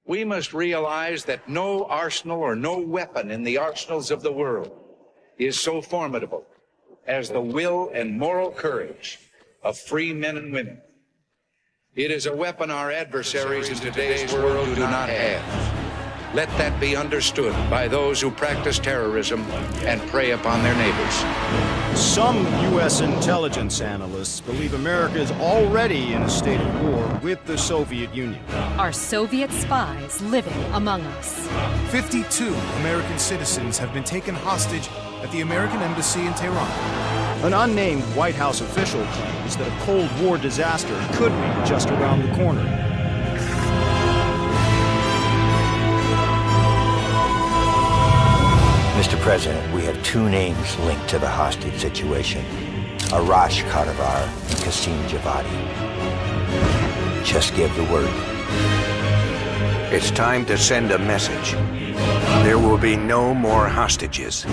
We must realize that no arsenal or no weapon in the arsenals of the world is so formidable as the will and moral courage of free men and women. It is a weapon our adversaries in today's world do not have. Let that be understood by those who practice terrorism and prey upon their neighbors. Some U.S. intelligence analysts believe America is already in a state of war with the Soviet Union. Are Soviet spies living among us? 52 American citizens have been taken hostage at the American Embassy in Tehran. An unnamed White House official claims that a Cold War disaster could be just around the corner. Mr. President, we have two names linked to the hostage situation. Arash Kadivar and Qasim Javadi. Just give the word. It's time to send a message. There will be no more hostages.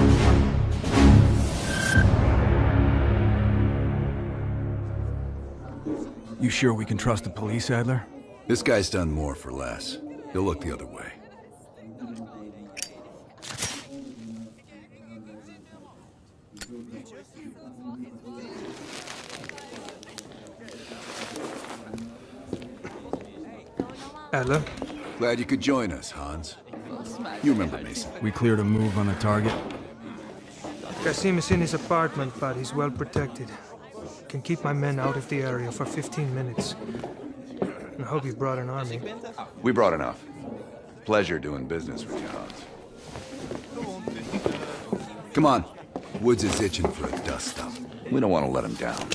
You sure we can trust the police, Adler? This guy's done more for less. He'll look the other way. Adler? Glad you could join us, Hans. You remember Mason. We cleared a move on the target? Qasim is in his apartment, but he's well protected. Can keep my men out of the area for 15 minutes. I hope you brought an army. We brought enough. Pleasure doing business with you, Hans. Come on. Woods is itching for a dust-up. We don't want to let him down.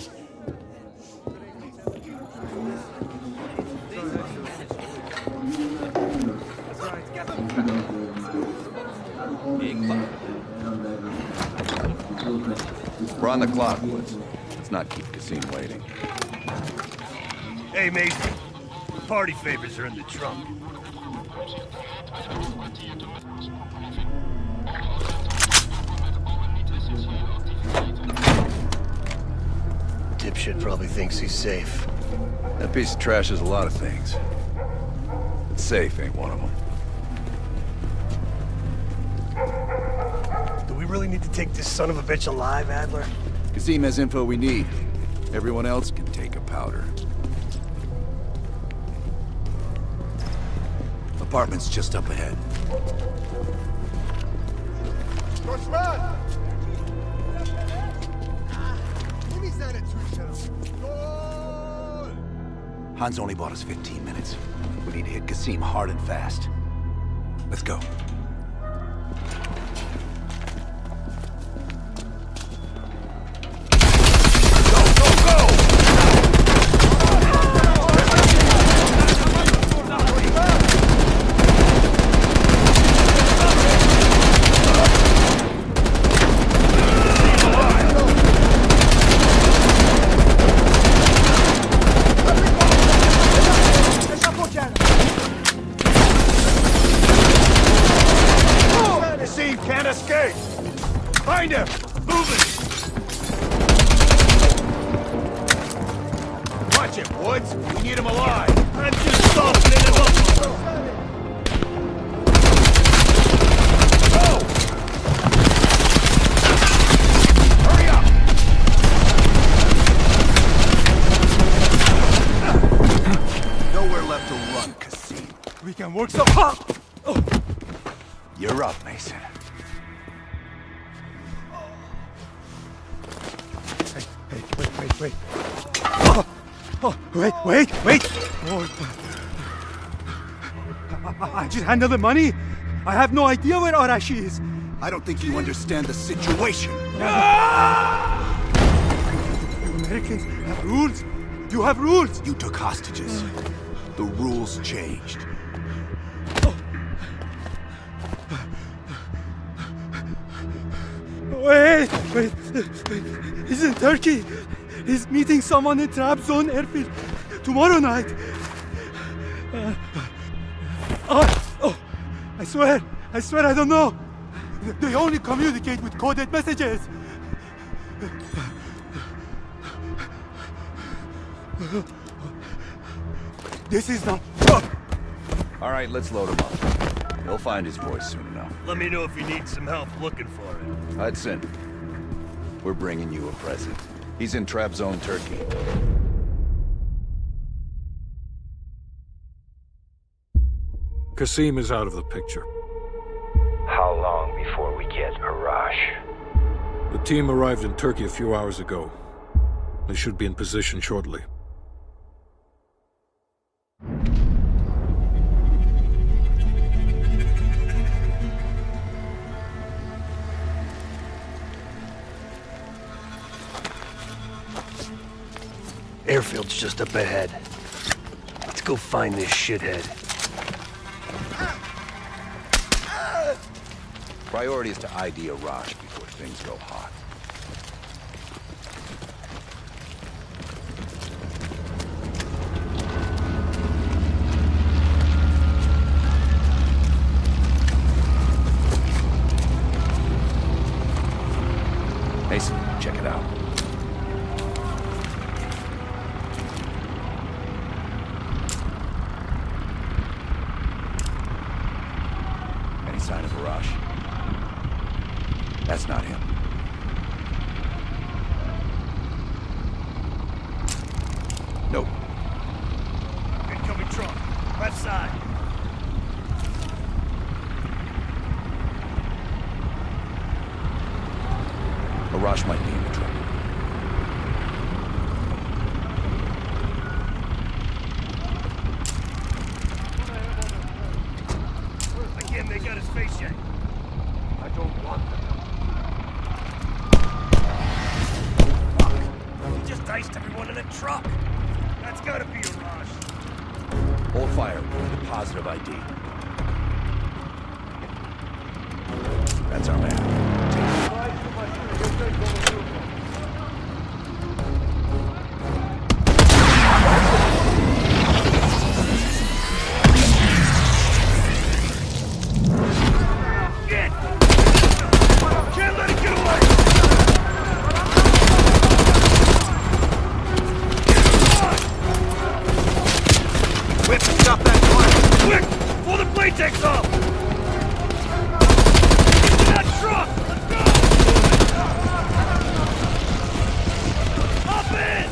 We're on the clock, Woods. Let's not keep Qasim waiting. Hey, Mason. Party favors are in the trunk. Dipshit probably thinks he's safe. That piece of trash is a lot of things. But safe ain't one of them. Do we really need to take this son of a bitch alive, Adler? Qasim has info we need. Everyone else can take a powder. Apartment's just up ahead. Hans only bought us 15 minutes. We need to hit Qasim hard and fast. Let's go. Find him! Move it! Watch him, Woods! We need him alive! I'm just softening him up! Go! Hurry up! Nowhere left to run, Qasim. We can work so hard! You're up, Mason. Wait. Wait! Oh. I just handle the money. I have no idea where Arash is. I don't think you understand the situation. You Americans have rules. You have rules. You took hostages. The rules changed. Wait. He's in Turkey. He's meeting someone in Trabzon airfield tomorrow night. I swear I don't know. They only communicate with coded messages. This is not... All right, let's load him up. He'll find his voice soon enough. Let me know if you need some help looking for it. Hudson, we're bringing you a present. He's in trap zone Turkey. Qasim is out of the picture. How long before we get Arash? The team arrived in Turkey a few hours ago. They should be in position shortly. Airfield's just up ahead. Let's go find this shithead. Priority is to ID Arash before things go hot. Mason, check it out. Any sign of Arash? That's not him. Nope. Incoming truck. Left side. Arash might be in the truck. Again, they got his face yet. I don't want them. Fuck! He just diced everyone in the truck. That's gotta be Arash. Hold fire. We need a positive ID. That's our man. Takes off! Get to that truck! Let's go! Hop in!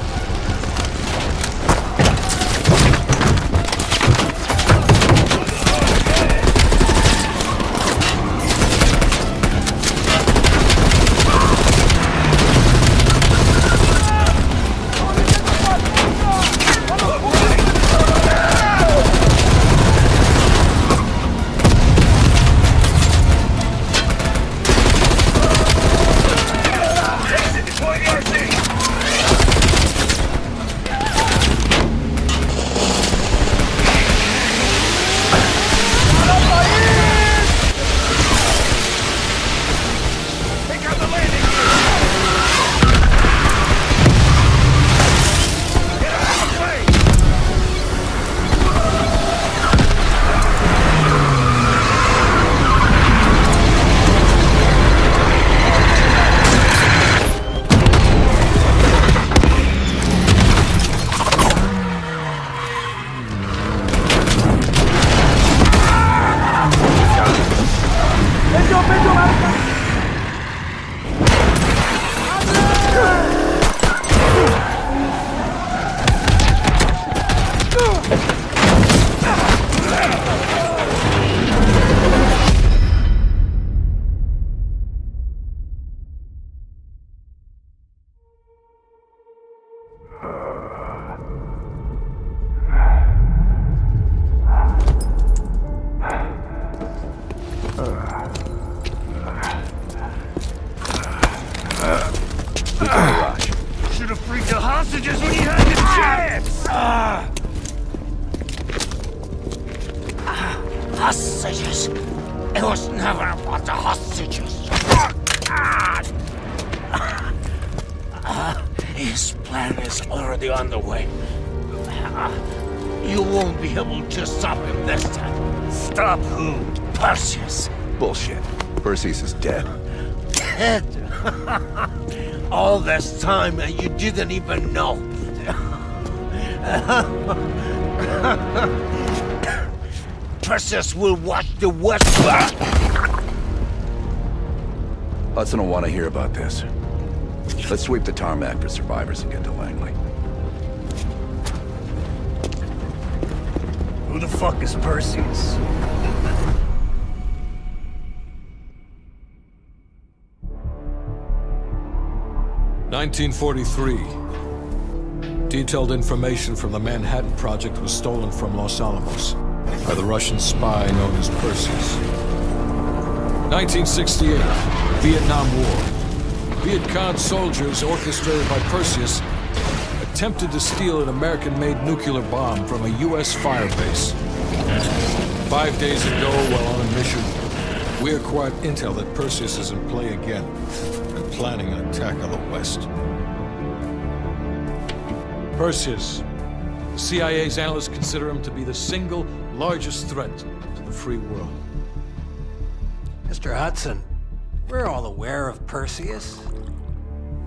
Should have freed the hostages when he had the chance! Hostages? It was never about the hostages. His plan is already underway. You won't be able to stop him this time. Stop who? Perseus. Bullshit. Perseus is dead. Dead? All this time and you didn't even know. Perseus will watch the West. Hudson will want to hear about this. Let's sweep the tarmac for survivors and get to Langley. Who the fuck is Perseus? (1943). Detailed information from the Manhattan Project was stolen from Los Alamos by the Russian spy known as Perseus. 1968, Vietnam War. Viet Cong soldiers, orchestrated by Perseus, attempted to steal an American-made nuclear bomb from a U.S. firebase. 5 days ago, while on a mission, we acquired intel that Perseus is in play again and planning an attack on the West. Perseus. The CIA's analysts consider him to be the single largest threat to the free world. Mr. Hudson, we're all aware of Perseus.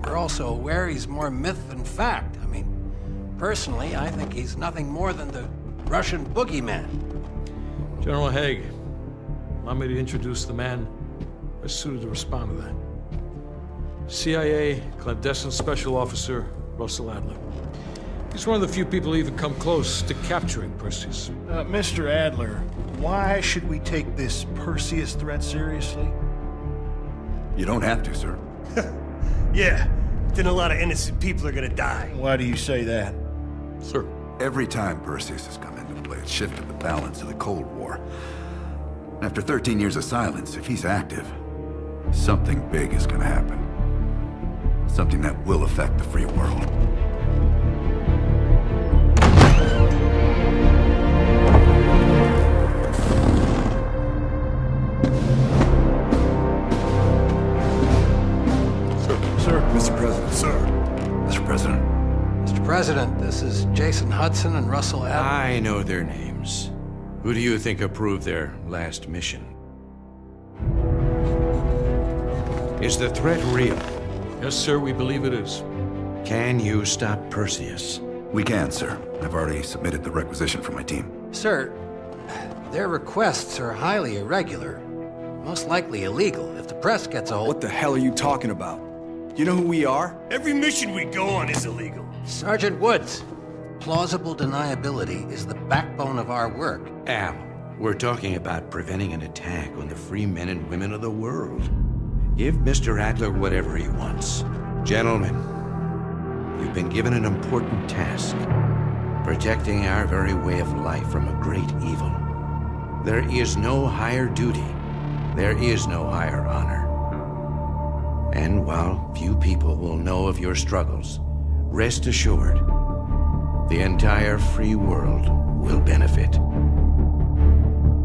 We're also aware he's more myth than fact. I mean, personally, I think he's nothing more than the Russian boogeyman. General Haig, allow me to introduce the man best suited to respond to that. CIA clandestine special officer Russell Adler. He's one of the few people who even come close to capturing Perseus. Mr. Adler, why should we take this Perseus threat seriously? You don't have to, sir. Yeah, then a lot of innocent people are gonna die. Why do you say that? Sir. Every time Perseus has come into play, it's shifted the balance of the Cold War. After 13 years of silence, if he's active, something big is gonna happen. Something that will affect the free world. Mr. President. Sir. Mr. President. Mr. President, this is Jason Hudson and Russell Adler. I know their names. Who do you think approved their last mission? Is the threat real? Yes, sir, we believe it is. Can you stop Perseus? We can, sir. I've already submitted the requisition for my team. Sir, their requests are highly irregular. Most likely illegal. If the press gets a hold... What the hell are you talking about? You know who we are? Every mission we go on is illegal. Sergeant Woods, plausible deniability is the backbone of our work. Al, we're talking about preventing an attack on the free men and women of the world. Give Mr. Adler whatever he wants. Gentlemen, you've been given an important task. Protecting our very way of life from a great evil. There is no higher duty. There is no higher honor. And while few people will know of your struggles, rest assured, the entire free world will benefit.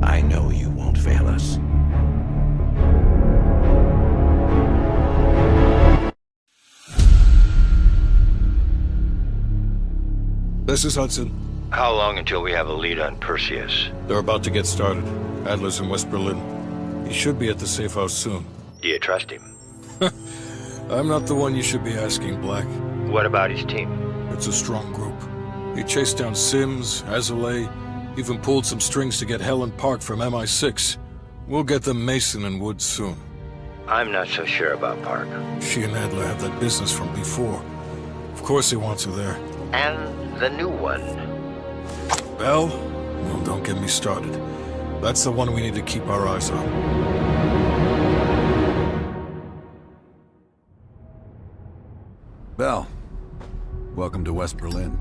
I know you won't fail us. This is Hudson. How long until we have a lead on Perseus? They're about to get started. Adler's in West Berlin. He should be at the safe house soon. Do you trust him? I'm not the one you should be asking, Black. What about his team? It's a strong group. He chased down Sims, Azoulay, even pulled some strings to get Helen Park from MI6. We'll get them Mason and Woods soon. I'm not so sure about Park. She and Adler have that business from before. Of course he wants her there. And the new one. Bell? Well, don't get me started. That's the one we need to keep our eyes on. Bell, welcome to West Berlin.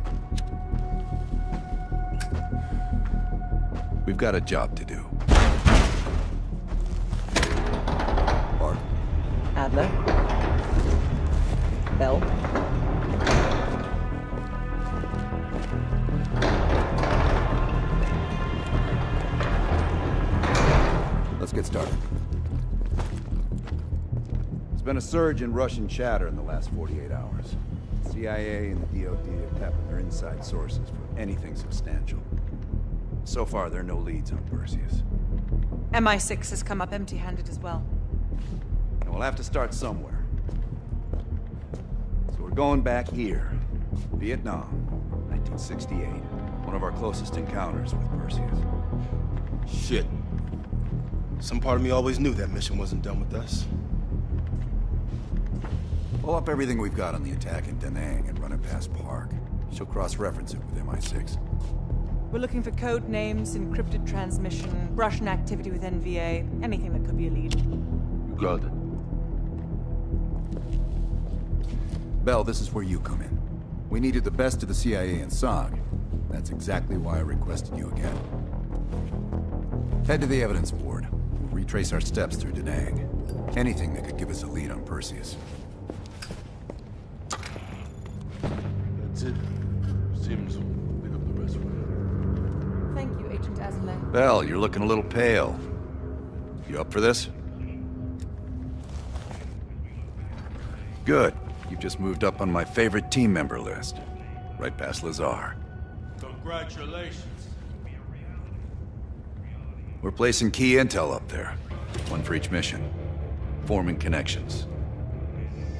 We've got a job to do. Park. Adler. Bell. Let's get started. There's been a surge in Russian chatter in the last 48 hours. The CIA and the DOD are tapping their inside sources for anything substantial. So far, there are no leads on Perseus. MI6 has come up empty-handed as well. And we'll have to start somewhere. So we're going back here. Vietnam, 1968. One One of our closest encounters with Perseus. Shit. Some part of me always knew that mission wasn't done with us. Pull up everything we've got on the attack in Da Nang and run it past Park. She'll cross-reference it with MI6. We're looking for code names, encrypted transmission, Russian activity with NVA, anything that could be a lead. You got it. Bell, this is where you come in. We needed the best of the CIA and SOG. That's exactly why I requested you again. Head to the evidence board. We'll retrace our steps through Da Nang. Anything that could give us a lead on Perseus. That's it. Seems pick up the rest of it. Thank you, Agent Azelay. Bell, you're looking a little pale. You up for this? Good. You've just moved up on my favorite team member list. Right past Lazar. Congratulations. We're placing key intel up there. One for each mission. Forming connections.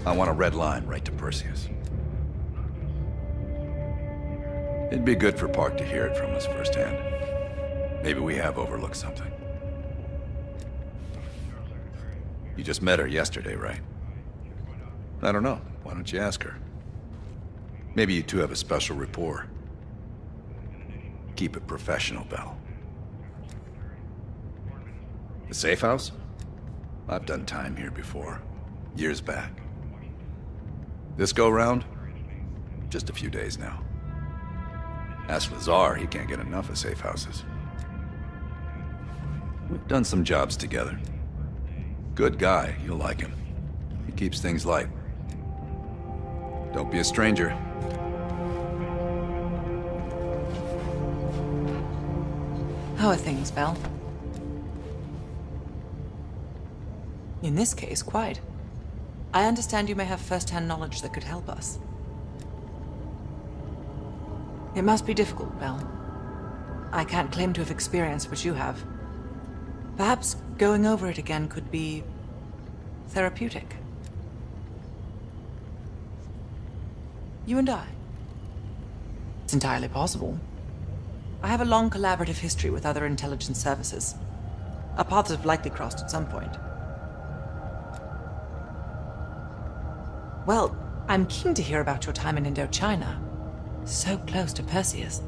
I want a red line right to Perseus. It'd be good for Park to hear it from us firsthand. Maybe we have overlooked something. You just met her yesterday, right? I don't know. Why don't you ask her? Maybe you two have a special rapport. Keep it professional, Bell. The safe house? I've done time here before. Years back. This go-round? Just a few days now. Ask Lazar, he can't get enough of safe houses. We've done some jobs together. Good guy, you'll like him. He keeps things light. Don't be a stranger. How are things, Bell? In this case, quite. I understand you may have first-hand knowledge that could help us. It must be difficult, Bell. I can't claim to have experienced what you have. Perhaps going over it again could be therapeutic. You and I. It's entirely possible. I have a long collaborative history with other intelligence services. Our paths have likely crossed at some point. Well, I'm keen to hear about your time in Indochina. So close to Perseus.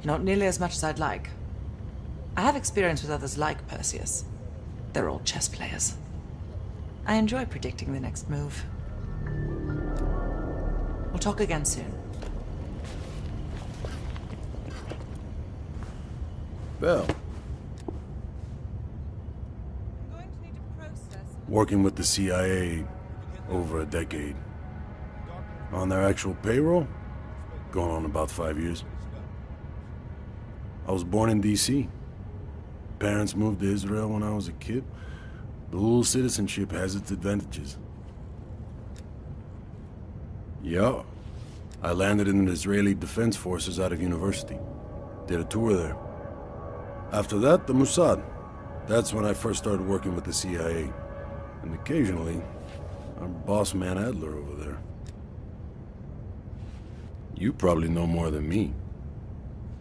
Not nearly as much as I'd like. I have experience with others like Perseus. They're all chess players. I enjoy predicting the next move. We'll talk again soon. Bell. Working with the CIA over a decade. On their actual payroll, going on about 5 years. I was born in D.C. Parents moved to Israel when I was a kid. Dual citizenship has its advantages. Yeah. I landed in the Israeli Defense Forces out of university. Did a tour there. After that, the Mossad. That's when I first started working with the CIA. And occasionally, our boss man Adler over there. You probably know more than me.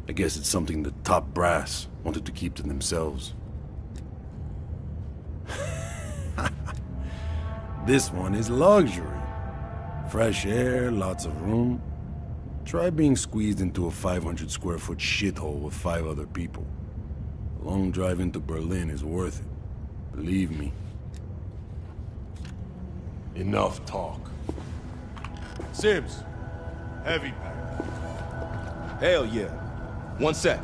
I guess it's something the top brass wanted to keep to themselves. This one is luxury. Fresh air, lots of room. Try being squeezed into a 500 square foot shithole with 5 other people. A long drive into Berlin is worth it. Believe me. Enough talk. Sims, heavy pack. Hell yeah. One sec.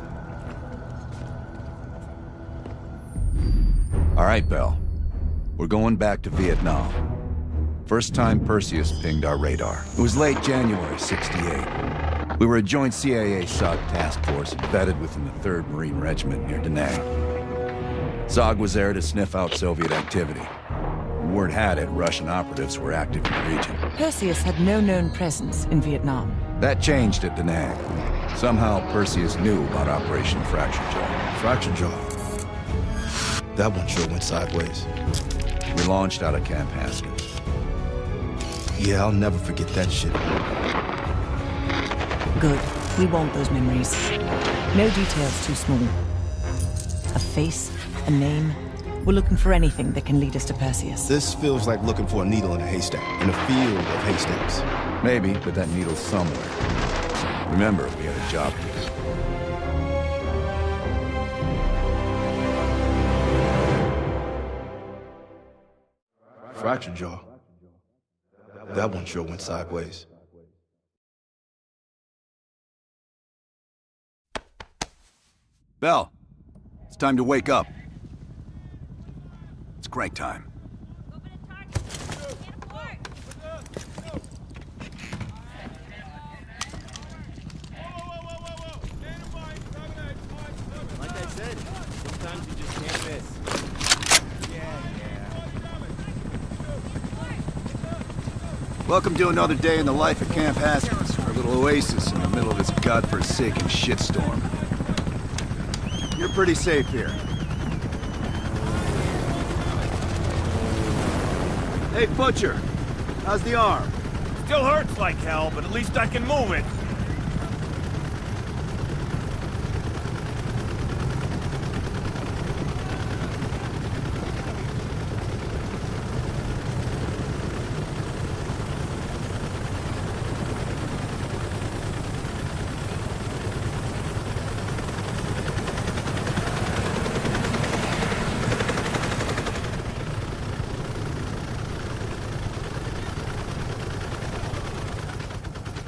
All right, Bell. We're going back to Vietnam. First time Perseus pinged our radar. It was late January '68. We were a joint CIA-SOG task force embedded within the 3rd Marine Regiment near Da Nang. SOG was there to sniff out Soviet activity. Word had it, Russian operatives were active in the region. Perseus had no known presence in Vietnam. That changed at Da Nang. Somehow, Perseus knew about Operation Fracture Jaw. Fracture Jaw. That one sure went sideways. We launched out of Camp Haskins. Yeah, I'll never forget that shit. Good. We want those memories. No details too small. A face, a name. We're looking for anything that can lead us to Perseus. This feels like looking for a needle in a haystack, in a field of haystacks. Maybe, but that needle's somewhere. Remember, we had a job to do. Fractured jaw. That one sure went sideways. Bell, it's time to wake up. It's crank time. Like I said, sometimes you just can't miss. Welcome to another day in the life of Camp Haskins, our little oasis in the middle of this godforsaken shitstorm. You're pretty safe here. Hey, Butcher, how's the arm? Still hurts like hell, but at least I can move it.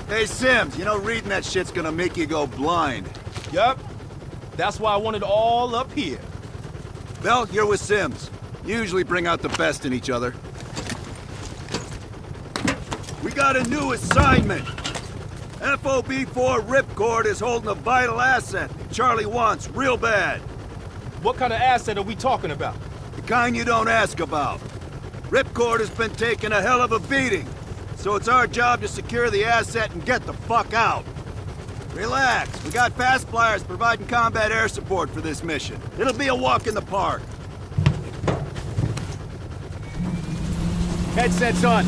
Hey, Sims, you know reading that shit's gonna make you go blind. Yup. That's why I want it all up here. Bell, you're with Sims. You usually bring out the best in each other. We got a new assignment. FOB4 Ripcord is holding a vital asset that Charlie wants real bad. What kind of asset are we talking about? The kind you don't ask about. Ripcord has been taking a hell of a beating. So it's our job to secure the asset and get the fuck out. Relax, we got fast flyers providing combat air support for this mission. It'll be a walk in the park. Headsets on.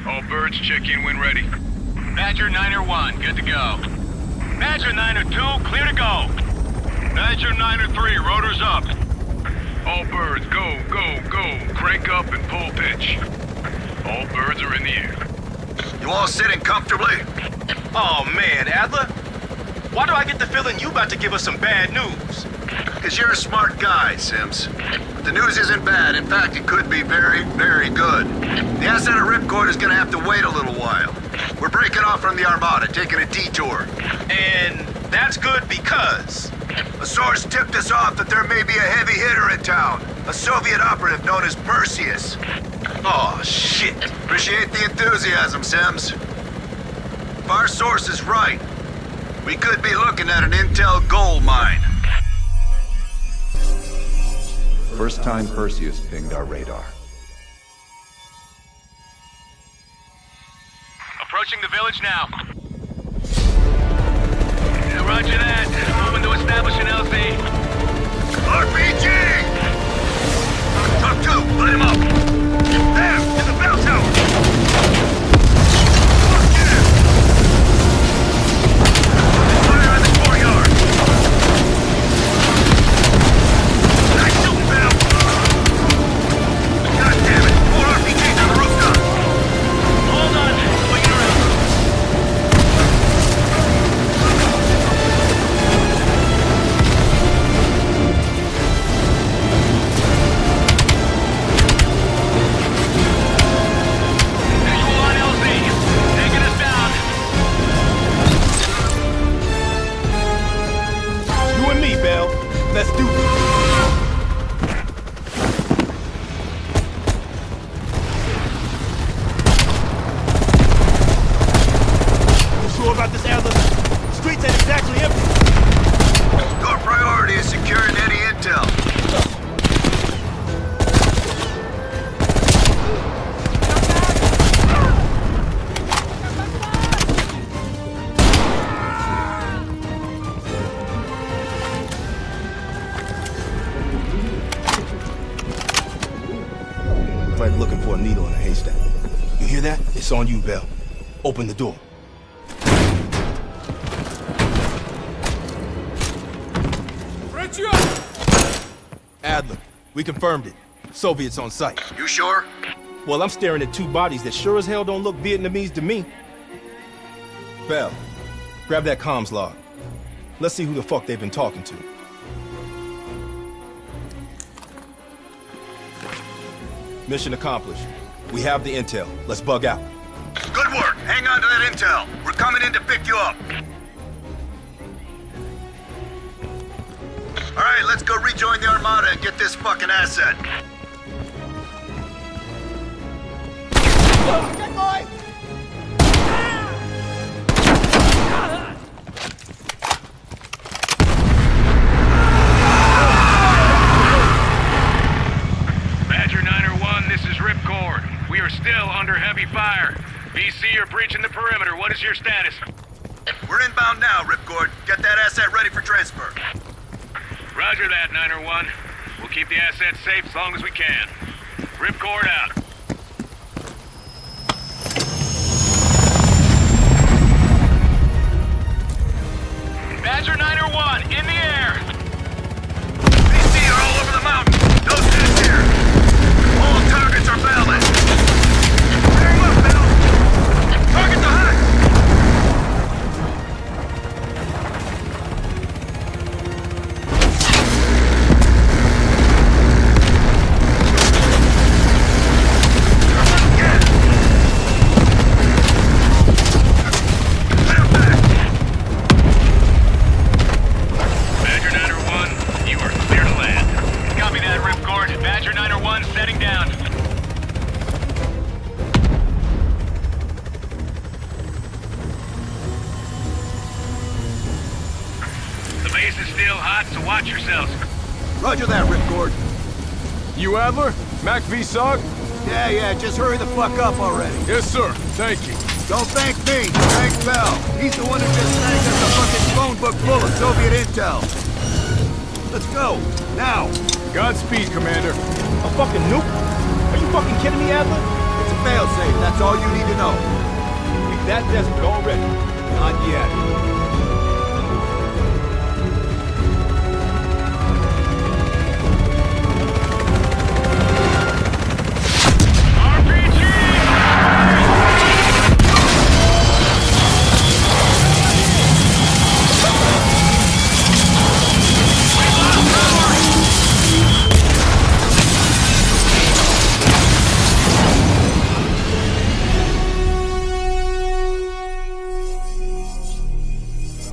All birds, check in when ready. Badger 9-1, good to go. Badger 9-2, clear to go. Badger 9-3, rotors up. All birds, go, go, go. Crank up and pull pitch. All birds are in the air. You all sitting comfortably? Oh man, Adler. Why do I get the feeling you about to give us some bad news? Because you're a smart guy, Sims. But the news isn't bad. In fact, it could be very, very good. The asset at Ripcord is gonna have to wait a little while. We're breaking off from the Armada, taking a detour. And that's good because... A source tipped us off that there may be a heavy hitter in town. A Soviet operative known as Perseus. Oh, shit. Appreciate the enthusiasm, Sims. If our source is right, we could be looking at an intel gold mine. First time Perseus pinged our radar. Approaching the village now. Roger that. Moving to establish an LZ. RPG! Top 2, light him up! There, in the bell tower! Fire in the courtyard! Nice shooting, Bell! God damn it! More RPGs on the rooftop! Hold on. Swinging around. It's on you, Bell. Open the door. Adler, we confirmed it. Soviets on site. You sure? Well, I'm staring at two bodies that sure as hell don't look Vietnamese to me. Bell, grab that comms log. Let's see who the fuck they've been talking to. Mission accomplished. We have the intel. Let's bug out. Good work. Hang on to that intel. We're coming in to pick you up. All right, let's go rejoin the Armada and get this fucking asset. Good boy! Badger 901, this is Ripcord. We are still under heavy fire. VC are breaching the perimeter. What is your status? We're inbound now, Ripcord. Get that asset ready for transfer. Roger that, 901. We'll keep the asset safe as long as we can. Ripcord out. Badger 901, in the air! VC are all over the mountain. No dudes here. All targets are valid. Fire them up, Bill. Target the hut. Roger that, Ripcord. You Adler? Mac V-Sog? Yeah, just hurry the fuck up already. Yes, sir. Thank you. Don't thank me. Thank Bell. He's the one who just snagged us a fucking phone book full of Soviet intel. Let's go. Now. Godspeed, Commander. A fucking nuke? Are you fucking kidding me, Adler? It's a failsafe. That's all you need to know. We that desperate already? Not yet.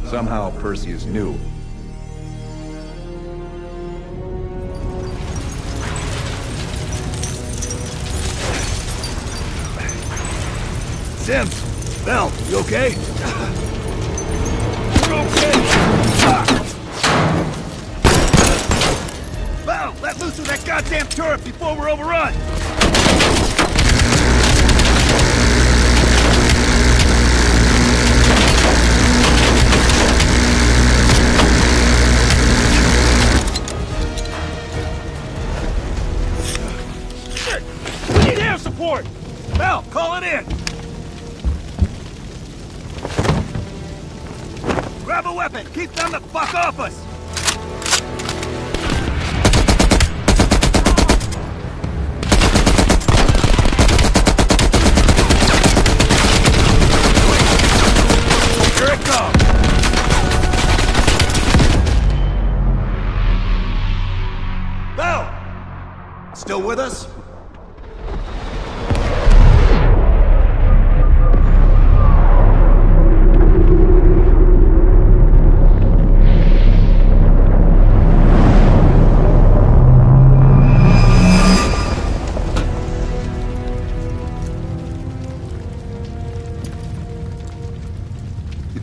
Somehow Perseus knew. Sims! Bell, you okay? We're okay! Bell, let loose of that goddamn turret before we're overrun! Support! Bell, call it in! Grab a weapon! Keep them the fuck off us! Here it comes! Bell! Still with us?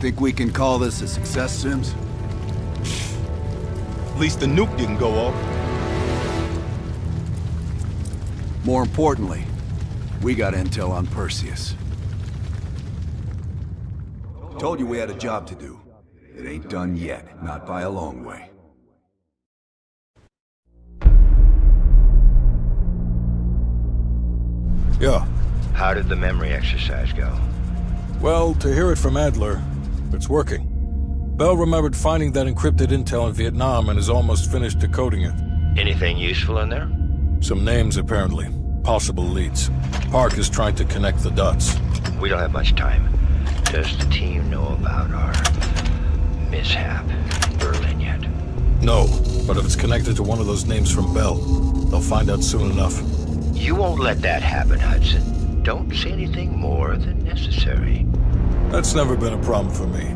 Think we can call this a success, Sims? At least the nuke didn't go off. More importantly, we got intel on Perseus. Told you we had a job to do. It ain't done yet, not by a long way. Yeah, How did the memory exercise go? Well, to hear it from Adler, it's working. Bell remembered finding that encrypted intel in Vietnam and is almost finished decoding it. Anything useful in there? Some names, apparently. Possible leads. Park is trying to connect the dots. We don't have much time. Does the team know about our mishap in Berlin yet? No, but if it's connected to one of those names from Bell, they'll find out soon enough. You won't let that happen, Hudson. Don't say anything more than necessary. That's never been a problem for me.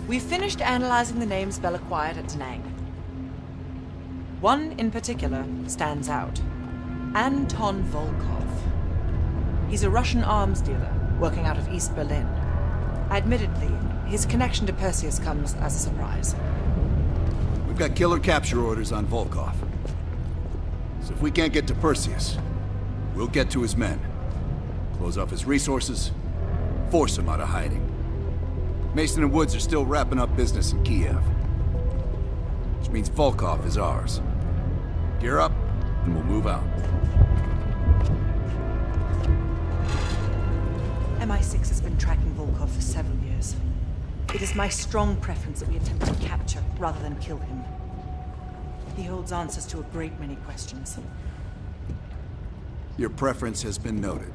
We've finished analyzing the names Bell acquired at Da Nang. One in particular stands out. Anton Volkov. He's a Russian arms dealer working out of East Berlin. Admittedly, his connection to Perseus comes as a surprise. We've got killer capture orders on Volkov. So if we can't get to Perseus, we'll get to his men. Close off his resources, force him out of hiding. Mason and Woods are still wrapping up business in Kiev. Which means Volkov is ours. Gear up, and we'll move out. MI6 has been tracking Volkov for several years. It is my strong preference that we attempt to capture rather than kill him. He holds answers to a great many questions. Your preference has been noted,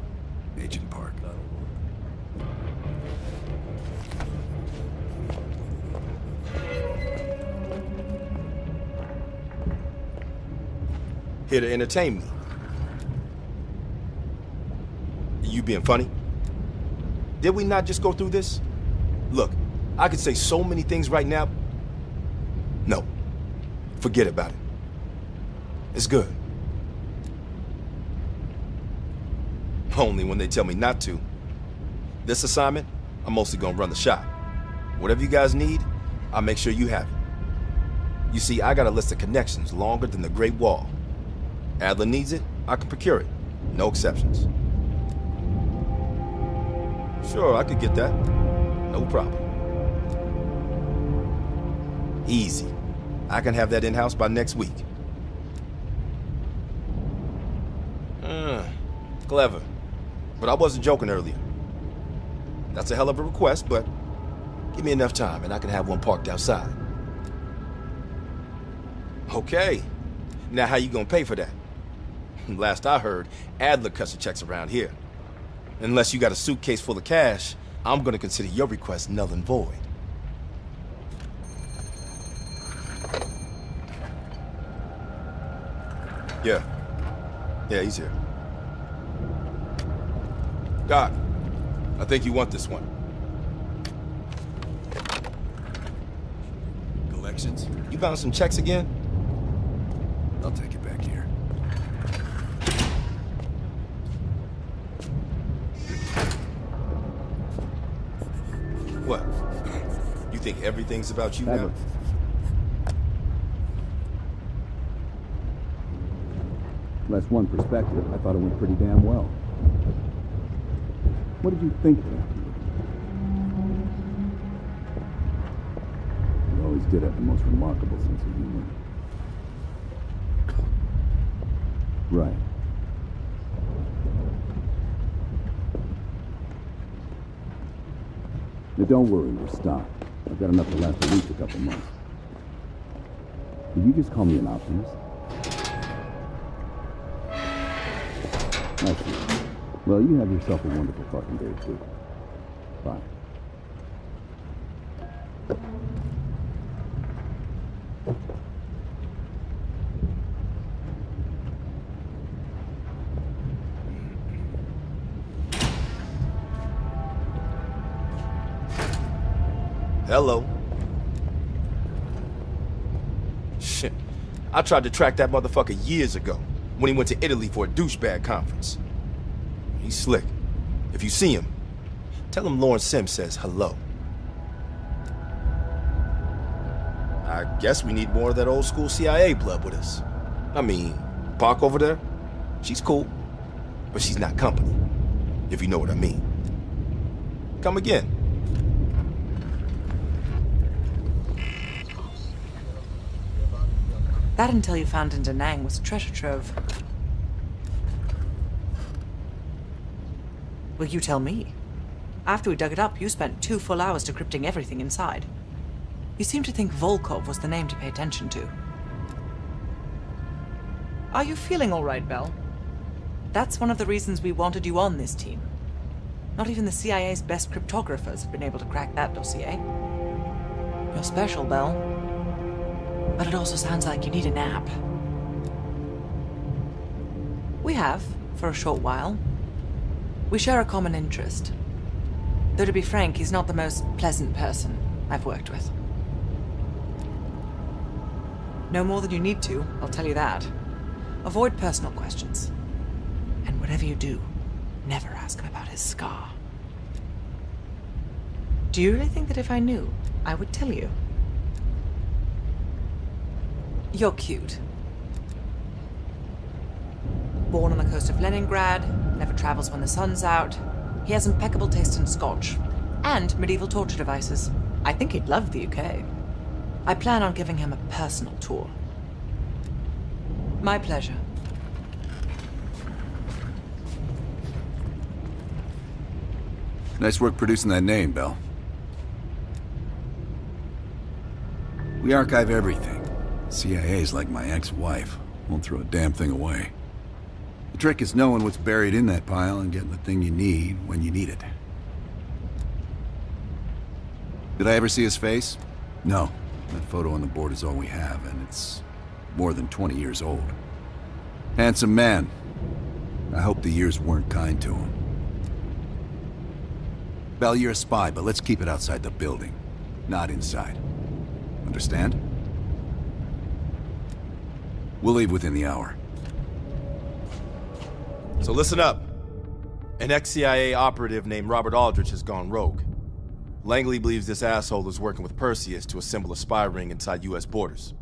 Agent Park. Here to entertain me. You being funny? Did we not just go through this? Look, I could say so many things right now. No, forget about it. It's good. Only when they tell me not to. This assignment, I'm mostly gonna run the shop. Whatever you guys need, I'll make sure you have it. You see, I got a list of connections longer than the Great Wall. Adler needs it, I can procure it. No exceptions. Sure, I could get that. No problem. Easy. I can have that in-house by next week. Clever. But I wasn't joking earlier. That's a hell of a request, but give me enough time and I can have one parked outside. Okay. Now how you gonna pay for that? Last I heard, Adler cuts the checks around here. Unless you got a suitcase full of cash, I'm gonna consider your request null and void. Yeah, he's here. Doc, I think you want this one. Collections? You bound some checks again? I'll take it back here. What? You think everything's about you now? That's one perspective. I thought it went pretty damn well. What did you think then? You always did have the most remarkable sense of humor. Right. Now don't worry, we're stocked. I've got enough to last at least a couple months. Did you just call me an optimist? I see. Well, you have yourself a wonderful fucking day, too. Bye. Hello. Shit. I tried to track that motherfucker years ago, when he went to Italy for a douchebag conference. He's slick. If you see him, tell him Lawrence Sims says hello. I guess we need more of that old school CIA blood with us. I mean, Park over there, she's cool, but she's not company, if you know what I mean. Come again. That intel you found in Da Nang was a treasure trove. Well, you tell me. After we dug it up, you spent 2 full hours decrypting everything inside. You seem to think Volkov was the name to pay attention to. Are you feeling all right, Bell? That's one of the reasons we wanted you on this team. Not even the CIA's best cryptographers have been able to crack that dossier. You're special, Bell. But it also sounds like you need a nap. We have, for a short while. We share a common interest. Though to be frank, he's not the most pleasant person I've worked with. No more than you need to, I'll tell you that. Avoid personal questions. And whatever you do, never ask him about his scar. Do you really think that if I knew, I would tell you? You're cute. Born on the coast of Leningrad, never travels when the sun's out. He has impeccable taste in scotch. And medieval torture devices. I think he'd love the UK. I plan on giving him a personal tour. My pleasure. Nice work producing that name, Bell. We archive everything. CIA's like my ex-wife. Won't throw a damn thing away. The trick is knowing what's buried in that pile and getting the thing you need when you need it. Did I ever see his face? No. That photo on the board is all we have, and it's more than 20 years old. Handsome man. I hope the years weren't kind to him. Bell, you're a spy, but let's keep it outside the building, not inside. Understand? We'll leave within the hour. So listen up. An ex-CIA operative named Robert Aldrich has gone rogue. Langley believes this asshole is working with Perseus to assemble a spy ring inside US borders.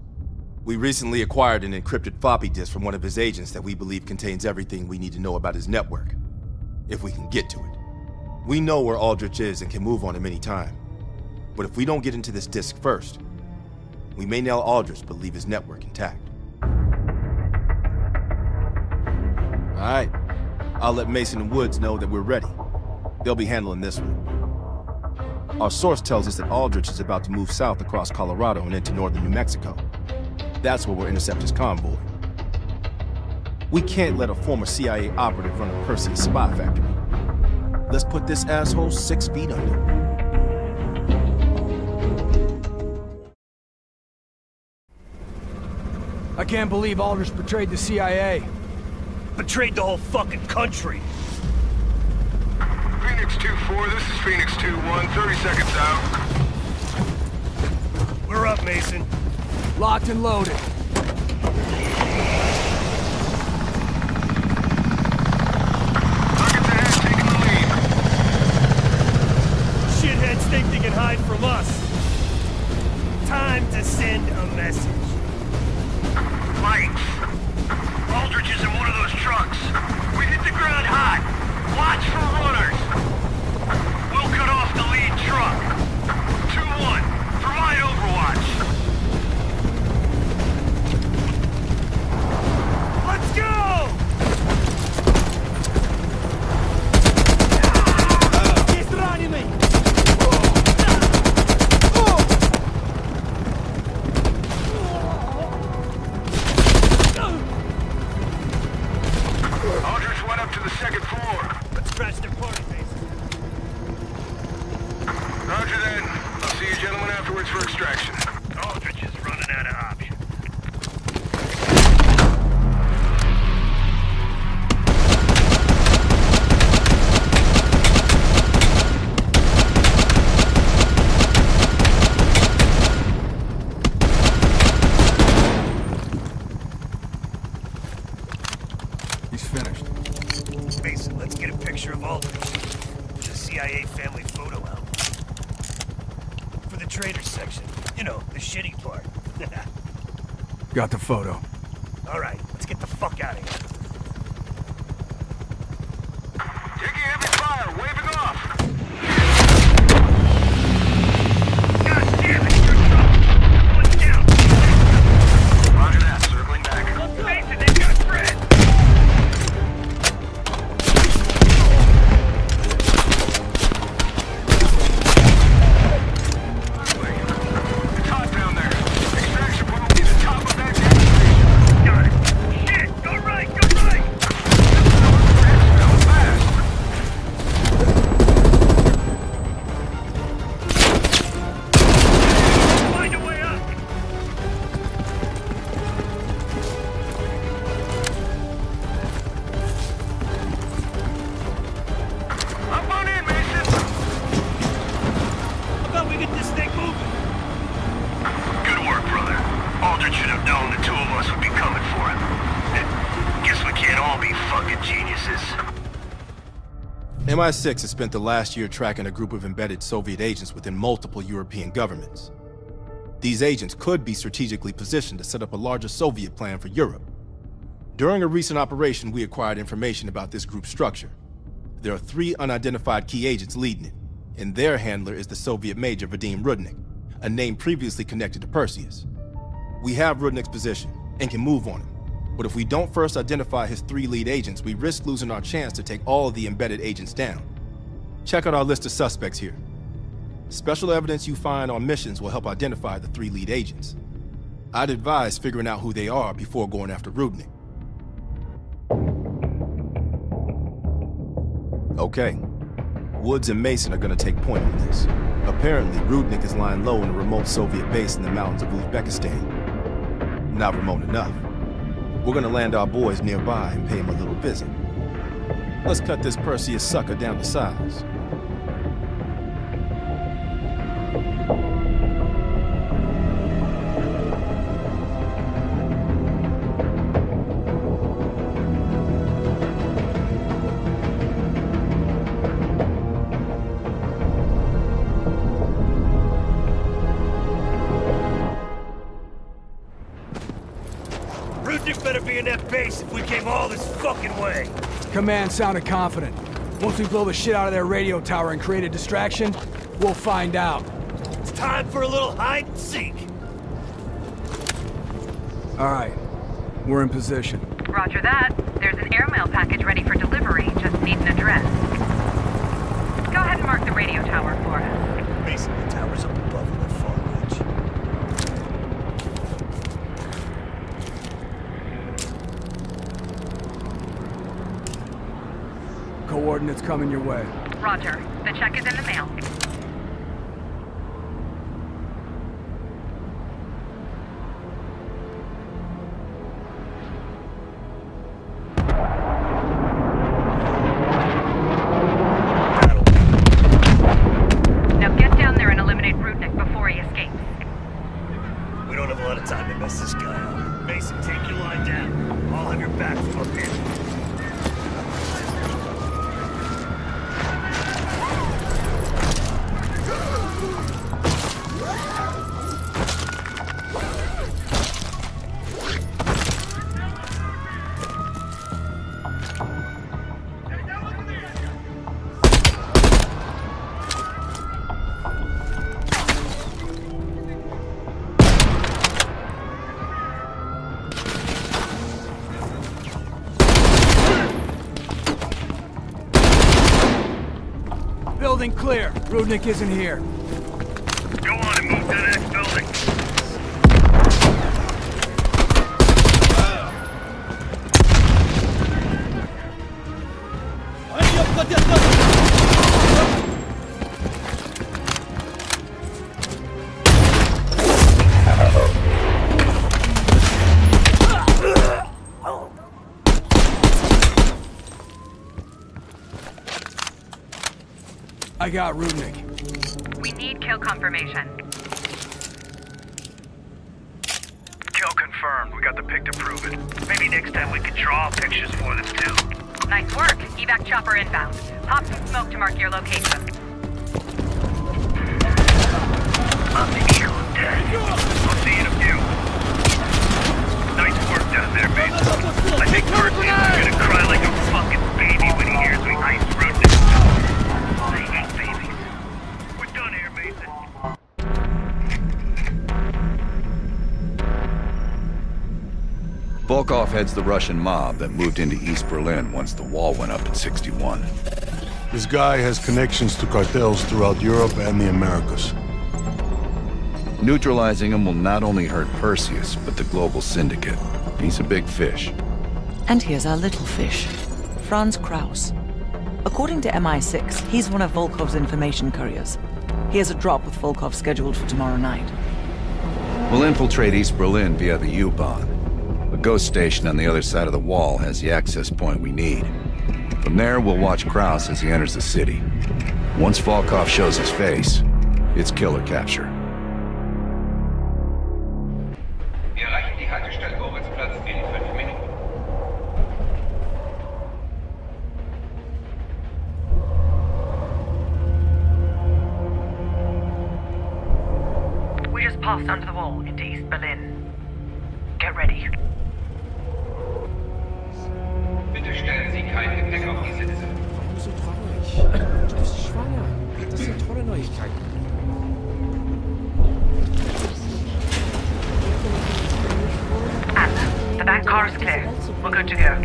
We recently acquired an encrypted floppy disk from one of his agents that we believe contains everything we need to know about his network. If we can get to it. We know where Aldrich is and can move on him any time. But if we don't get into this disk first, we may nail Aldrich but leave his network intact. Alright. I'll let Mason and Woods know that we're ready. They'll be handling this one. Our source tells us that Aldrich is about to move south across Colorado and into northern New Mexico. That's where we'll intercept his convoy. We can't let a former CIA operative run a Perseus spy factory. Let's put this asshole 6 feet under. I can't believe Aldrich betrayed the CIA. Betrayed the whole fucking country. Phoenix 2-4, this is Phoenix 2-1, 30 seconds out. We're up, Mason. Locked and loaded. Target's ahead, taking the lead. Shitheads think they can hide from us. Time to send a message. Lights. Aldrich is in one of those trucks. We hit the ground hot. Watch for runners. We'll cut off the lead truck. 2-1. Provide overwatch. Let's go! He's running me! Aldrich went up to the second floor. Let's crash the party, Mason. Roger then. I'll see you gentlemen afterwards for extraction. Aldrich is running out of options. He's finished. Mason, let's get a picture of Aldrich. With a CIA family photo album. For the traders section. You know, the shitty part. Got the photo. Alright, let's get the fuck out of here. Taking heavy fire, waving off. God damn it, you're in trouble. One's down. Roger that, sir. MI6 has spent the last year tracking a group of embedded Soviet agents within multiple European governments. These agents could be strategically positioned to set up a larger Soviet plan for Europe. During a recent operation, we acquired information about this group's structure. There are 3 unidentified key agents leading it, and their handler is the Soviet Major Vadim Rudnik, a name previously connected to Perseus. We have Rudnik's position and can move on him, but if we don't first identify his 3 lead agents, we risk losing our chance to take all of the embedded agents down. Check out our list of suspects here. Special evidence you find on missions will help identify the 3 lead agents. I'd advise figuring out who they are before going after Rudnik. Okay. Woods and Mason are gonna take point on this. Apparently, Rudnik is lying low in a remote Soviet base in the mountains of Uzbekistan. Not remote enough. We're gonna land our boys nearby and pay him a little visit. Let's cut this Perseus sucker down to size. Rudnik better be in that base if we came all this fucking way. Command sounded confident. Once we blow the shit out of their radio tower and create a distraction, we'll find out. It's time for a little hide and seek. All right, we're in position. Roger that. There's an airmail package ready for delivery. Just need an address. Go ahead and mark the radio tower for us. Mason, the tower's up above on the far ridge. Coordinates coming your way. Roger. The check is in the mail. Now get down there and eliminate Rudnik before he escapes. We don't have a lot of time to mess this guy up. Mason, take your line down. I'll have your back from up here. Building clear. Rudnik isn't here. Go on and move to the next building. I got Rudnik. We need kill confirmation. Kill confirmed. We got the pic to prove it. Maybe next time we can draw pictures for them too. Nice work. Evac chopper inbound. Pop some smoke to mark your location. I'm the eagle of death. I'll see you in a few. Nice work down there, Mason. I think Perseus is gonna cry like a fucking baby when he hears we ice Rudnik. I hate babies. We're done here, Mason. Volkov heads the Russian mob that moved into East Berlin once the wall went up in '61. This guy has connections to cartels throughout Europe and the Americas. Neutralizing him will not only hurt Perseus, but the global syndicate. He's a big fish. And here's our little fish, Franz Kraus. According to MI6, he's one of Volkov's information couriers. He has a drop with Volkov scheduled for tomorrow night. We'll infiltrate East Berlin via the U-Bahn. A ghost station on the other side of the wall has the access point we need. From there, we'll watch Kraus as he enters the city. Once Volkov shows his face, it's killer capture. Wir erreichen die Haltestelle Moritzplatz in 5 Minuten. pass under the wall into East Berlin. Get ready. Bitte stellen Sie kein Gepäck auf die Sitze. Warum so traurig? Du bist schwanger. Das sind tolle Neuigkeiten. Anna, the back car is clear. We're good to go.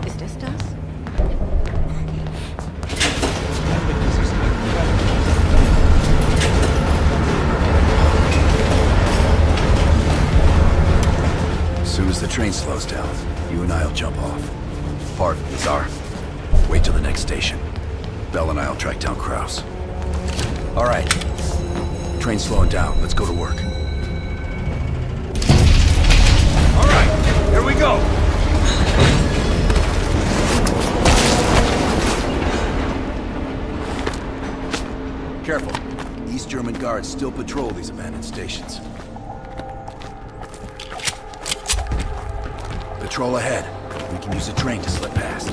Ist es das? As soon as the train slows down, you and I'll jump off. Bart, Lazar, wait till the next station. Bell and I'll track down Kraus. All right. Train's slowing down. Let's go to work. All right, here we go. Careful. East German guards still patrol these abandoned stations. Patrol ahead. We can use a train to slip past.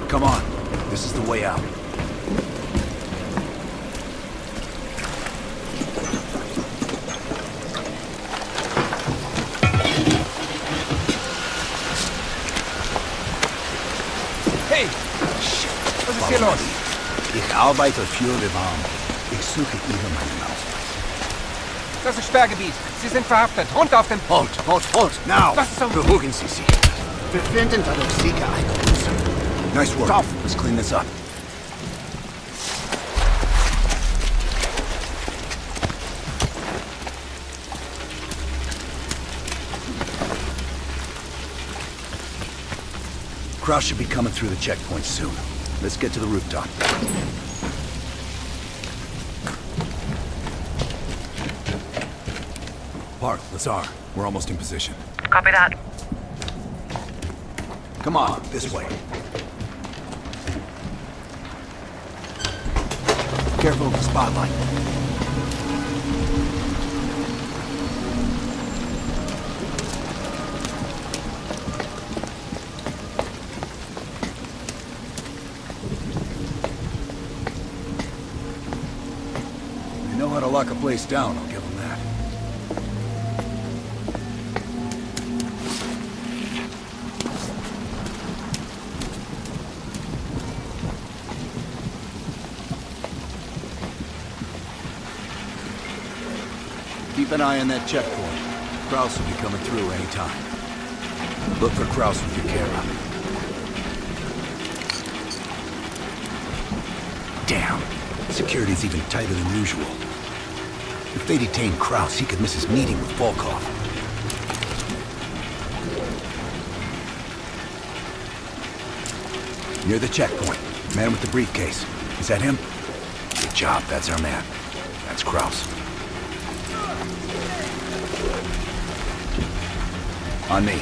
Come on. This is the way out. Hey! Shit! Was ist hier los? Ich arbeite für die Bahn. Ich suche Ihre meinen Ausweis. Das ist Sperrgebiet. Sie sind verhaftet. Runter auf den... Halt! Now! Was ist so... Beruhigen Sie sich. Wir finden dadurch sicher eine Lösung. Nice work. Stop. Let's clean this up. Kraus should be coming through the checkpoint soon. Let's get to the rooftop. Bart, Lazar, we're almost in position. Copy that. Come on, this way. Careful of the spotlight. They know how to lock a place down, I'll give them that. Keep an eye on that checkpoint. Kraus will be coming through any time. Look for Kraus with your camera. Damn. Security's even tighter than usual. If they detain Kraus, he could miss his meeting with Volkov. Near the checkpoint. Man with the briefcase. Is that him? Good job. That's our man. That's Kraus. On me.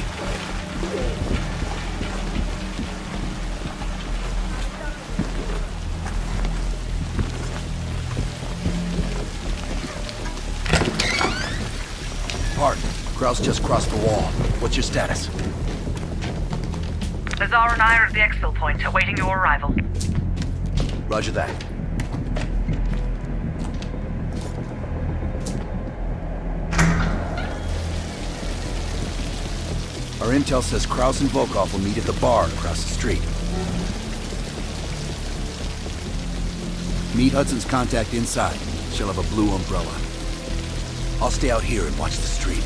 Bart, Kraus just crossed the wall. What's your status? Lazar and I are at the exfil point, awaiting your arrival. Roger that. Our intel says Kraus and Volkov will meet at the bar across the street. Meet Hudson's contact inside. She'll have a blue umbrella. I'll stay out here and watch the street.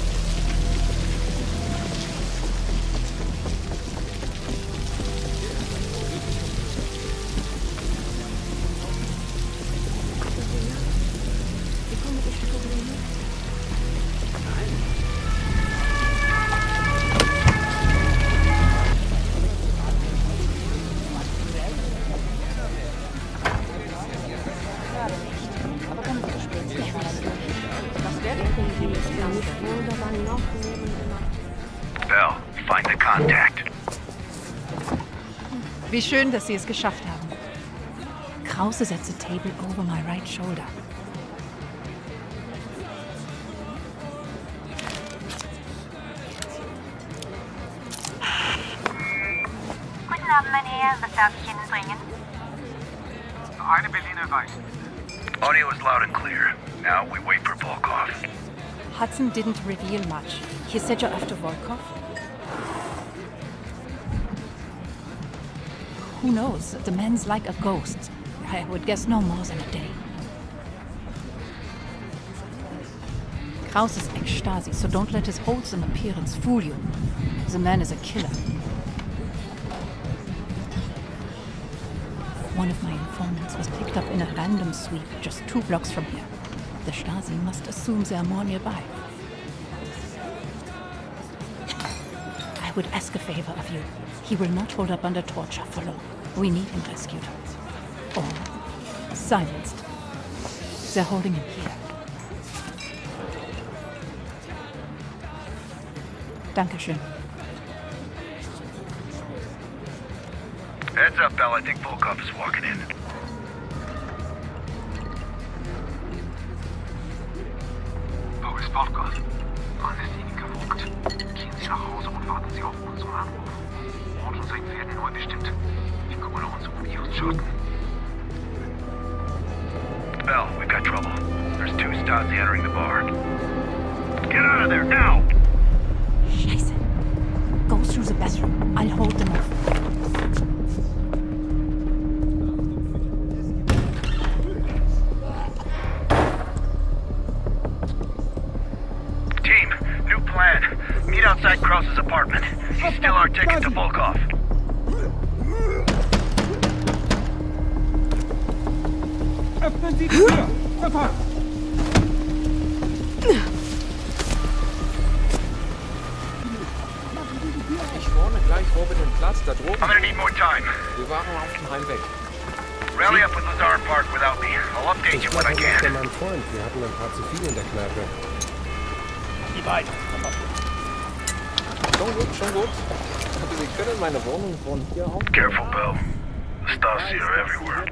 Bell, find the contact. Wie schön, dass Sie es geschafft haben. Krause sets a table over my right shoulder. Guten Abend, mein Herr. Was darf ich Ihnen bringen? Eine Berliner Weiß. Audio is loud and clear. Now we wait for Volkov. Hudson didn't reveal much. He said you're after Volkov? Who knows? The man's like a ghost. I would guess no more than a day. Kraus is ex-Stasi, so don't let his wholesome appearance fool you. The man is a killer. One of my informants was picked up in a random sweep just 2 blocks from here. The Stasi must assume there are more nearby. I would ask a favor of you. He will not hold up under torture for long. We need him rescued. Or silenced. They're holding him here. Dankeschön. Heads up, Bell. I think Volkov is walking in. Wo ist Volkov? Man ist Ihnen gefolgt. Gehen Sie nach Hause und warten Sie auf unseren Anruf. Ort und Zeit werden neu bestimmt. Wir kümmern uns um Ihren Schaden. Bell, we've got trouble. There's 2 Stasi entering the bar. Get out of there, now! Scheiße. Go through the bathroom. I'll hold them off. Team, new plan. Meet outside Krause's apartment. He's still our ticket to Volkov. Öffnen Sie die Tür! Sofort! Ich warne gleich oben den Platz da droben. I'm gonna need more time. Wir waren auf dem Heimweg. Rally up with Lazar Park without me. I'll update you when I Das can. mein Freund. Wir hatten ein paar zu viel in der Kneipe. Die beiden. Schon gut, schon gut. Also wir können meine Wohnung von hier aus... Careful, Bell. The Stasi are everywhere.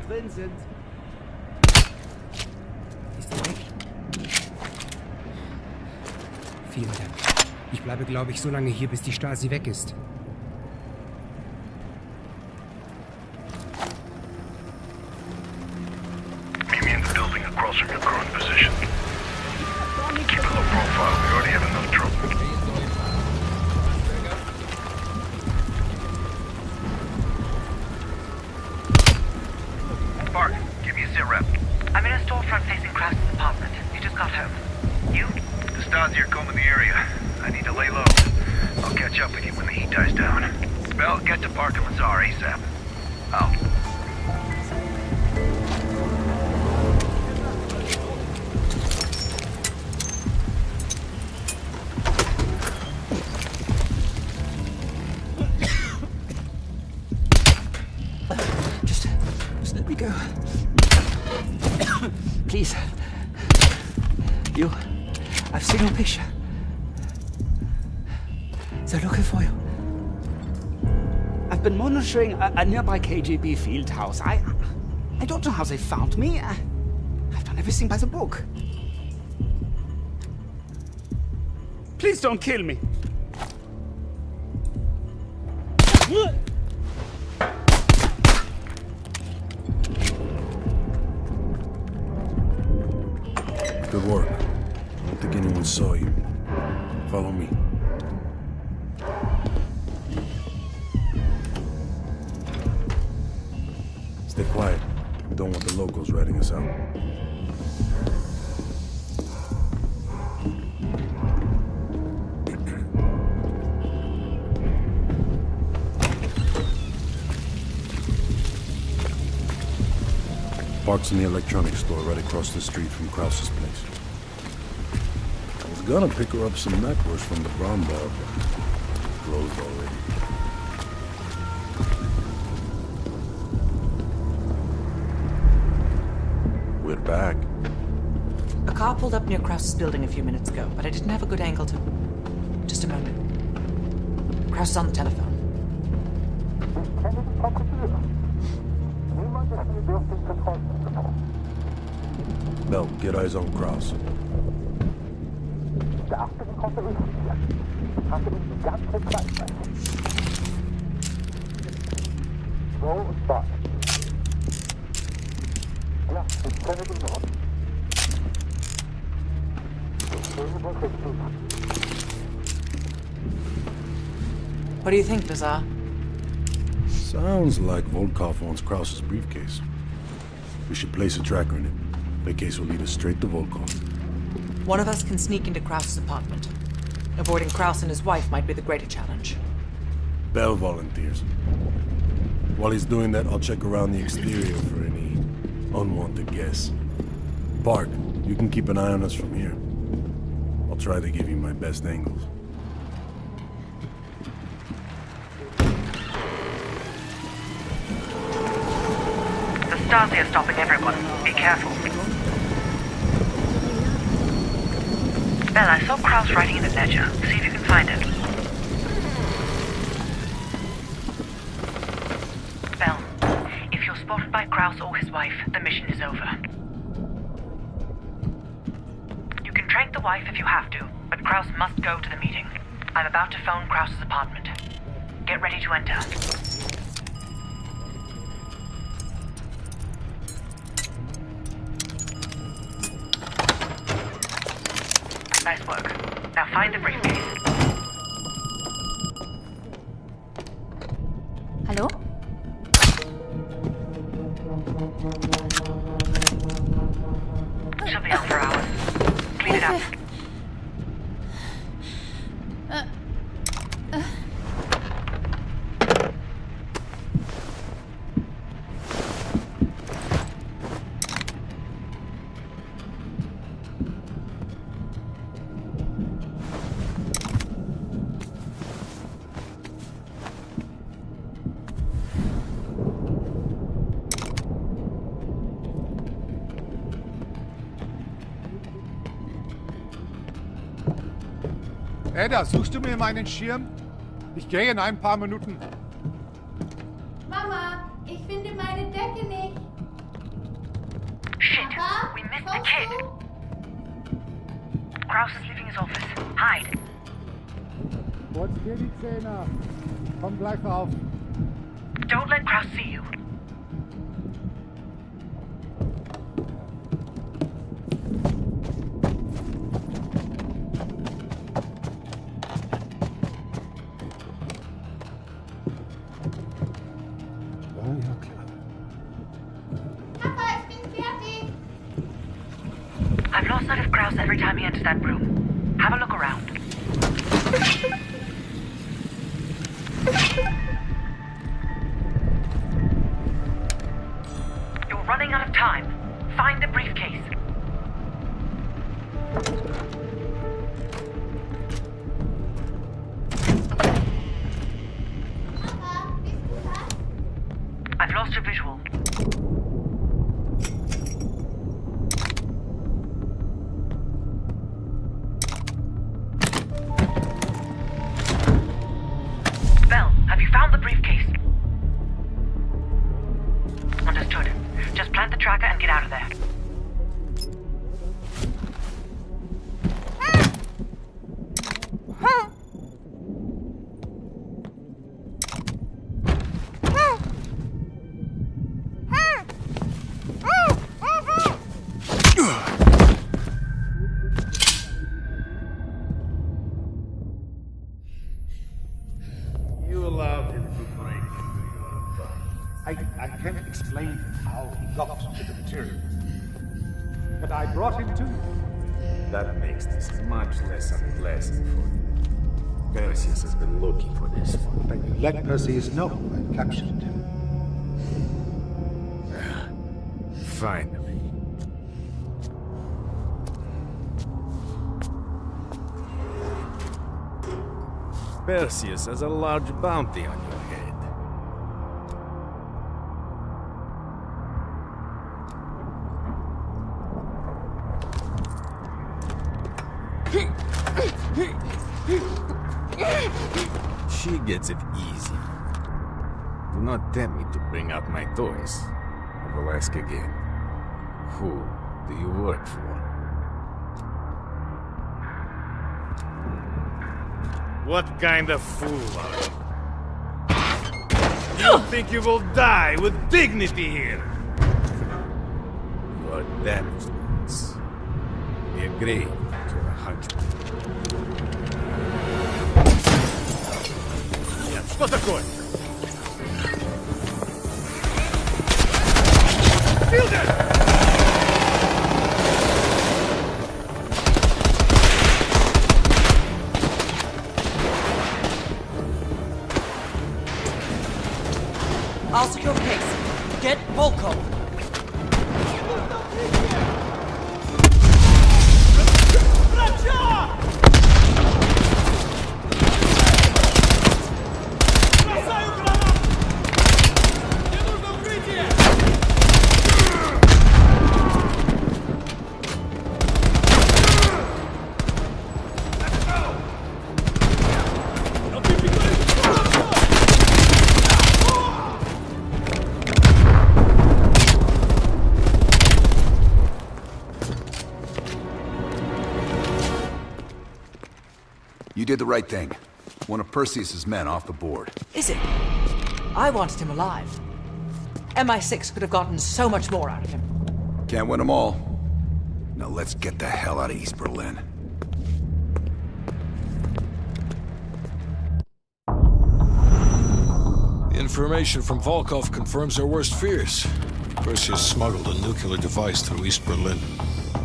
Ist er weg? Vielen Dank. Ich bleibe, glaube ich, so lange hier, bis die Stasi weg ist. Meet me in the building across from your current position. Keep a low profile. We already have enough trouble. Park, give me a sit rep. I'm in a storefront facing Krause's apartment. You just got home. You? The Stasi are combing the area. I need to lay low. I'll catch up with you when the heat dies down. Bell, get to Park and Lazar ASAP. Out. Just let me go. Please. I've seen your picture. They're looking for you. I've been monitoring a nearby KGB field house. I don't know how they found me. I've done everything by the book. Please don't kill me. Good work. I don't think anyone saw you. Follow me. Stay quiet. We don't want the locals ratting us out. parks in the electronics store right across the street from Krause's place. I was gonna pick her up some knackwurst from the Brown Bar, but it's closed already. We're back. A car pulled up near Krause's building a few minutes ago, but I didn't have a good angle to... Just a moment. Krause is on the telephone. Bell, get eyes on Krause. What do you think, Lazar? Sounds like Volkov owns Krause's briefcase. We should place a tracker in it. The case will lead us straight to Volkov. One of us can sneak into Krause's apartment. Avoiding Krause and his wife might be the greater challenge. Bell volunteers. While he's doing that, I'll check around the exterior for any unwanted guests. Park, you can keep an eye on us from here. I'll try to give you my best angles. The Stasi are stopping everyone. Be careful. Bell, I saw Krause writing in the ledger. See if you can find it. Bell, if you're spotted by Krause or his wife, the mission is over. You can trank the wife if you have to, but Krause must go to the meeting. I'm about to phone Krause's apartment. Get ready to enter. Nice work. Now find the briefcase. Hallo? She'll be out for hours. Clean it up. Ada, suchst du mir meinen Schirm? Ich gehe in ein paar Minuten. Mama, ich finde meine Decke nicht. Shit, we missed the kid. Krause is leaving his office. Hide. Putz dir die Zähne. Komm gleich auf. Don't let Krause see you. I've lost sight of Krause every time he enters that room. Have a look around. You're running out of time. Find the briefcase. I've lost your visual. Bell, have you found the briefcase? Understood. Just plant the tracker and get out of there. You allowed him to break into your phone. I can't explain how he got to the material. But I brought him to you. That makes this much less unpleasant for you. Perseus has been looking for this one. Then you let Perseus know I captured him. Finally. Perseus has a large bounty on your head. She gets it easy. Do not tempt me to bring out my toys. I will ask again. Who do you work for? What kind of fool are you? You think you will die with dignity here? You are damaged goods. Be a grave to a hunter. Что такое? I'll secure the case. Get Volkov. You did the right thing. One of Perseus's men off the board. Is it? I wanted him alive. MI6 could have gotten so much more out of him. Can't win them all. Now let's get the hell out of East Berlin. The information from Volkov confirms our worst fears. Perseus smuggled a nuclear device through East Berlin.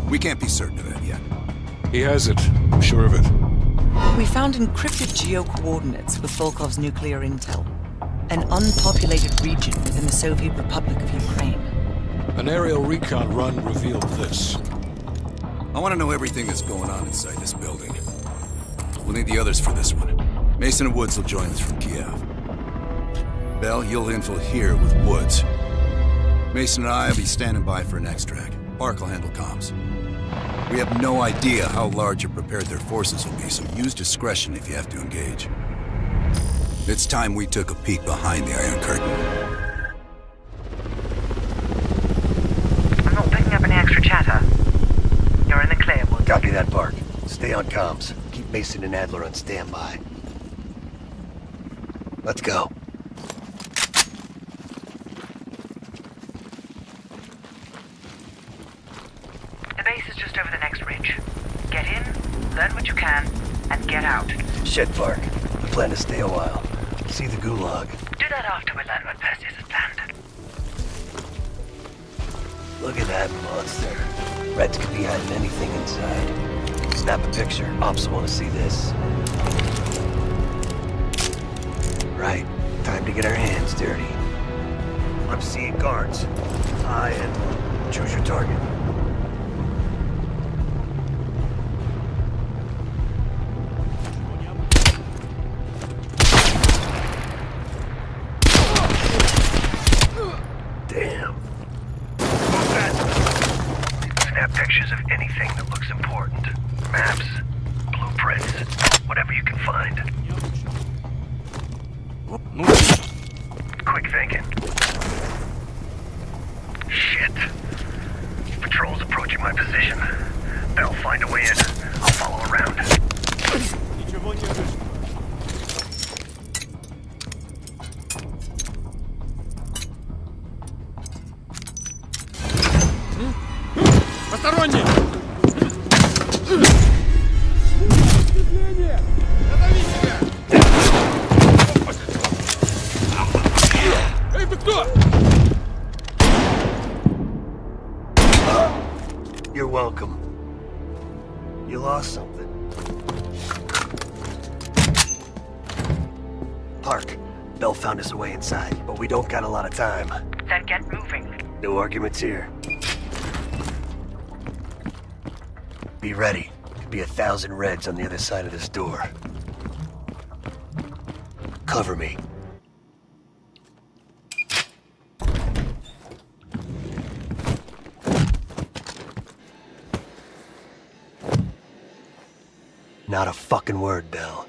We can't be certain of that yet. He has it. I'm sure of it. We found encrypted geo-coordinates with Volkov's nuclear intel. An unpopulated region within the Soviet Republic of Ukraine. An aerial recon run revealed this. I want to know everything that's going on inside this building. We'll need the others for this one. Mason and Woods will join us from Kiev. Bell, you'll infill here with Woods. Mason and I will be standing by for an extract. Park will handle comms. We have no idea how large or prepared their forces will be, so use discretion if you have to engage. It's time we took a peek behind the Iron Curtain. I'm not picking up any extra chatter. You're in the clear, Woods. Copy that, Park. Stay on comms. Keep Mason and Adler on standby. Let's go. The base is just over the next ridge. Get in, learn what you can, and get out. Shit, Park. I plan to stay a while. See the gulag. Do that after we learn what Perseus has planned. Look at that monster. Reds could be hiding anything inside. Snap a picture. Ops want to see this. Right. Time to get our hands dirty. I'm seeing guards. Eye and choose your target. Damn. Snap pictures of anything that looks important. Maps, blueprints, whatever you can find. Quick thinking. Shit. Patrol's approaching my position. They'll find a way in. I'll follow around. Посторонний! Эй, ты кто? You're welcome. You lost something. Park, Bell found us a way inside, but we don't got a lot of time. Then get moving. No arguments here. Be ready. Could be 1,000 Reds on the other side of this door. Cover me. Not a fucking word, Bell.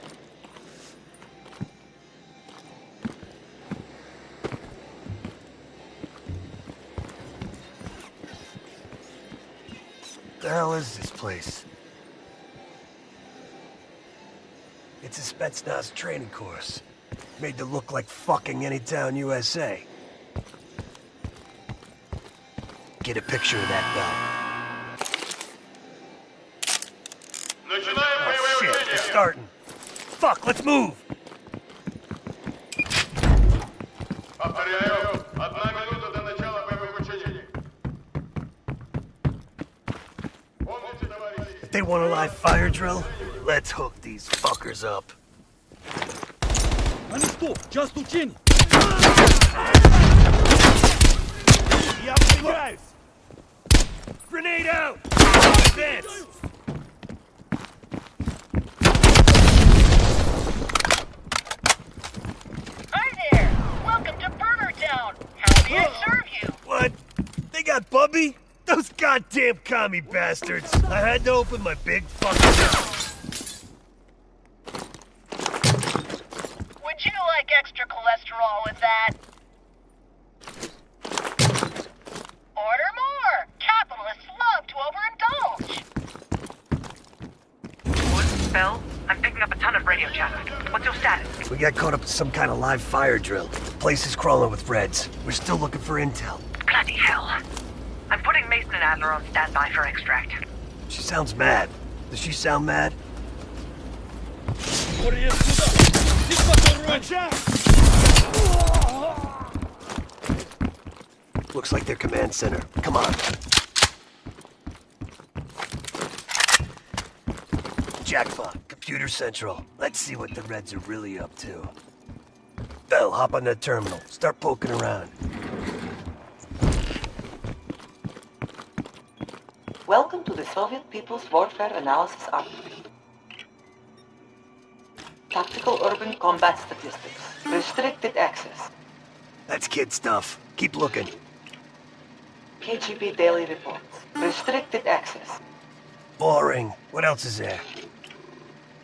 The hell is this place? It's a Spetsnaz training course. Made to look like fucking Anytown, USA. Get a picture of that bell. Oh shit, they're starting. Fuck, let's move! If they want a live fire drill, let's hook these fuckers up. Just учение! Я подвигаюсь! Grenade out! Advance! Hi there! Welcome to Burger Town! How may I serve you? What? They got Bubby? Those goddamn commie bastards! I had to open my big fucking mouth. Would you like extra cholesterol with that? Order more! Capitalists love to overindulge! Bell, I'm picking up a ton of radio chatter. What's your status? We got caught up in some kind of live fire drill. Place is crawling with Reds. We're still looking for intel. Bloody hell. I'm putting Mason and Adler on standby for extract. She sounds mad. Does she sound mad? Looks like their command center. Come on. Jackpot, Computer Central. Let's see what the Reds are really up to. Bell, hop on that terminal. Start poking around. Welcome to the Soviet People's Warfare Analysis Archive. Tactical Urban Combat Statistics. Restricted access. That's kid stuff. Keep looking. KGB Daily Reports. Restricted access. Boring. What else is there?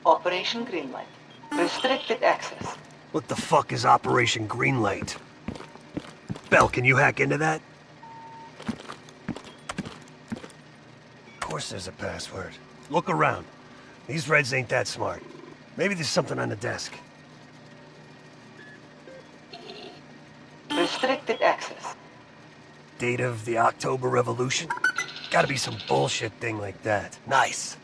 Operation Greenlight. Restricted access. What the fuck is Operation Greenlight? Bell, can you hack into that? Of course there's a password. Look around. These Reds ain't that smart. Maybe there's something on the desk. Restricted access. Date of the October Revolution? Gotta be some bullshit thing like that. Nice.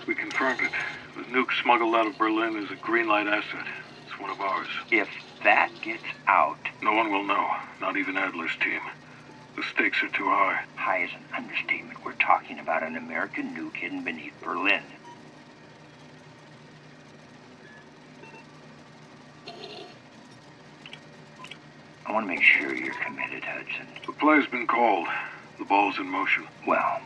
We confirmed it. The nuke smuggled out of Berlin is a Greenlight asset. It's one of ours. If that gets out... No one will know, not even Adler's team. The stakes are too high. High is an understatement. We're talking about an American nuke hidden beneath Berlin. I want to make sure you're committed, Hudson. The play's been called. The ball's in motion. Well,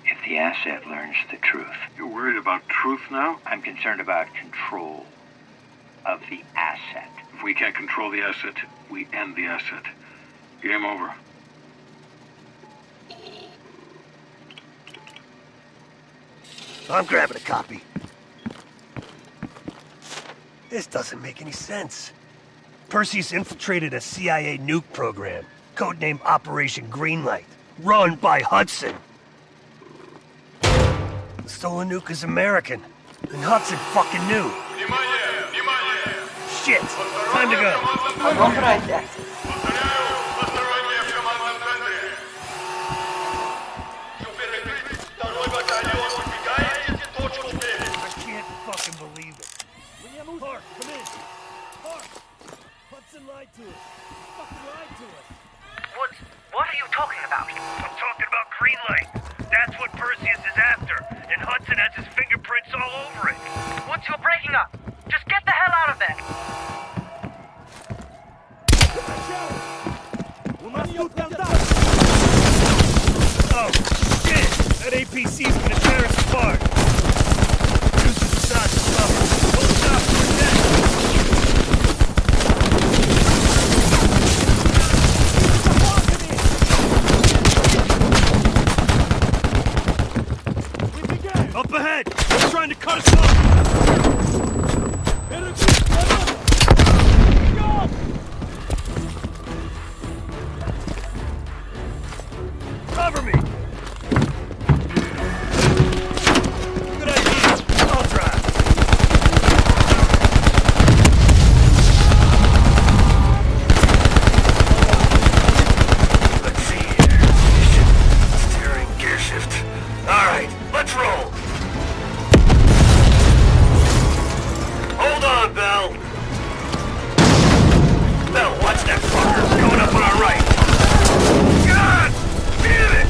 if the asset learns the truth... You're worried about truth now? I'm concerned about control of the asset. If we can't control the asset, we end the asset. Game over. I'm grabbing a copy. This doesn't make any sense. Perseus infiltrated a CIA nuke program, codenamed Operation Greenlight, run by Hudson. The stolen nuke is American, and Hudson fucking knew. Shit! Time to go. Unauthorized access. I can't fucking believe it. Clark, come in. Clark! Hudson lied to us. Fucking lied to us. What are you talking about? I'm talking about Greenlight. That's what Perseus is after, and Hudson has his fingerprints all over it. Once you're breaking up, just get the APC's gonna tear us apart. Use the facade to cover. Don't stop for a death. Up ahead! They're trying to cut us off! Cover me! Good idea. I'll drive. Let's see here. Steering, gear shift. All right, let's roll. Hold on, Bell. Bell, watch that fucker. Going up on our right. God damn it!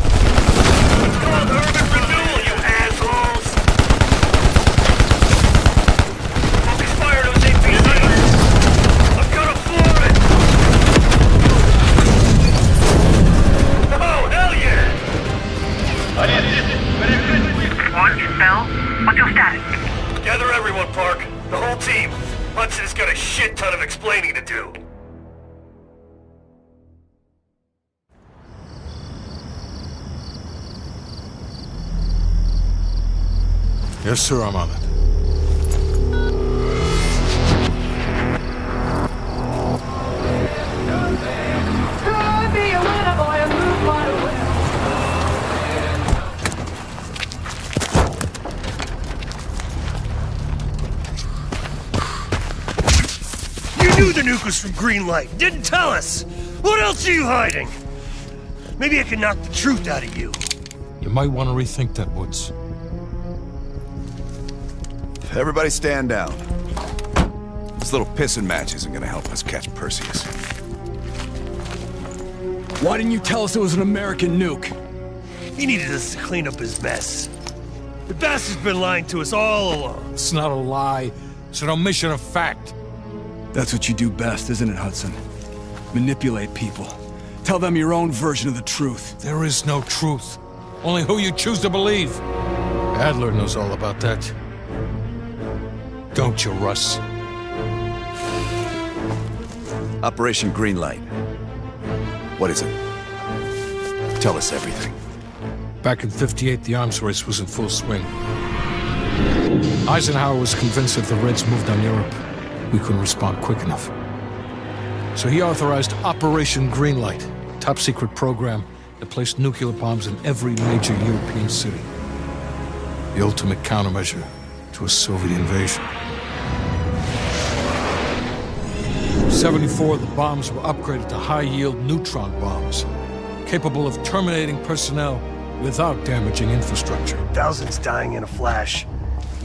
It's called urban renewal, you assholes! Focus fire those APCs. I'm gonna floor it! Oh, hell yeah! What, Bell? What's your status? Gather everyone, Park. The whole team. Hudson's got a shit ton of explaining to do. Yes, sir, I'm on it. Be a winner, boy, and move right away. You knew the nuke was from Greenlight. Didn't tell us. What else are you hiding? Maybe I can knock the truth out of you. You might want to rethink that, Woods. Everybody stand down. This little pissing match isn't gonna help us catch Perseus. Why didn't you tell us it was an American nuke? He needed us to clean up his mess. The bastard's been lying to us all along. It's not a lie. It's an omission of fact. That's what you do best, isn't it, Hudson? Manipulate people. Tell them your own version of the truth. There is no truth. Only who you choose to believe. Adler knows all about that. Don't you, Russ? Operation Greenlight. What is it? Tell us everything. Back in '58, the arms race was in full swing. Eisenhower was convinced if the Reds moved on Europe, we couldn't respond quick enough. So he authorized Operation Greenlight, a top-secret program that placed nuclear bombs in every major European city. The ultimate countermeasure to a Soviet invasion. 74, the bombs were upgraded to high-yield neutron bombs, capable of terminating personnel without damaging infrastructure. Thousands dying in a flash.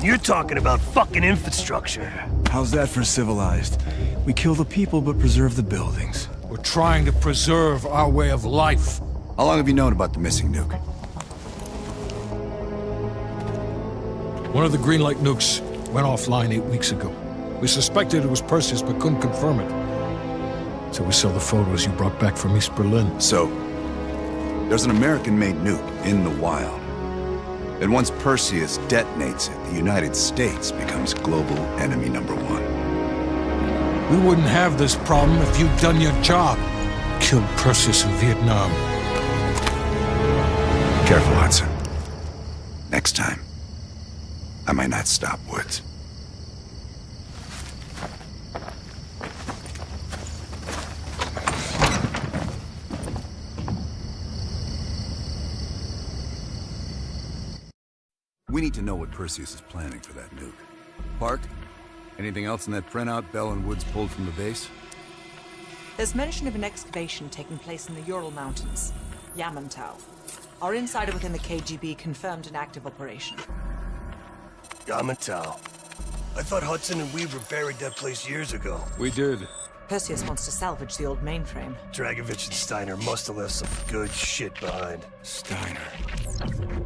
You're talking about fucking infrastructure. How's that for civilized? We kill the people but preserve the buildings. We're trying to preserve our way of life. How long have you known about the missing nuke? One of the Greenlight nukes went offline 8 weeks ago. We suspected it was Perseus, but couldn't confirm it. So we saw the photos you brought back from East Berlin. So, there's an American-made nuke in the wild. And once Perseus detonates it, the United States becomes global enemy #1. We wouldn't have this problem if you'd done your job. Killed Perseus in Vietnam. Careful, Hudson. Next time, I might not stop Woods. We need to know what Perseus is planning for that nuke. Park, anything else in that printout Bell and Woods pulled from the base? There's mention of an excavation taking place in the Ural Mountains, Yamantau. Our insider within the KGB confirmed an active operation. Yamantau. I thought Hudson and Weaver buried that place years ago. We did. Perseus wants to salvage the old mainframe. Dragovich and Steiner must have left some good shit behind. Steiner.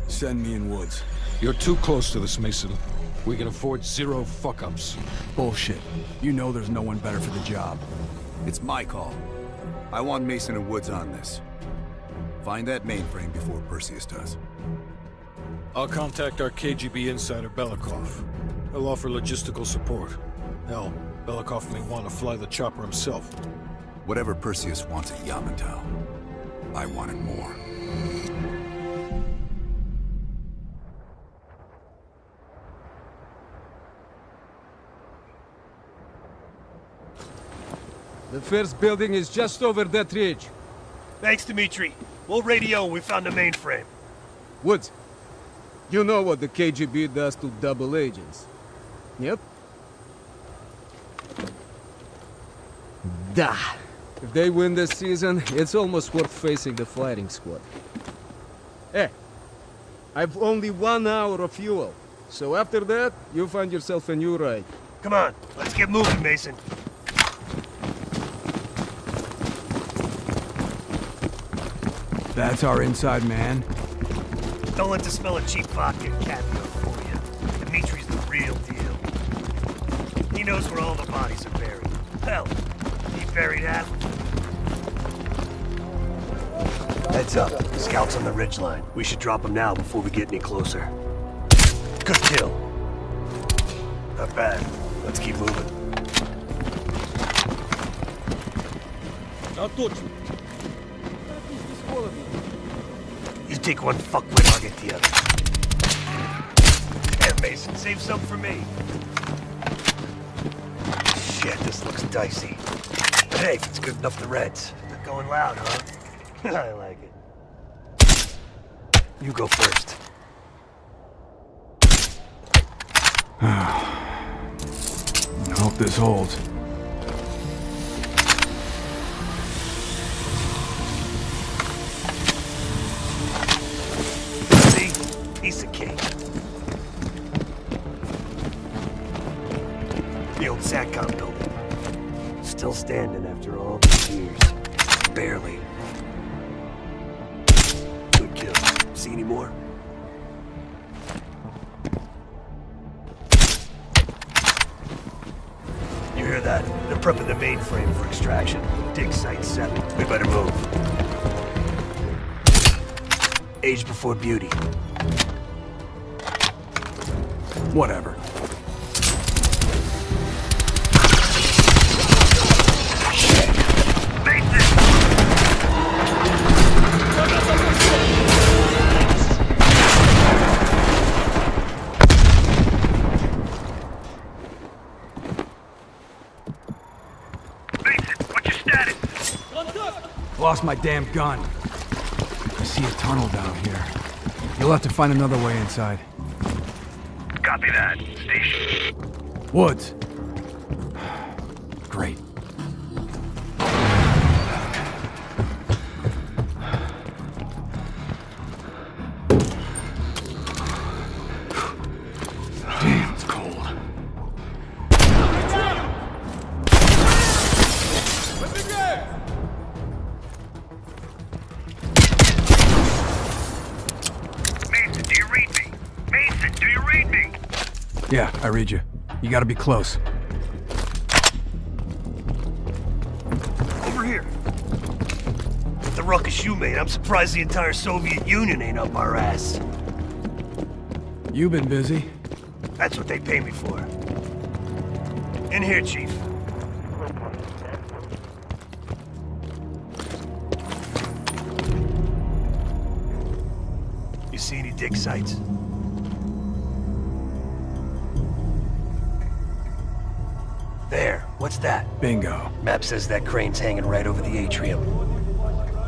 Send me in Woods. You're too close to this, Mason. We can afford 0 fuck-ups. Bullshit. You know there's no one better for the job. It's my call. I want Mason and Woods on this. Find that mainframe before Perseus does. I'll contact our KGB insider Belikov. He'll offer logistical support. Hell, Belikov may want to fly the chopper himself. Whatever Perseus wants at Yamato, I want it more. The first building is just over that ridge. Thanks, Dmitri. We'll radio when we found the mainframe. Woods, you know what the KGB does to double agents. Yep. Da. If they win this season, it's almost worth facing the fighting squad. Hey, I've only 1 hour of fuel. So after that, you find yourself a new ride. Come on, let's get moving, Mason. That's our inside man. Don't let the smell of cheap vodka and caviar fool you. Dimitri's the real deal. He knows where all the bodies are buried. Hell, he buried half of them. Heads up. Scouts on the ridgeline. We should drop them now before we get any closer. Good kill. Not bad. Let's keep moving. You take one fuckwit, I'll get the other. Damn, Mason, save some for me. Shit, this looks dicey. But hey, it's good enough the Reds. They're going loud, huh? I like it. You go first. I hope this holds. Piece of cake. The old SATCOM building. Still standing after all these years. Barely. Good kill. See any more? You hear that? They're prepping the mainframe for extraction. Dig Site 7. We better move. Age before beauty. Whatever. Lost my damn gun. I see a tunnel down here. You'll have to find another way inside. Copy that. Station. Woods. Great. Damn, it's cold. Mason, do you read me? Mason, do you read me? Yeah, I read you. You gotta be close. Over here. The ruckus you made, I'm surprised the entire Soviet Union ain't up our ass. You've been busy. That's what they pay me for. In here, Chief. You see any dig sites? There. What's that? Bingo. Map says that crane's hanging right over the atrium.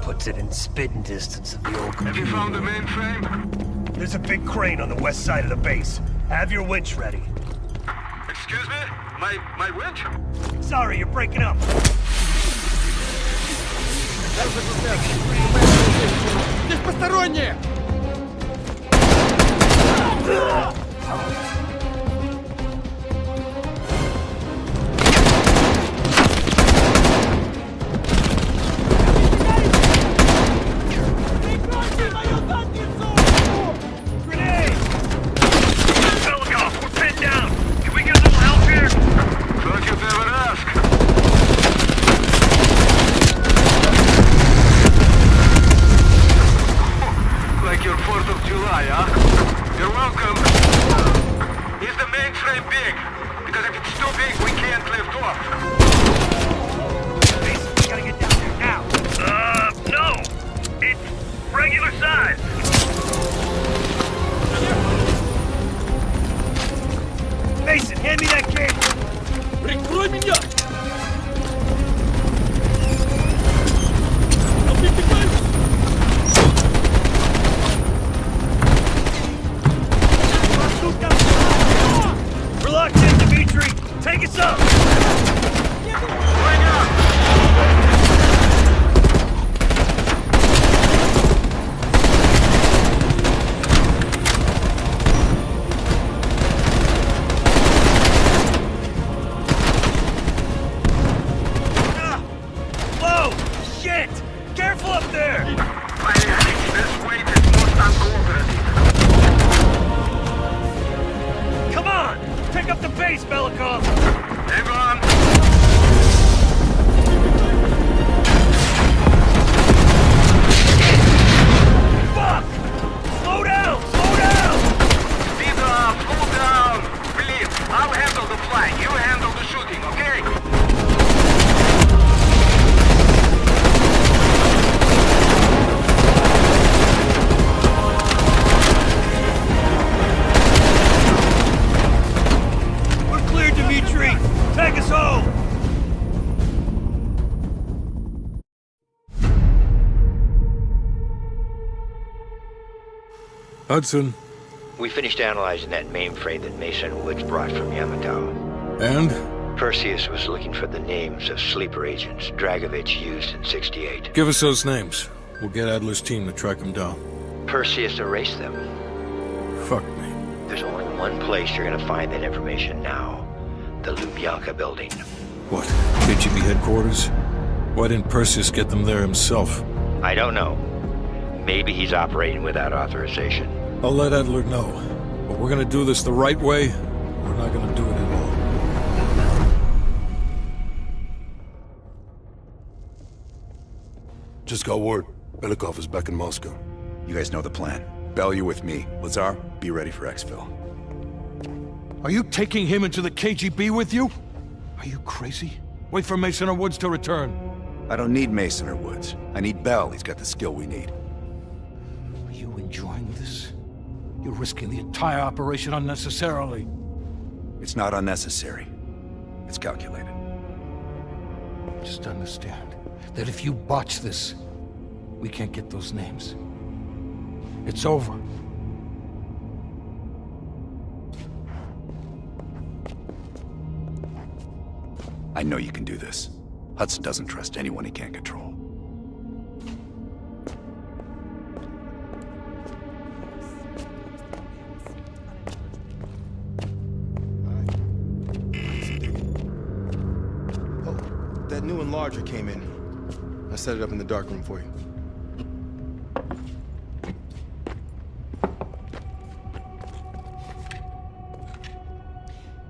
Puts it in spitting distance of the old computer. Have you found the mainframe? There's a big crane on the west side of the base. Have your winch ready. Excuse me? My winch? Sorry, you're breaking up. Здесь посторонние! Belikov, we're pinned down. Can we get a little help here? Thought you'd never ask. frame big, because if it's too big, we can't lift off. Mason, we gotta get down there now. No. It's regular size. Mason, hand me that cable. Прикрой меня! We're locked in, Dimitri. Take us up. Bring up. Whoa! Shit! Careful up there! This weight is most uncooperative. Come on! Pick up the pace, Belikov! Hang on! Fuck! Slow down! Slow down! Speed up! Slow down! Please, I'll handle the flying. You handle the shooting, okay? We're clear, Dimitri! Take us home! Hudson. We finished analyzing that mainframe that Mason Woods brought from Yamato. And? Perseus was looking for the names of sleeper agents Dragovich used in 68. Give us those names. We'll get Adler's team to track them down. Perseus erased them. Fuck me. There's only one place you're gonna find that information now. The Lubyanka building. What? KGB headquarters? Why didn't Perseus get them there himself? I don't know. Maybe he's operating without authorization. I'll let Adler know. But we're gonna do this the right way, or we're not gonna do it at all. Just got word. Belikov is back in Moscow. You guys know the plan. Bell, you're with me. Lazar, be ready for exfil. Are you taking him into the KGB with you? Are you crazy? Wait for Mason or Woods to return. I don't need Mason or Woods. I need Bell. He's got the skill we need. Are you enjoying this? You're risking the entire operation unnecessarily. It's not unnecessary. It's calculated. Just understand that if you botch this, we can't get those names. It's over. I know you can do this. Hudson doesn't trust anyone he can't control. Oh, that new enlarger came in. I set it up in the dark room for you.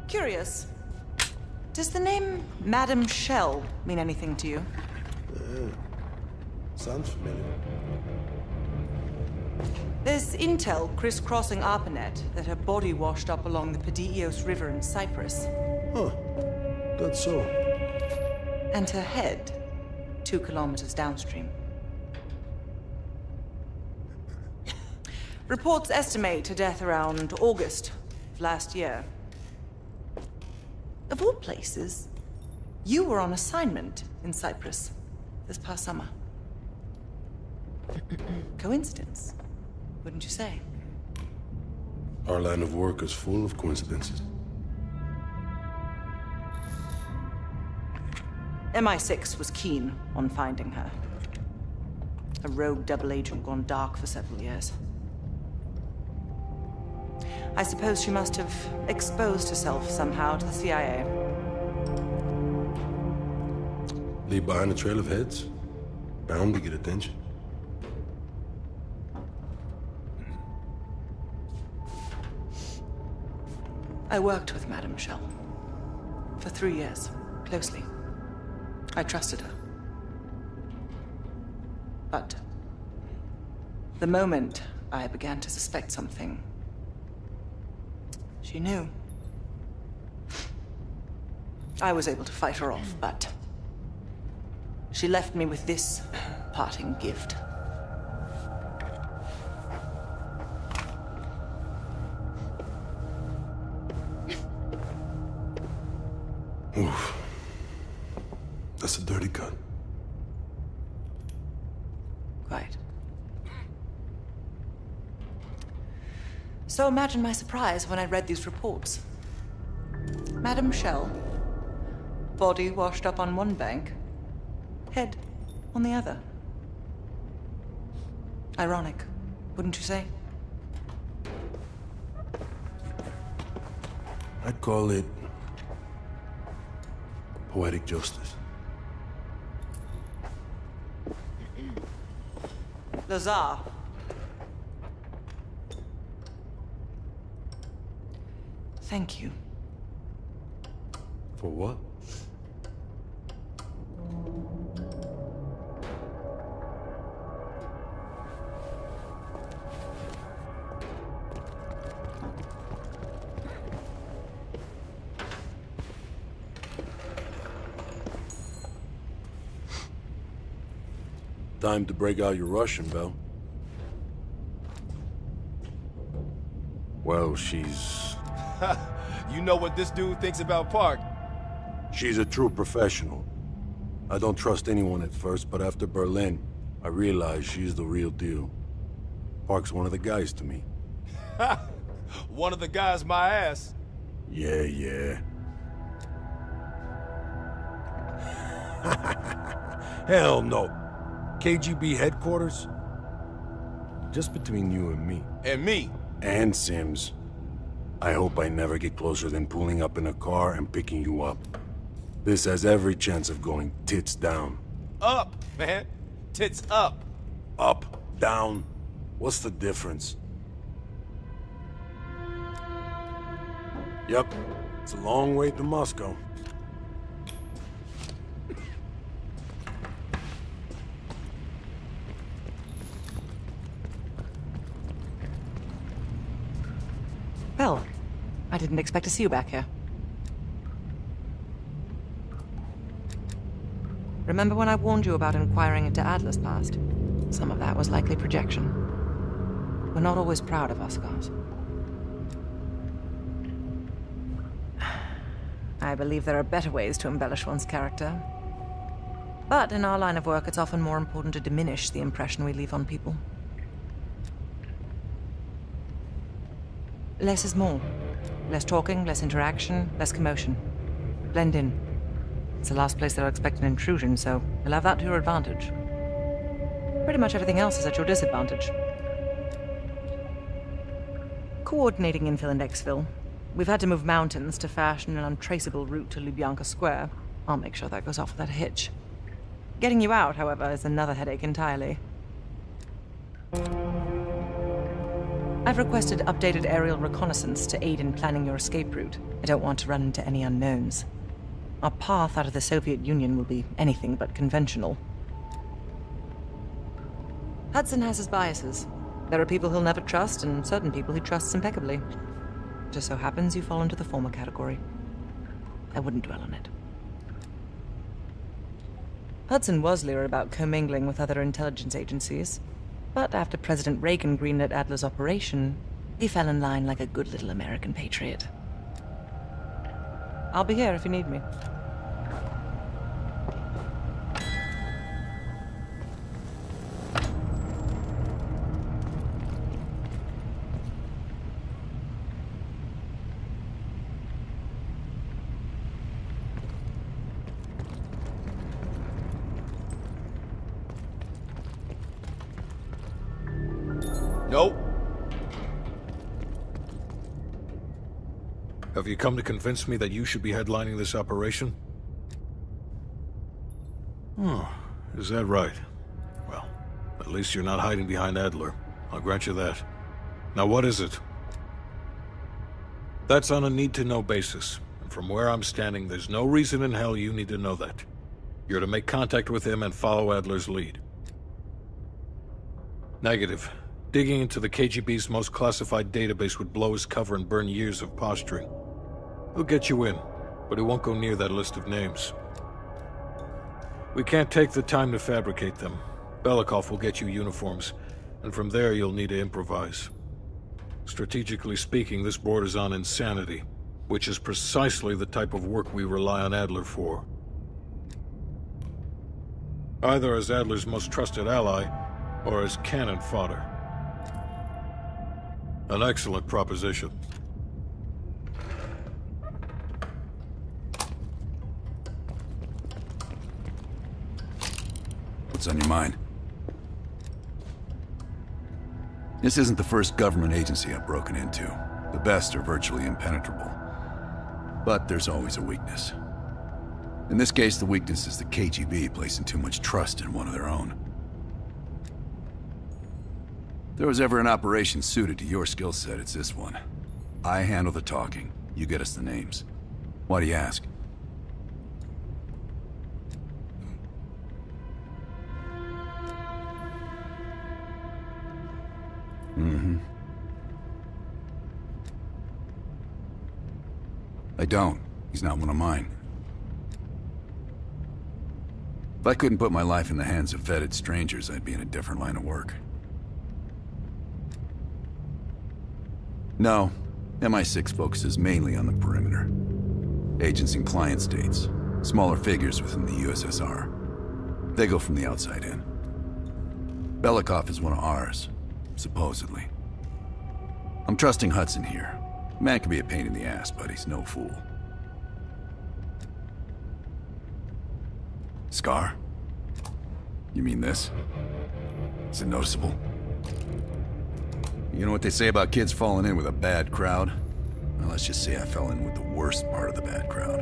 Curious. Does the name Madam Shell mean anything to you? Sounds familiar. There's intel crisscrossing ARPANET that her body washed up along the Pedios River in Cyprus. Huh. That's so. And her head, 2 kilometers downstream. Reports estimate her death around August of last year. Of all places, you were on assignment in Cyprus this past summer. Coincidence, wouldn't you say? Our line of work is full of coincidences. MI6 was keen on finding her. A rogue double agent gone dark for several years. I suppose she must have exposed herself somehow to the CIA. Leave behind a trail of heads? Bound to get attention. I worked with Madame Shell for 3 years, closely. I trusted her. But the moment I began to suspect something, she knew. I was able to fight her off, but she left me with this parting gift. Oof. That's a dirty gun. Quite. So imagine my surprise when I read these reports. Madame Shell. Body washed up on one bank. Head on the other. Ironic, wouldn't you say? I'd call it poetic justice. Lazar. Thank you. For what? Time to break out your Russian, Belle. Well, she's... You know what this dude thinks about Park? She's a true professional. I don't trust anyone at first, but after Berlin, I realized she's the real deal. Park's one of the guys to me. One of the guys my ass. Yeah. Hell no. KGB headquarters? Just between you and me. And me. And Sims. I hope I never get closer than pulling up in a car and picking you up. This has every chance of going tits down. Up, man. Tits up. Up, down. What's the difference? Yep. It's a long way to Moscow. Well, I didn't expect to see you back here. Remember when I warned you about inquiring into Adler's past? Some of that was likely projection. We're not always proud of our scars. I believe there are better ways to embellish one's character. But in our line of work, it's often more important to diminish the impression we leave on people. Less is more. Less talking, less interaction, less commotion. Blend in. It's the last place they'll expect an intrusion, so you'll have that to your advantage. Pretty much everything else is at your disadvantage. Coordinating infill in Exfil. We've had to move mountains to fashion an untraceable route to Lubyanka Square. I'll make sure that goes off without a hitch. Getting you out, however, is another headache entirely. I've requested updated aerial reconnaissance to aid in planning your escape route. I don't want to run into any unknowns. Our path out of the Soviet Union will be anything but conventional. Hudson has his biases. There are people he'll never trust, and certain people he trusts impeccably. Just so happens you fall into the former category. I wouldn't dwell on it. Hudson was leery about commingling with other intelligence agencies. But after President Reagan greenlit Adler's operation, he fell in line like a good little American patriot. I'll be here if you need me. Nope. Have you come to convince me that you should be headlining this operation? Oh, is that right? Well, at least you're not hiding behind Adler. I'll grant you that. Now what is it? That's on a need-to-know basis. And from where I'm standing, there's no reason in hell you need to know that. You're to make contact with him and follow Adler's lead. Negative. Digging into the KGB's most classified database would blow his cover and burn years of posturing. He'll get you in. but he won't go near that list of names. We can't take the time to fabricate them. Belikov will get you uniforms, and from there you'll need to improvise. Strategically speaking, this borders on insanity, which is precisely the type of work we rely on Adler for. Either as Adler's most trusted ally, or as cannon fodder. An excellent proposition. What's on your mind? This isn't the first government agency I've broken into. The best are virtually impenetrable. But there's always a weakness. In this case, the weakness is the KGB placing too much trust in one of their own. If there was ever an operation suited to your skill set, it's this one. I handle the talking. You get us the names. Why do you ask? I don't. He's not one of mine. If I couldn't put my life in the hands of vetted strangers, I'd be in a different line of work. No, MI6 focuses mainly on the perimeter. Agents in client states, smaller figures within the USSR. They go from the outside in. Belikov is one of ours, supposedly. I'm trusting Hudson here. Man can be a pain in the ass, but he's no fool. Scar? You mean this? Is it noticeable? You know what they say about kids falling in with a bad crowd? Well, let's just say I fell in with the worst part of the bad crowd.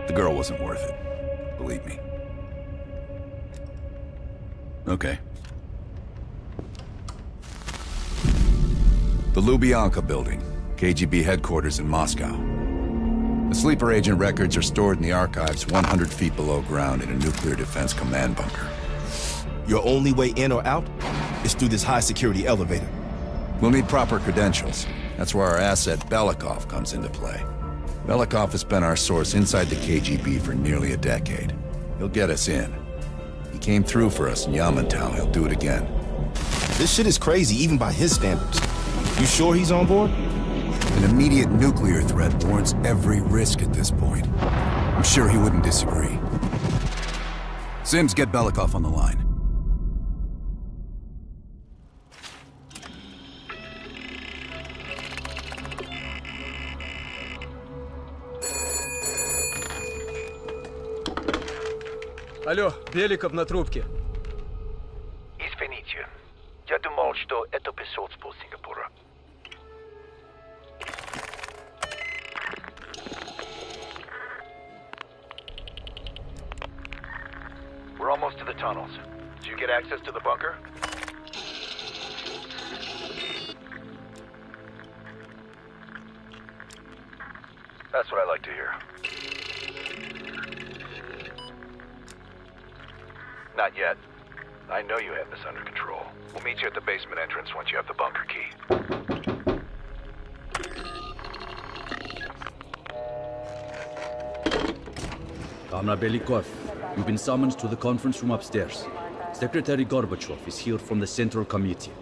The girl wasn't worth it. Believe me. Okay. The Lubyanka building. KGB headquarters in Moscow. The sleeper agent records are stored in the archives 100 feet below ground in a nuclear defense command bunker. Your only way in or out is through this high-security elevator. We'll need proper credentials. That's where our asset Belikov comes into play. Belikov has been our source inside the KGB for nearly a decade. He'll get us in. He came through for us in Yamantau. He'll do it again. This shit is crazy, even by his standards. You sure he's on board? An immediate nuclear threat warrants every risk at this point. I'm sure he wouldn't disagree. Sims, get Belikov on the line. Алло, Беликов на трубке. Извините, я думал, что это посольство Сингапура. We're almost to the tunnels. Did you get access to the bunker? That's what I like to hear. Not yet. I know you have this under control. We'll meet you at the basement entrance once you have the bunker key. Comrade Belikov, you've been summoned to the conference room upstairs. Secretary Gorbachev is here from the Central Committee.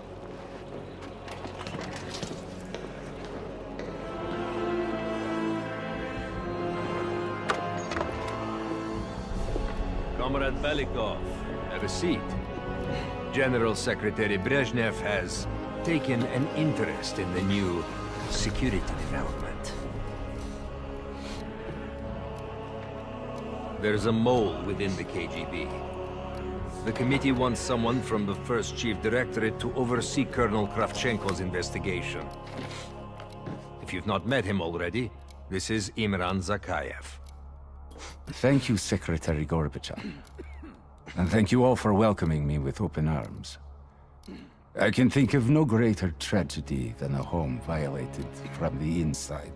Comrade Belikov, have a seat. General Secretary Brezhnev has taken an interest in the new security development. There's a mole within the KGB. The committee wants someone from the first Chief Directorate to oversee Colonel Kravchenko's investigation. If you've not met him already, this is Imran Zakayev. Thank you, Secretary Gorbachev. And thank you all for welcoming me with open arms. I can think of no greater tragedy than a home violated from the inside.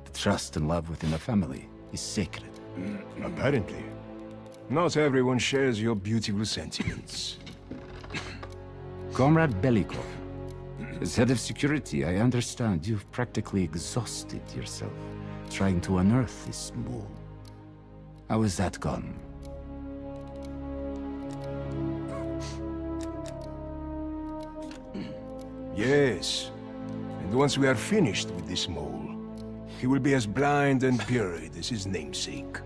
The trust and love within a family is sacred. Apparently. Not everyone shares your beautiful sentiments. Comrade Belikov, As head of security, I understand you've practically exhausted yourself trying to unearth this mole. How has that gone? Yes. And once we are finished with this mole, he will be as blind and buried as his namesake.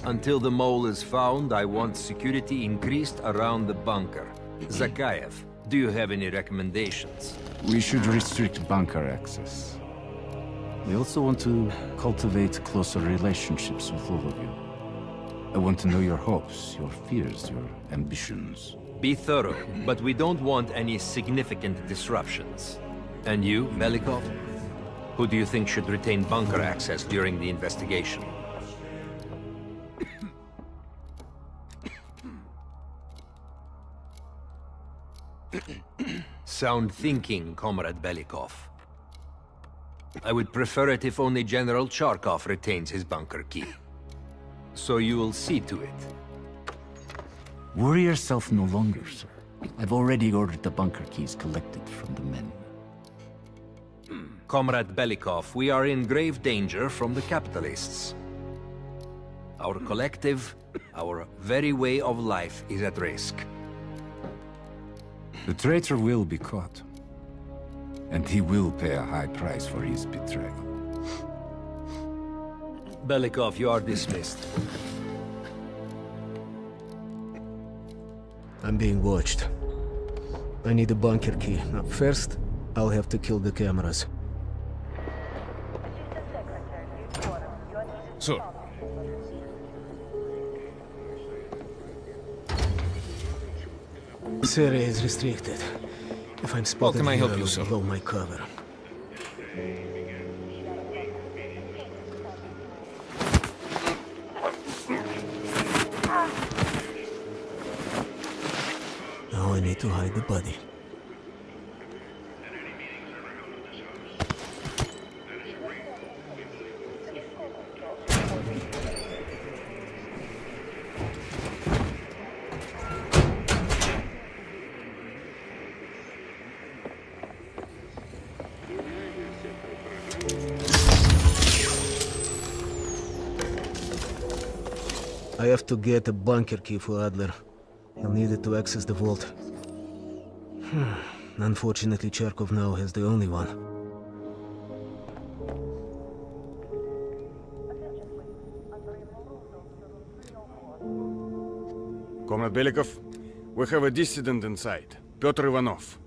Until the mole is found, I want security increased around the bunker. Zakayev, do you have any recommendations? We should restrict bunker access. We also want to cultivate closer relationships with all of you. I want to know your hopes, your fears, your ambitions. Be thorough, but we don't want any significant disruptions. And you, Belikov? Who do you think should retain bunker access during the investigation? Sound thinking, Comrade Belikov. I would prefer it if only General Charkov retains his bunker key. So you will see to it. Worry yourself no longer, sir. I've already ordered the bunker keys collected from the men. Comrade Belikov, we are in grave danger from the capitalists. Our collective, our very way of life is at risk. The traitor will be caught. And he will pay a high price for his betrayal. Belikov, you are dismissed. I'm being watched. I need a bunker key. Now, first, I'll have to kill the cameras. Sir. This area is restricted. If I'm spotted, How can I help you, sir? Blow my cover. Now I need to hide the body. I have to get a bunker key for Adler. He'll need it to access the vault. Unfortunately, Charkov now has the only one. Comrade Belikov, we have a dissident inside, Pyotr Ivanov.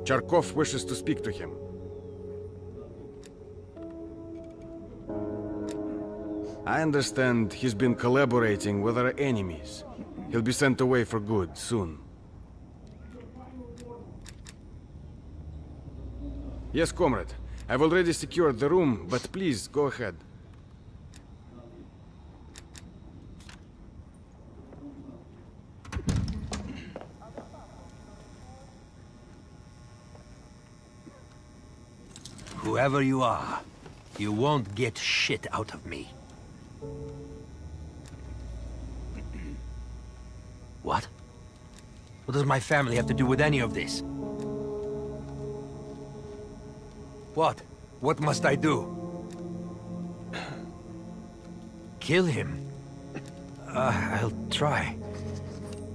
Charkov wishes to speak to him. I understand he's been collaborating with our enemies. He'll be sent away for good soon. Yes, comrade. I've already secured the room, but please, go ahead. Whoever you are, you won't get shit out of me. What? What does my family have to do with any of this? What? What must I do? Kill him? I'll try.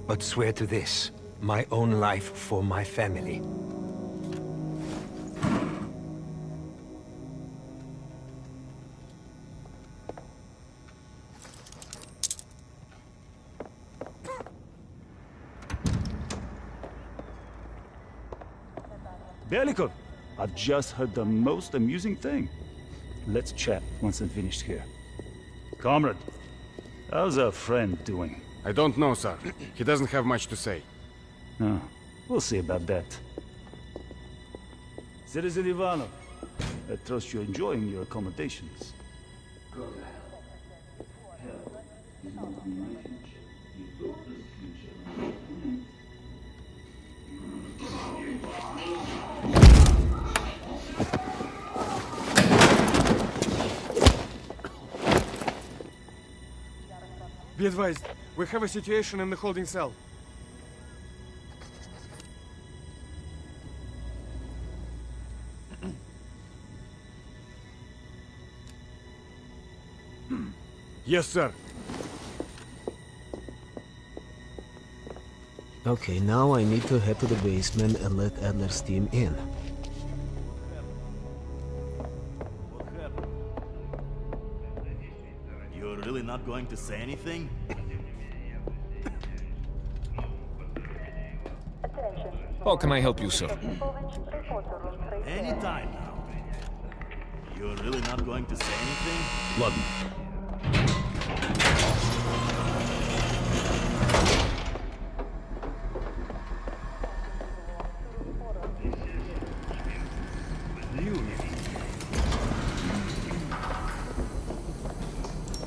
But swear to this, my own life for my family. Belikov, I've just heard the most amusing thing. Let's chat once I'm finished here. Comrade, how's our friend doing? I don't know, sir. He doesn't have much to say. Oh, we'll see about that. Citizen Ivanov, I trust you're enjoying your accommodations. Be advised, we have a situation in the holding cell. Yes, sir. Okay, now I need to head to the basement and let Adler's team in. You're really not going to say anything? How can I help you, sir? Anytime now. You're really not going to say anything? London.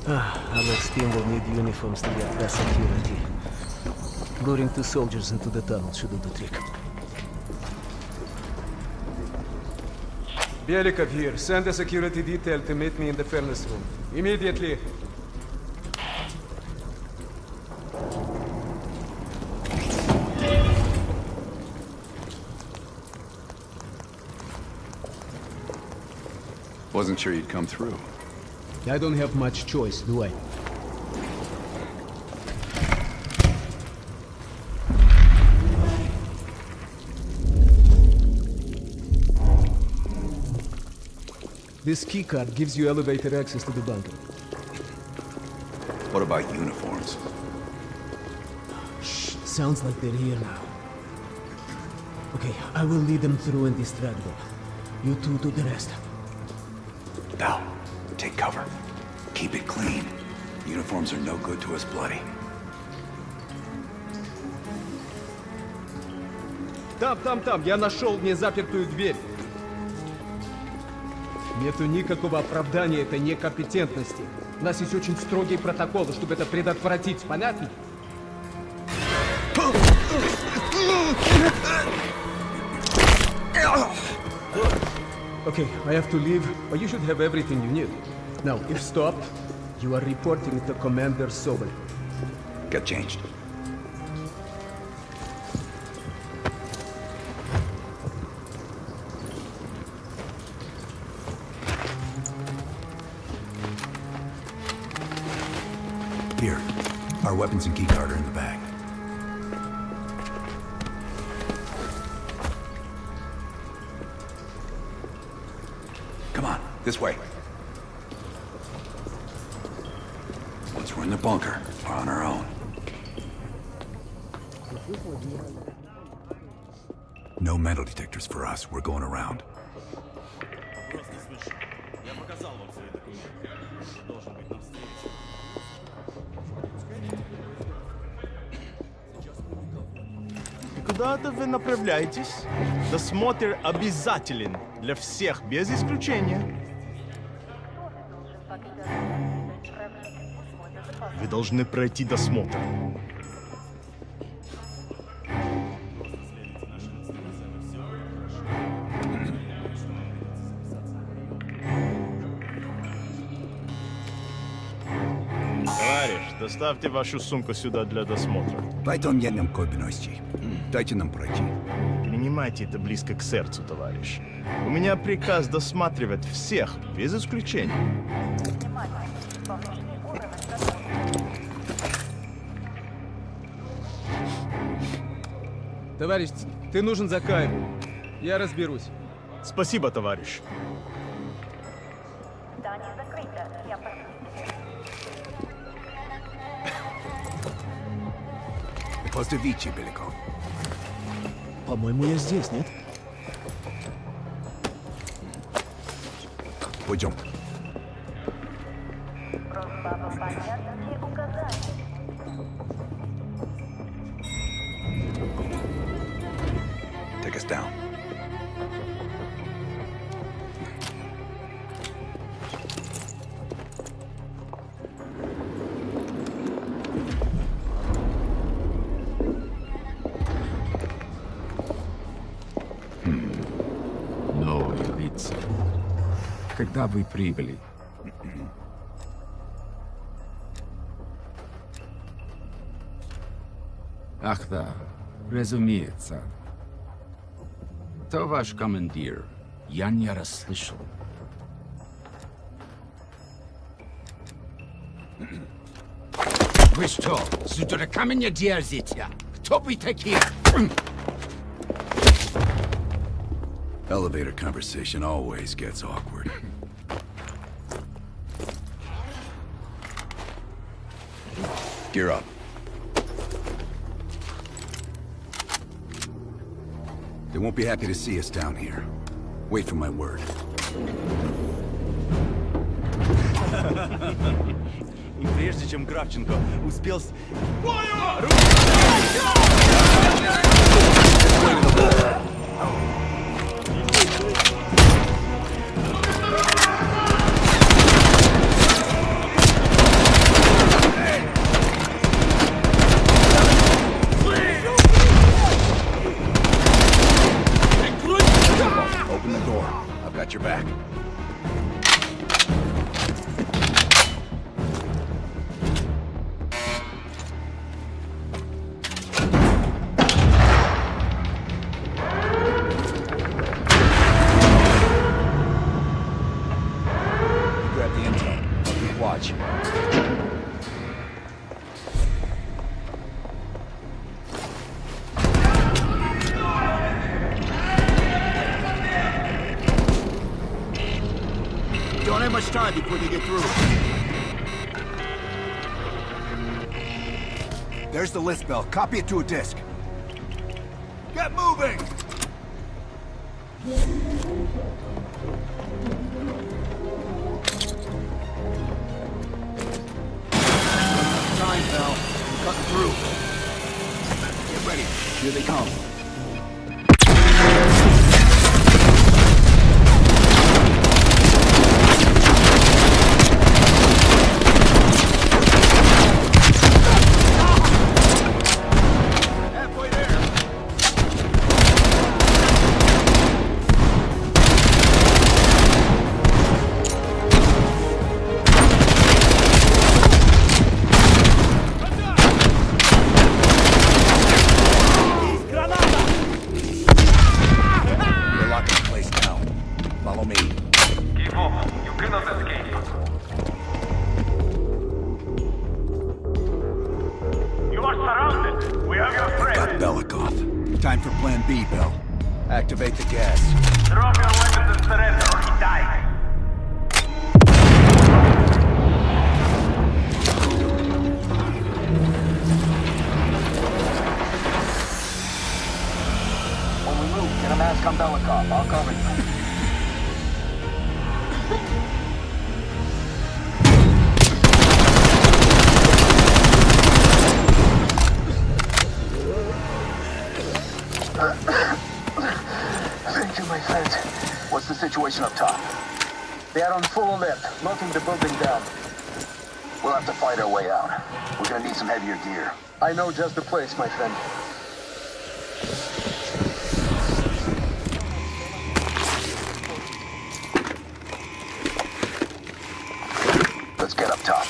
Adler's team will need uniforms to get past security. Luring 2 soldiers into the tunnel should do the trick. Belikov here. Send a security detail to meet me in the furnace room. Immediately. Wasn't sure you'd come through. I don't have much choice, do I? This keycard gives you elevator access to the bunker. What about uniforms? Shh, sounds like they're here now. Okay, I will lead them through and distract them. You two do the rest. Now, take cover. Keep it clean. Uniforms are no good to us bloody. Там, я нашел незапертую дверь. Нету никакого оправдания этой некомпетентности. У нас есть очень строгие протоколы, чтобы это предотвратить. Понятно? Okay, I have to leave, but you should have everything you need. Now, if stopped, you are reporting to Commander Sobel. Get changed. Here, our weapons and keycard are in the bag. Come on, this way. Once we're in the bunker, we're on our own. No metal detectors for us. We're going around. Куда-то вы направляетесь? Досмотр обязателен для всех, без исключения. Вы должны пройти досмотр. Товарищ, доставьте вашу сумку сюда для досмотра. Дайте нам пройти. Принимайте это близко к сердцу, товарищ. У меня приказ досматривать всех, без исключения. Товарищ, ты нужен за Каем. Я разберусь. Спасибо, товарищ. Поздравите, Беликов. По-моему, я здесь, нет? Пойдем. Take us down. Когда вы прибыли? Ах да, разумеется. Кто ваш командир? Я не расслышал. Wiesz co, z do kamienia dzierżycia. Kto by taki... Elevator conversation always gets awkward. Gear up. They won't be happy to see us down here. Wait for my word. И прежде чем Кравченко успел... Open the door. I've got your back. Don't have much time before they get through. There's the list, Bell. Copy it to a disk. Get moving! Time, Bell. We're cutting through. Get ready. Here they come. Time for Plan B, Bell. Activate the gas. Drop your weapons and surrender or he dies. When we move, get a mask on Belikov. I'll cover you. Thank you, my friend. What's the situation up top? They are on full alert, locking the building down. We'll have to fight our way out. We're gonna need some heavier gear. I know just the place, my friend. Let's get up top.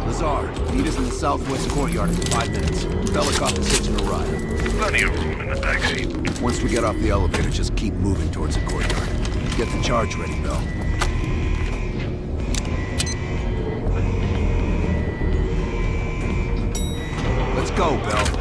Lazar, meet us in the southwest courtyard in 5 minutes. Belikov is hitching a ride. Plenty of room in the backseat. Once we get off the elevator, just keep moving towards the courtyard. Get the charge ready, Bell. Let's go, Bell.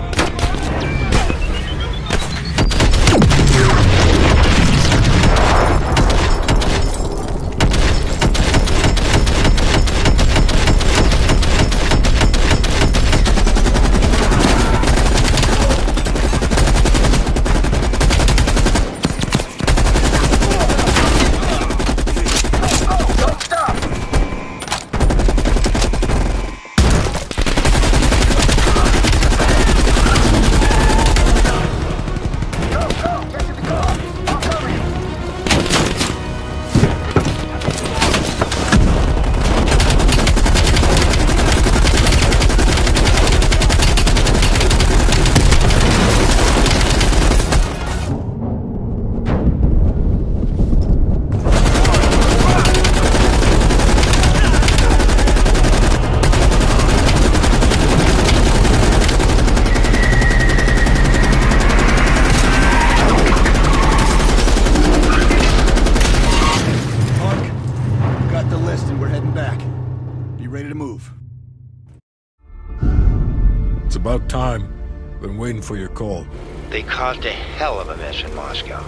About time. Been waiting for your call. They caused a hell of a mess in Moscow.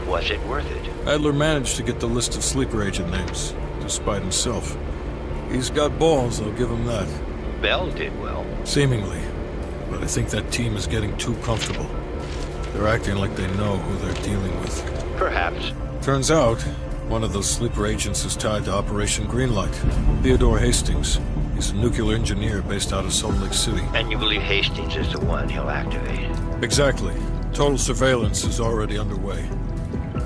Was it worth it? Adler managed to get the list of sleeper agent names, despite himself. He's got balls, I'll give him that. Bell did well. Seemingly. But I think that team is getting too comfortable. They're acting like they know who they're dealing with. Perhaps. Turns out, one of those sleeper agents is tied to Operation Greenlight. Theodore Hastings. He's a nuclear engineer based out of Salt Lake City. And you believe Hastings is the one he'll activate? Exactly. Total surveillance is already underway.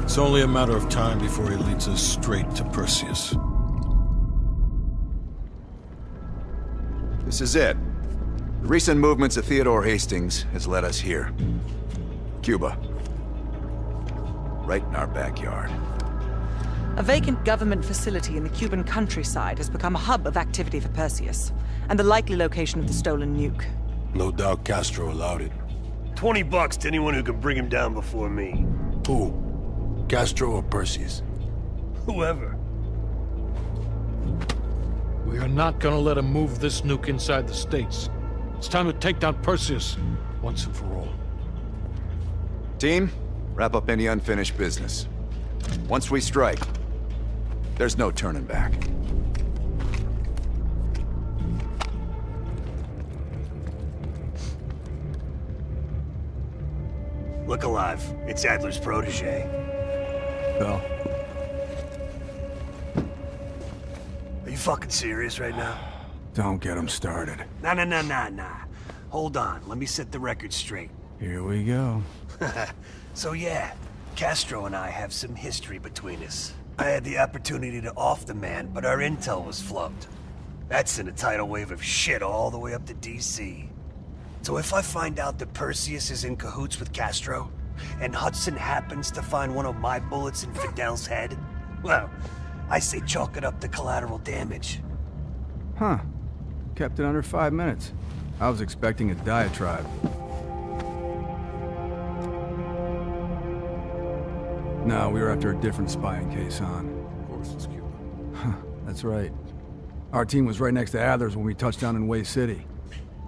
It's only a matter of time before he leads us straight to Perseus. This is it. The recent movements of Theodore Hastings has led us here. Cuba. Right in our backyard. A vacant government facility in the Cuban countryside has become a hub of activity for Perseus, and the likely location of the stolen nuke. No doubt Castro allowed it. $20 to anyone who can bring him down before me. Who? Castro or Perseus? Whoever. We are not gonna let him move this nuke inside the States. It's time to take down Perseus, once and for all. Team, wrap up any unfinished business. Once we strike, there's no turning back. Look alive. It's Adler's protege. Bell. Are you fucking serious right now? Don't get him started. Nah. Hold on. Let me set the record straight. Here we go. So yeah, Castro and I have some history between us. I had the opportunity to off the man, but our intel was flubbed. That sent a tidal wave of shit all the way up to DC. So if I find out that Perseus is in cahoots with Castro, and Hudson happens to find one of my bullets in Fidel's head, well, I say chalk it up to collateral damage. Huh. Kept it under 5 minutes. I was expecting a diatribe. No, we were after a different spying case, Han. Of course it's Cuba. Huh, that's right. Our team was right next to Adler's when we touched down in Way City.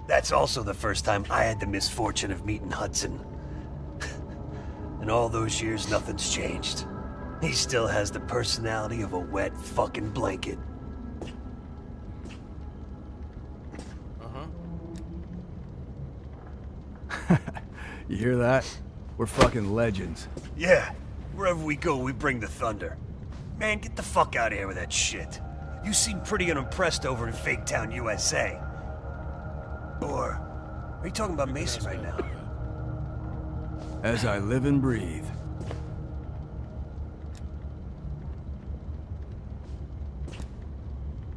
That's also the first time I had the misfortune of meeting Hudson. In all those years, nothing's changed. He still has the personality of a wet fucking blanket. You hear that? We're fucking legends. Yeah. Wherever we go, we bring the thunder. Man, get the fuck out of here with that shit. You seem pretty unimpressed over in Fake Town, USA. Or, are you talking about Mason right now? As I live and breathe.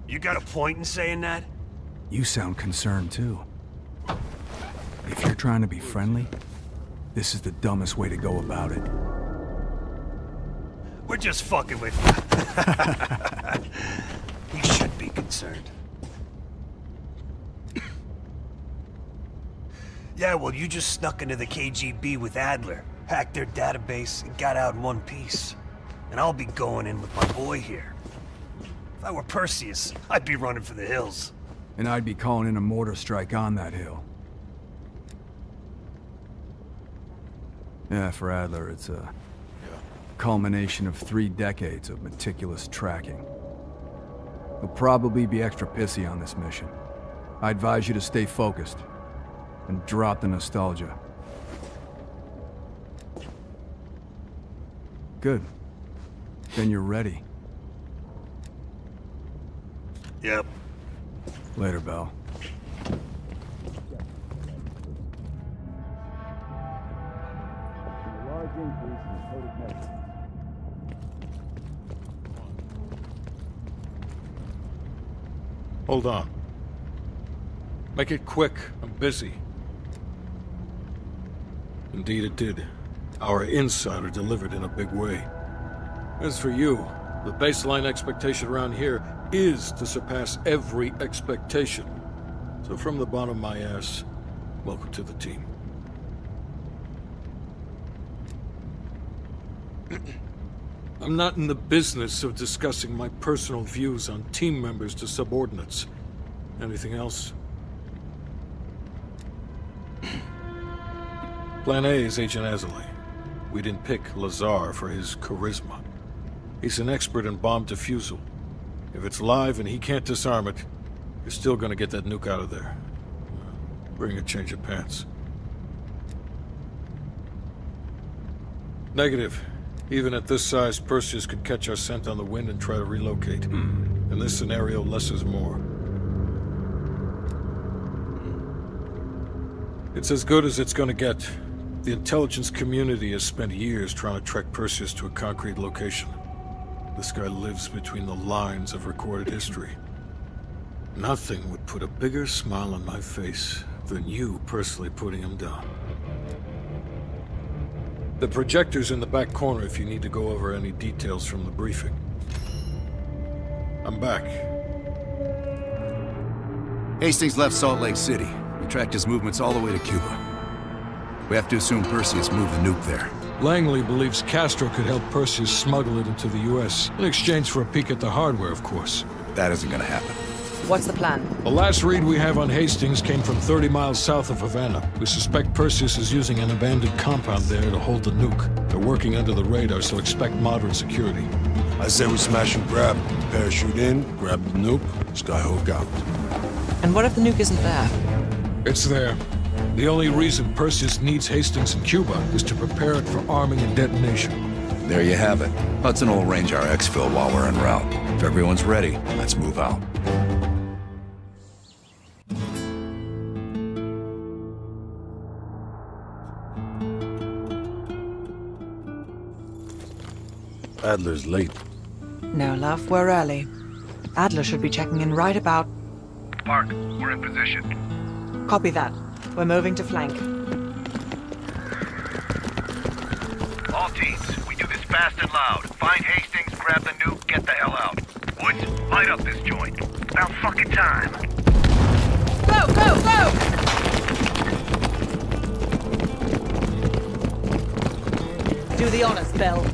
You got a point in saying that? You sound concerned too. If you're trying to be friendly, this is the dumbest way to go about it. We're just fucking with you. You should be concerned. Yeah, well, you just snuck into the KGB with Adler, hacked their database, and got out in one piece. And I'll be going in with my boy here. If I were Perseus, I'd be running for the hills. And I'd be calling in a mortar strike on that hill. Yeah, for Adler, it's a culmination of 3 decades of meticulous tracking. He'll probably be extra pissy on this mission. I advise you to stay focused and drop the nostalgia. Good. Then you're ready. Yep. Later, Bell. Hold on. Make it quick. I'm busy. Indeed it did. Our insider delivered in a big way. As for you, the baseline expectation around here is to surpass every expectation. So from the bottom of my ass, welcome to the team. I'm not in the business of discussing my personal views on team members to subordinates. Anything else? Plan A is Agent Azalee. We didn't pick Lazar for his charisma. He's an expert in bomb defusal. If it's live and he can't disarm it, you're still gonna get that nuke out of there. Bring a change of pants. Negative. Even at this size, Perseus could catch our scent on the wind and try to relocate. In this scenario, less is more. It's as good as it's gonna get. The intelligence community has spent years trying to track Perseus to a concrete location. This guy lives between the lines of recorded history. Nothing would put a bigger smile on my face than you personally putting him down. The projector's in the back corner if you need to go over any details from the briefing. I'm back. Hastings left Salt Lake City. We tracked his movements all the way to Cuba. We have to assume Perseus moved the nuke there. Langley believes Castro could help Perseus smuggle it into the US, in exchange for a peek at the hardware, of course. That isn't gonna happen. What's the plan? The last read we have on Hastings came from 30 miles south of Havana. We suspect Perseus is using an abandoned compound there to hold the nuke. They're working under the radar, so expect moderate security. I say we smash and grab. Parachute in, grab the nuke, skyhook out. And what if the nuke isn't there? It's there. The only reason Perseus needs Hastings in Cuba is to prepare it for arming and detonation. There you have it. Hudson will arrange our exfil while we're en route. If everyone's ready, let's move out. Adler's late. No, love, we're early. Adler should be checking in right about... Park, we're in position. Copy that. We're moving to flank. All teams, we do this fast and loud. Find Hastings, grab the nuke, get the hell out. Woods, light up this joint. About fucking time. Go, go, go! Do the honors, Bell.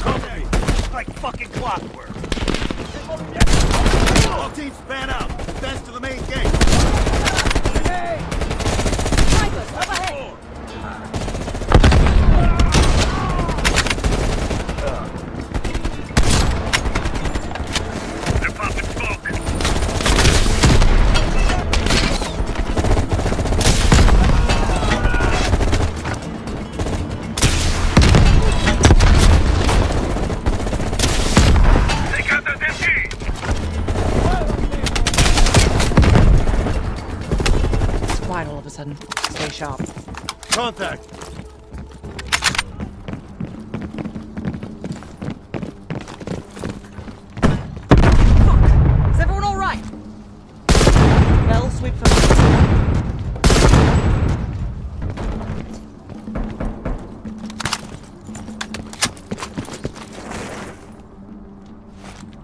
Okay, like fucking clockwork. All teams span out. Fence to the main gate. Hey! Snipers, overhead! They're popping smoke. Take out those MGs! It's quiet all of a sudden. Stay sharp. Contact! Is everyone all right? Bell, sweep for me.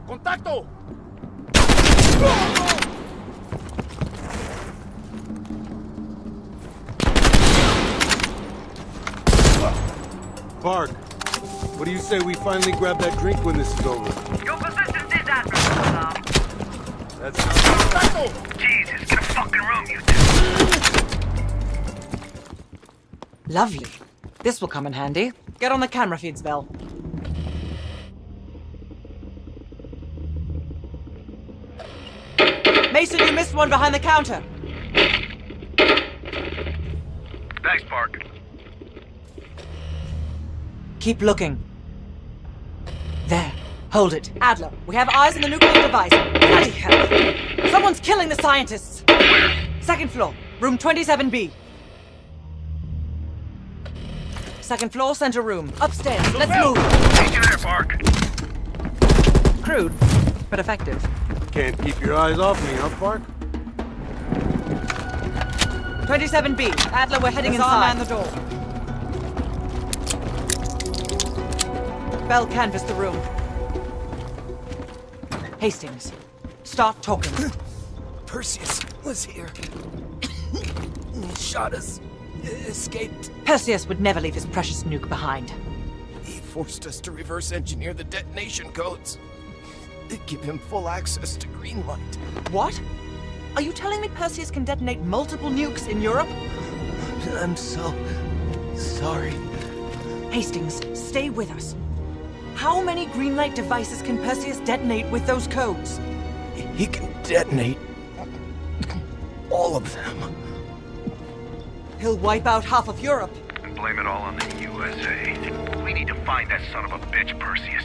Contacto! Park, what do you say we finally grab that drink when this is over? Your position is admirable. That's Jesus, get a fucking room, you two. Lovely. This will come in handy. Get on the camera feeds, Bell. Mason, you missed one behind the counter. Thanks, Park. Keep looking. There. Hold it. Adler, we have eyes on the nuclear device. Bloody hell. Someone's killing the scientists. Where? Second floor. Room 27B. Second floor, center room. Upstairs. Let's move. Take you there, Park. Crude, but effective. Can't keep your eyes off me, huh, Park? 27B. Adler, we're heading inside. Man the door. Bell, canvass the room. Hastings, start talking. Perseus was here. He shot us. Escaped. Perseus would never leave his precious nuke behind. He forced us to reverse engineer the detonation codes. Give him full access to Greenlight. What? Are you telling me Perseus can detonate multiple nukes in Europe? I'm so sorry. Hastings, stay with us. How many Greenlight devices can Perseus detonate with those codes? He can detonate all of them. He'll wipe out half of Europe. And blame it all on the USA. We need to find that son of a bitch, Perseus.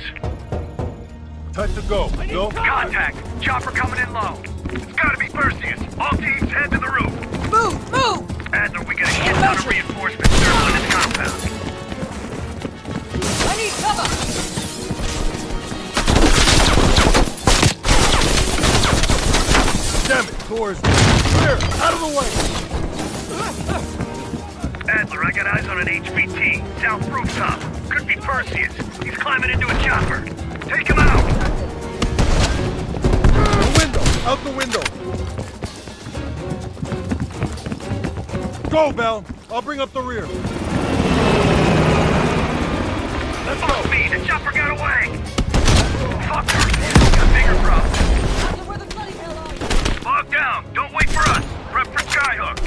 Time to go. Go. Contact! Chopper coming in low. It's gotta be Perseus. All teams head to the roof. Move! Move! Adler, we got a shit ton of reinforcements circling this compound. I need cover! Damn it, doors. Clear! Out of the way! Adler, I got eyes on an HVT. South rooftop. Could be Perseus. He's climbing into a chopper. Take him out! The window! Out the window! Go, Bell! I'll bring up the rear. Let's go! Speed! The chopper got away! Fuck Perseus! Got bigger problems. Log down! Don't wait for us! Prep for Skyhook!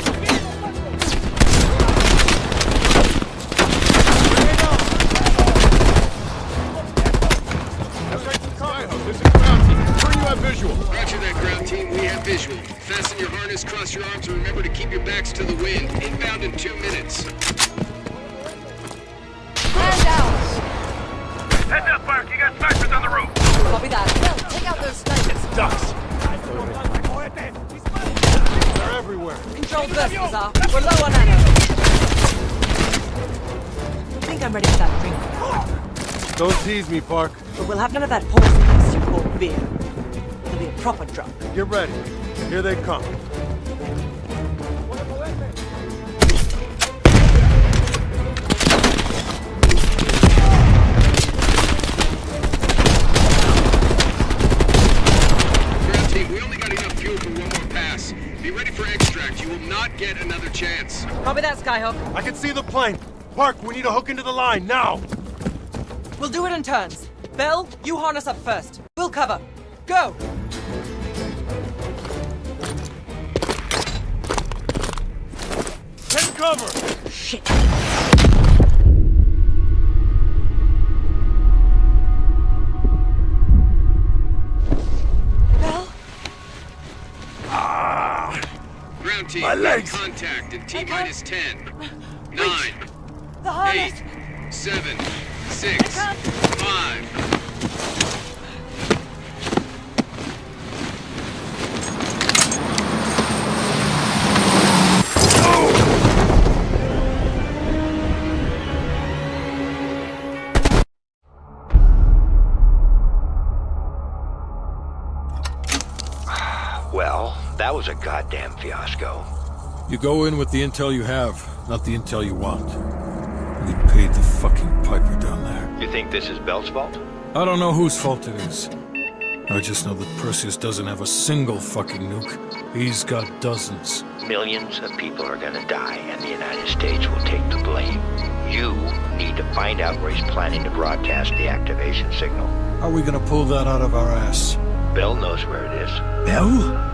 This is ground team. Turn you have visual. Roger that, ground team. We have visual. Fasten your harness, cross your arms, and remember to keep your backs to the wind. Inbound in 2 minutes. Hand down! Heads up, Mark. You got snipers on the roof. Copy that. Bill, take out those snipers. Ducks. They're everywhere. Control burst, Bazaar. We're low on ammo. I think I'm ready for that drink now. Don't tease me, Park. But we'll have none of that poisonous you call beer. It'll be a proper drunk. Get ready. Here they come. Ground team, we only got enough fuel for one more pass. Be ready for extract. You will not get another chance. Copy that, Skyhook. I can see the plane. Park, we need a hook into the line, now! We'll do it in turns. Bell, you harness up first. We'll cover. Go! Take cover! Shit. Bell? Ground team, My legs. contact in T-minus 10, 9, The harness! 8, 7, 6, 5. Well, that was a goddamn fiasco. You go in with the intel you have, not the intel you want. You get paid the fucking piper down there. You think this is Bell's fault? I don't know whose fault it is. I just know that Perseus doesn't have a single fucking nuke. He's got dozens. Millions of people are gonna die, and the United States will take the blame. You need to find out where he's planning to broadcast the activation signal. How are we gonna pull that out of our ass? Bell knows where it is. Bell?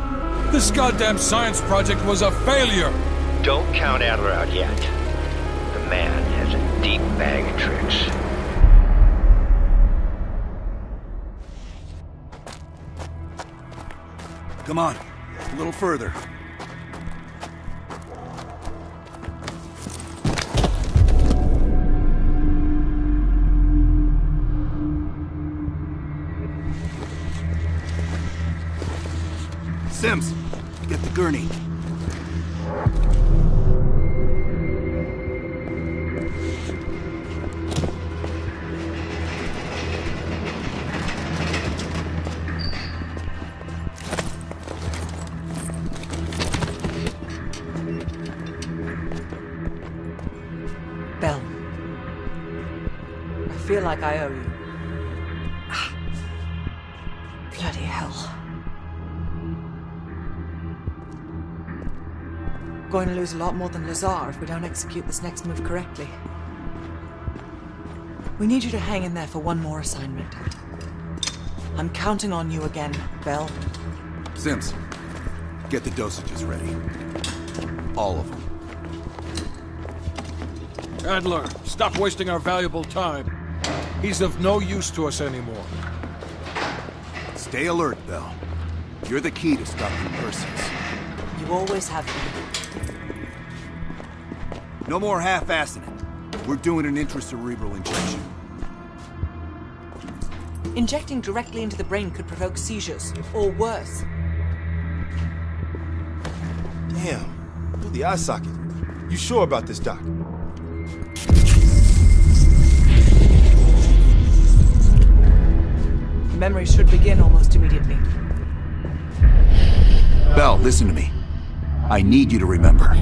This goddamn science project was a failure! Don't count Adler out yet. The man has a deep bag of tricks. Come on, a little further. Sims, get the gurney. Bell. I feel like I owe you. Bloody hell. Going to lose a lot more than Lazar if we don't execute this next move correctly. We need you to hang in there for one more assignment. I'm counting on you again, Bell. Sims, get the dosages ready. All of them. Adler, stop wasting our valuable time. He's of no use to us anymore. Stay alert, Bell. You're the key to stopping Perseus. You always have been. No more half-assing it. We're doing an intracerebral injection. Injecting directly into the brain could provoke seizures, or worse. Damn. Through the eye socket. You sure about this, Doc? Memory should begin almost immediately. Bell, listen to me. I need you to remember.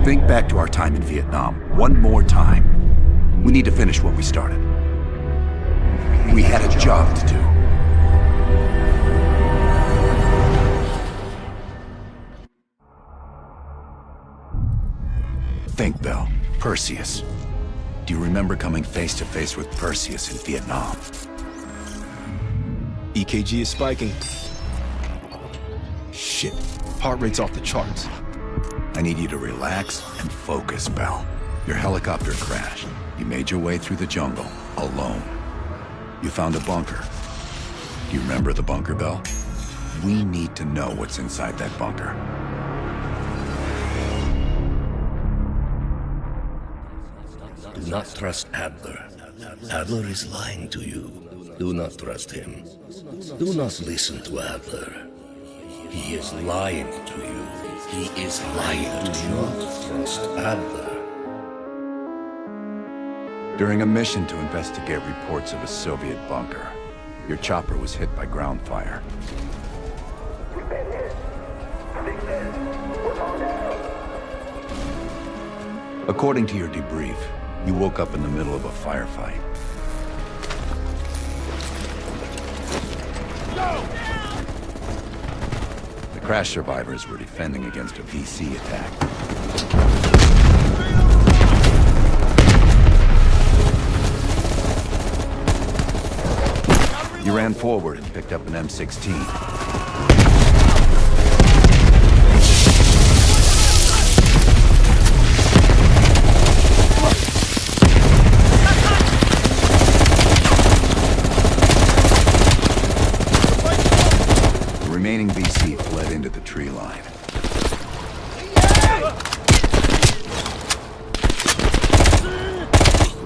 Think back to our time in Vietnam one more time. We need to finish what we started. We had a job to do. Think, Bell. Perseus. Do you remember coming face to face with Perseus in Vietnam? EKG is spiking. Shit. Heart rate's off the charts. I need you to relax and focus, Bell. Your helicopter crashed. You made your way through the jungle, alone. You found a bunker. Do you remember the bunker, Bell? We need to know what's inside that bunker. Do not trust Adler. Adler is lying to you. Do not trust him. Do not listen to Adler. He is lying to you. He is lying to you. Do not trust Adler. During a mission to investigate reports of a Soviet bunker, your chopper was hit by ground fire. According to your debrief, you woke up in the middle of a firefight. The crash survivors were defending against a VC attack. You ran forward and picked up an M16. The remaining VC fled into the tree line.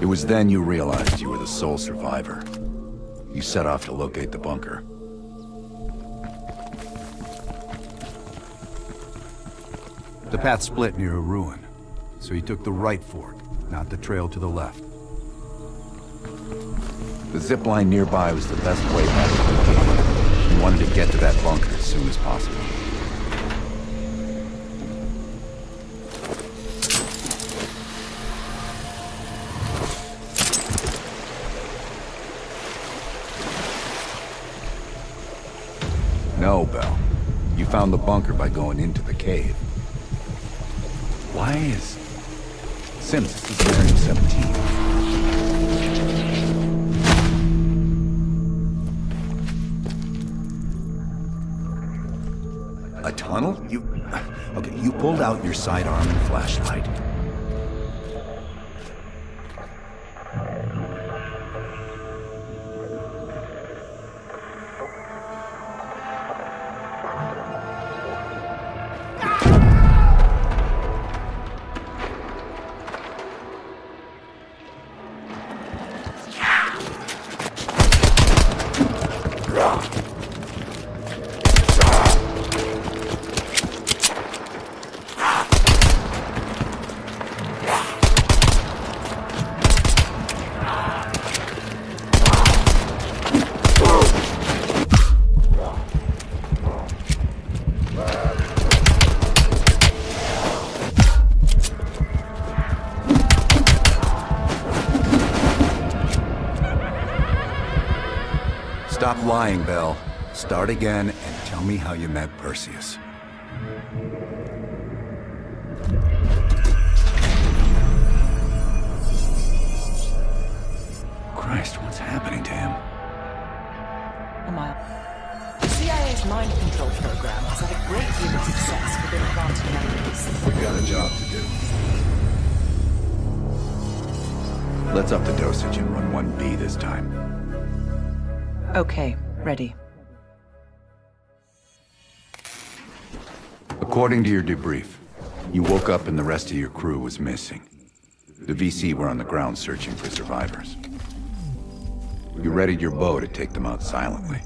It was then you realized you were the sole survivor. You set off to locate the bunker. The path split near a ruin, so you took the right fork, not the trail to the left. The zip line nearby was the best way back to the cave. You wanted to get to that bunker as soon as possible. No, Bell. You found the bunker by going into the cave. Why is... Sims, this is Area 17. A tunnel? Okay, you pulled out your sidearm and flashlight. Stop lying, Bell. Start again and tell me how you met Perseus. Christ, what's happening to him? The CIA's mind control program has had a great deal of success with implanted memories. We've got a job to do. Let's up the dosage and run 1B this time. Okay, ready. According to your debrief, you woke up and the rest of your crew was missing. The VC were on the ground searching for survivors. You readied your bow to take them out silently.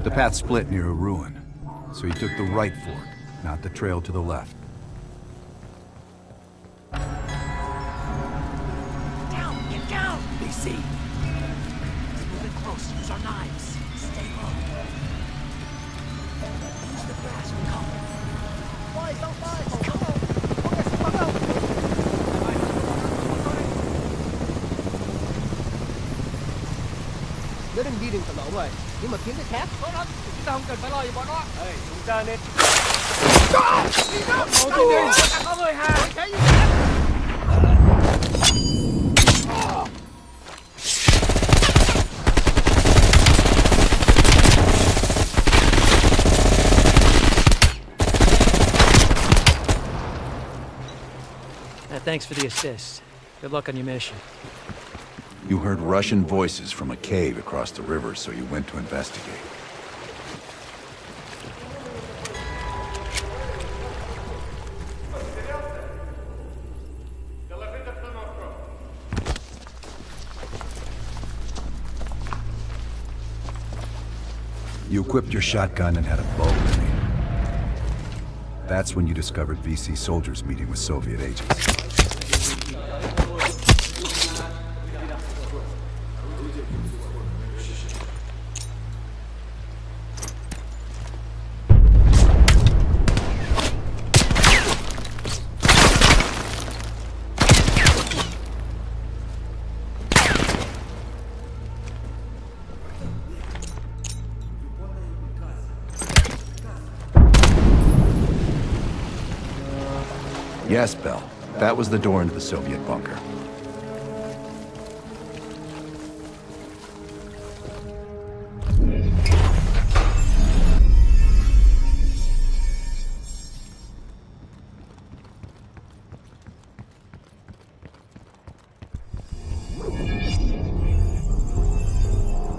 The path split near a ruin, so you took the right fork, not the trail to the left. Down! Get down! BC! Moving close. Use our knives. Stay low. Use the grass for cover. Boys, don't fight! Come on! Nếu đừng đi đừng tận lộ rồi, nhưng mà kiếm cái khác. Có đó, chúng ta không cần phải lo gì bọn nó. Ê, chúng ta nên... Đi đi! Có người Hà! Cái gì vậy? Thanks for the assist. Good luck on your mission. You heard Russian voices from a cave across the river, so you went to investigate. You equipped your shotgun and had a bow ready. That's when you discovered VC soldiers meeting with Soviet agents. Yes, Bell. That was the door into the Soviet bunker.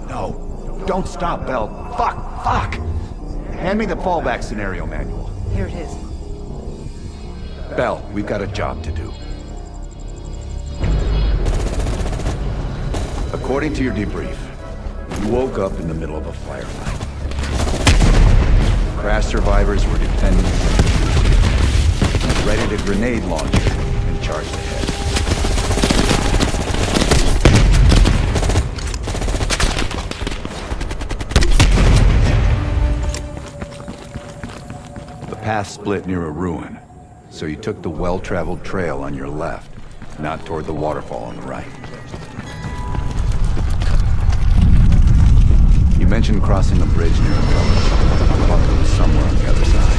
No. Don't stop, Bell. Fuck! Hand me the fallback scenario manual. Here it is. Bell, we've got a job to do. According to your debrief, you woke up in the middle of a firefight. Crash survivors were defending the ready to grenade launcher and charge ahead. The path split near a ruin. So you took the well-traveled trail on your left, not toward the waterfall on the right. You mentioned crossing a bridge near a village. The bunker was somewhere on the other side.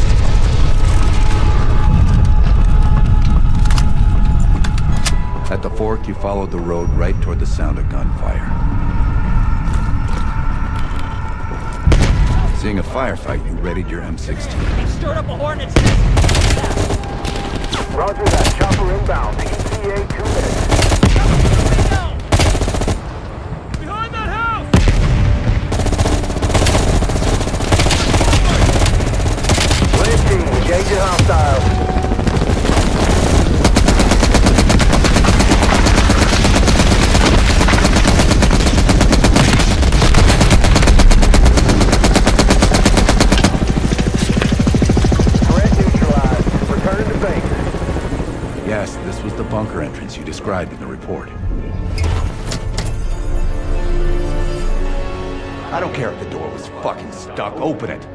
At the fork, you followed the road right toward the sound of gunfire. Seeing a firefight, you readied your M16. They stirred up a hornet's nest! Roger that. Chopper inbound. ETA 2 minutes. Behind that house! Red team, engaging hostiles. Yes, this was the bunker entrance you described in the report. I don't care if the door was fucking stuck. Open it!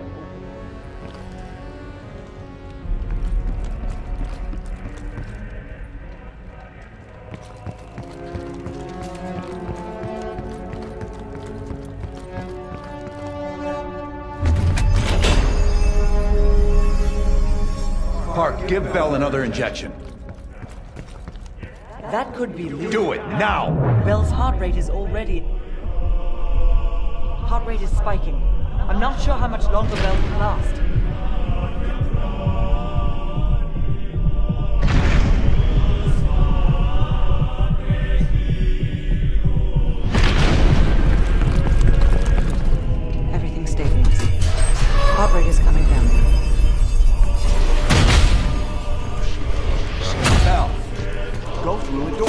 Park, give Bell another injection. That could be lethal. Do it, now! Bell's heart rate is already... heart rate is spiking. I'm not sure how much longer Bell can last. Everything's stabilized. Heart rate is coming down. Bell, go through a door.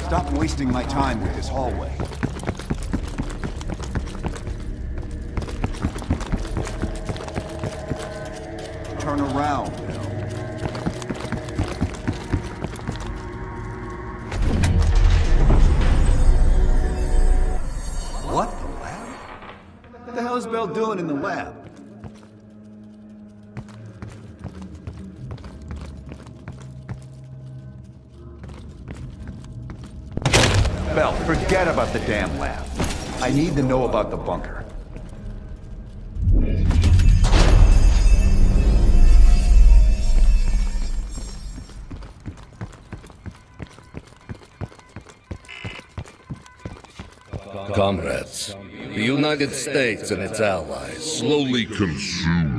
Stop wasting my time with this hallway. Turn around, Bill. What? The lab? What the hell is Bell doing in the lab? Bell, forget about the damn lab. I need to know about the bunker. Comrades, the United States and its allies slowly consume.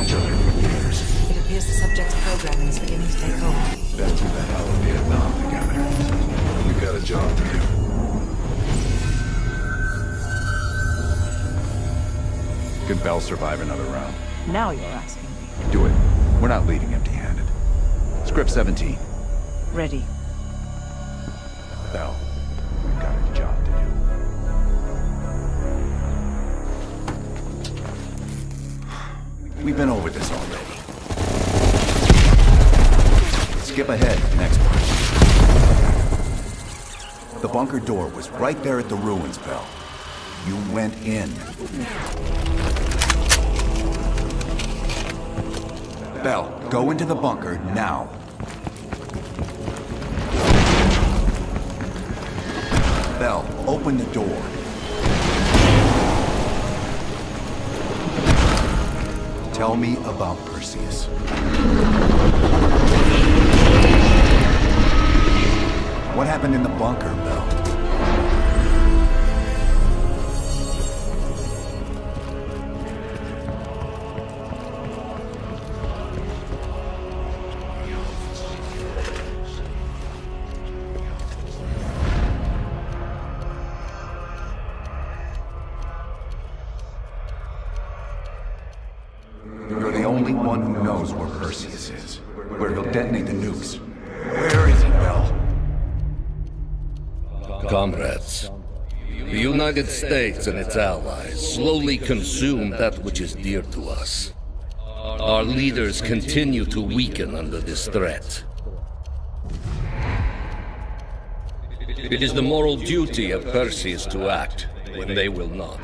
It appears the subject's programming is beginning to take hold. Been through the hell of Vietnam together. We got a job to do. Could Bell survive another round? Now you're asking me. Do it. We're not leaving empty-handed. Script 17. Ready. Bell, we've got a job to do. We've been over this already. Skip ahead, next part. The bunker door was right there at the ruins, Bell. You went in. Bell, go into the bunker now. Bell, open the door. Tell me about Perseus. What happened in the bunker, Bell? You're the only one who knows where Perseus is, where he'll detonate the nukes. Where is he, Bell? Comrades, the United States and its allies slowly consume that which is dear to us. Our leaders continue to weaken under this threat. It is the moral duty of Perseus to act when they will not.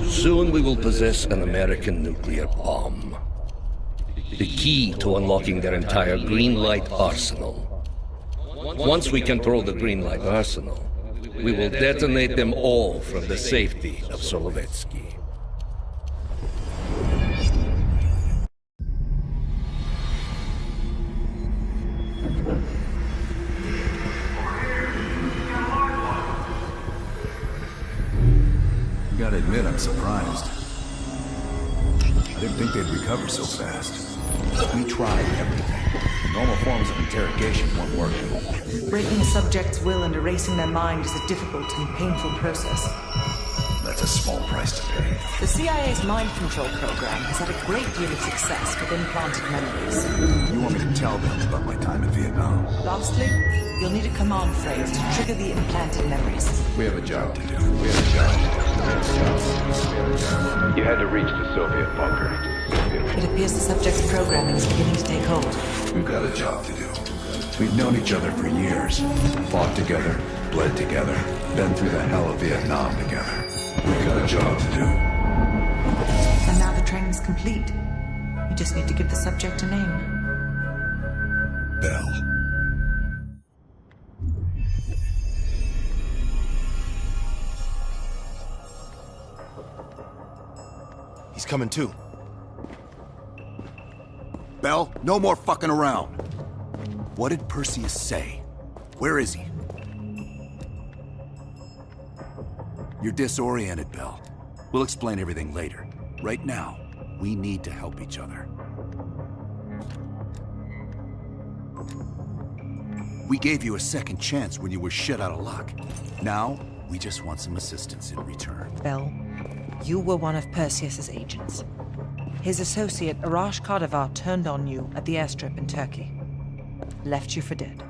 Soon we will possess an American nuclear bomb. The key to unlocking their entire green light arsenal. Once we control the green light arsenal, we will detonate them all from the safety of Solovetsky. Gotta admit, I'm surprised. I Didn't think they'd recover so fast. We tried everything. Normal forms of interrogation weren't working. Breaking a subject's will and erasing their mind is a difficult and painful process. That's a small price to pay. The CIA's mind control program has had a great deal of success with implanted memories. You want me to tell them about my time in Vietnam? Lastly, you'll need a command phrase to trigger the implanted memories. We have a job to do. You had to reach the Soviet bunker. It appears the subject's programming is beginning to take hold. We've got a job to do. We've known each other for years. Fought together, bled together, been through the hell of Vietnam together. We've got a job to do. And now the training's complete. You just need to give the subject a name. Bell. He's coming too. Bell, no more fucking around. What did Perseus say? Where is he? You're disoriented, Bell. We'll explain everything later. Right now, we need to help each other. We gave you a second chance when you were shit out of luck. Now, we just want some assistance in return. Bell, you were one of Perseus's agents. His associate, Arash Kardavar, turned on you at the airstrip in Turkey. Left you for dead.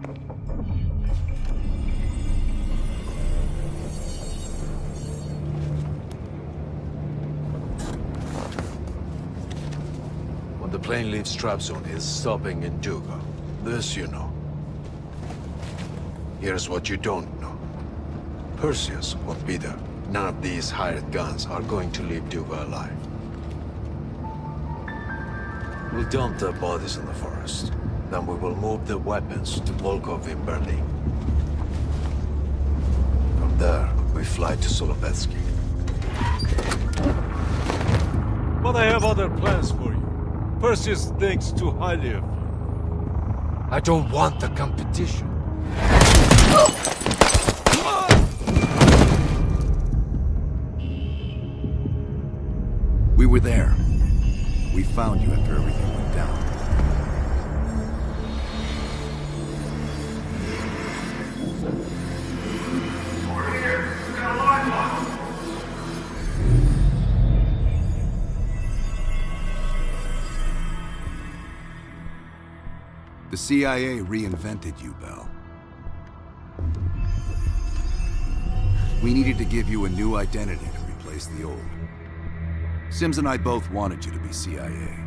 When the plane leaves Trabzon, it's stopping in Duga. This you know. Here's what you don't know. Perseus won't be there. None of these hired guns are going to leave Duga alive. We'll dump their bodies in the forest. Then we will move the weapons to Volkov in Berlin. From there, we fly to Solovetsky. But I have other plans for you. Perseus thinks too highly of you. I don't want the competition. We were there. We found you after everything went down. Over here. We got a line lock. The CIA reinvented you, Bell. We needed to give you a new identity to replace the old. Sims and I both wanted you to be CIA.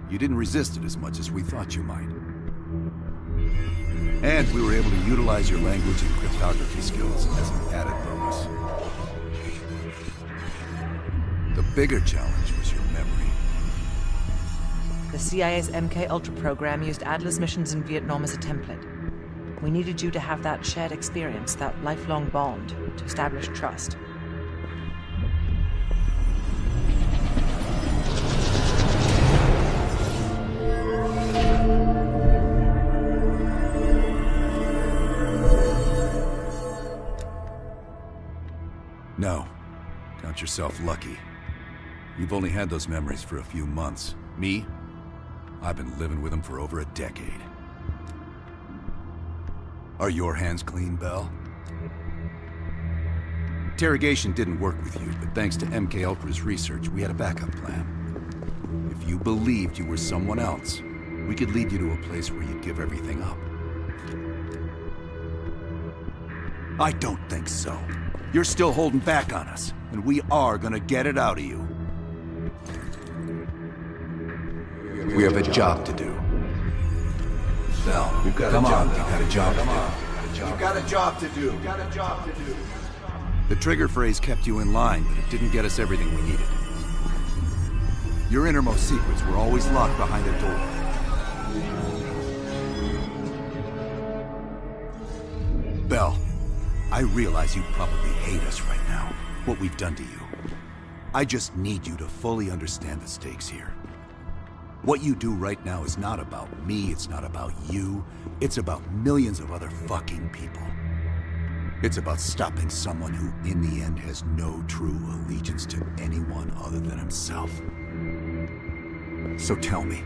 You didn't resist it as much as we thought you might. And we were able to utilize your language and cryptography skills as an added bonus. The bigger challenge was your memory. The CIA's MK Ultra program used Adler's missions in Vietnam as a template. We needed you to have that shared experience, that lifelong bond, to establish trust. No. Count yourself lucky. You've only had those memories for a few months. Me? I've been living with them for over a decade. Are your hands clean, Bell? Interrogation didn't work with you, but thanks to MK Ultra's research, we had a backup plan. If you believed you were someone else, we could lead you to a place where you'd give everything up. I don't think so. You're still holding back on us, and we are gonna get it out of you. We have a job to do. Bell, we've got come on, we've got a job to do. You've got a job to do. You've got a job to do. The trigger phrase kept you in line, but it didn't get us everything we needed. Your innermost secrets were always locked behind a door. Bell, I realize you probably hate us right now, what we've done to you. I just need you to fully understand the stakes here. What you do right now is not about me, it's not about you, it's about millions of other fucking people. It's about stopping someone who, in the end, has no true allegiance to anyone other than himself. So tell me,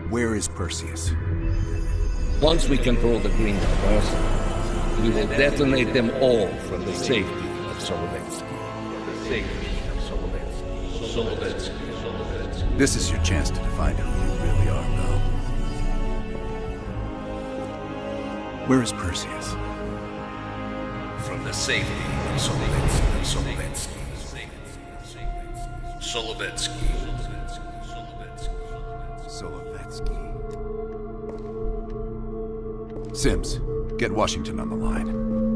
where is Perseus? Once we control the Green Towers, we will detonate them all from the safety of Solovetsky. The safety of Solovetsky. This is your chance to define who you really are, Bell. Where is Perseus? From the safety of Solovetsky. Solovetsky. Sims, get Washington on the line.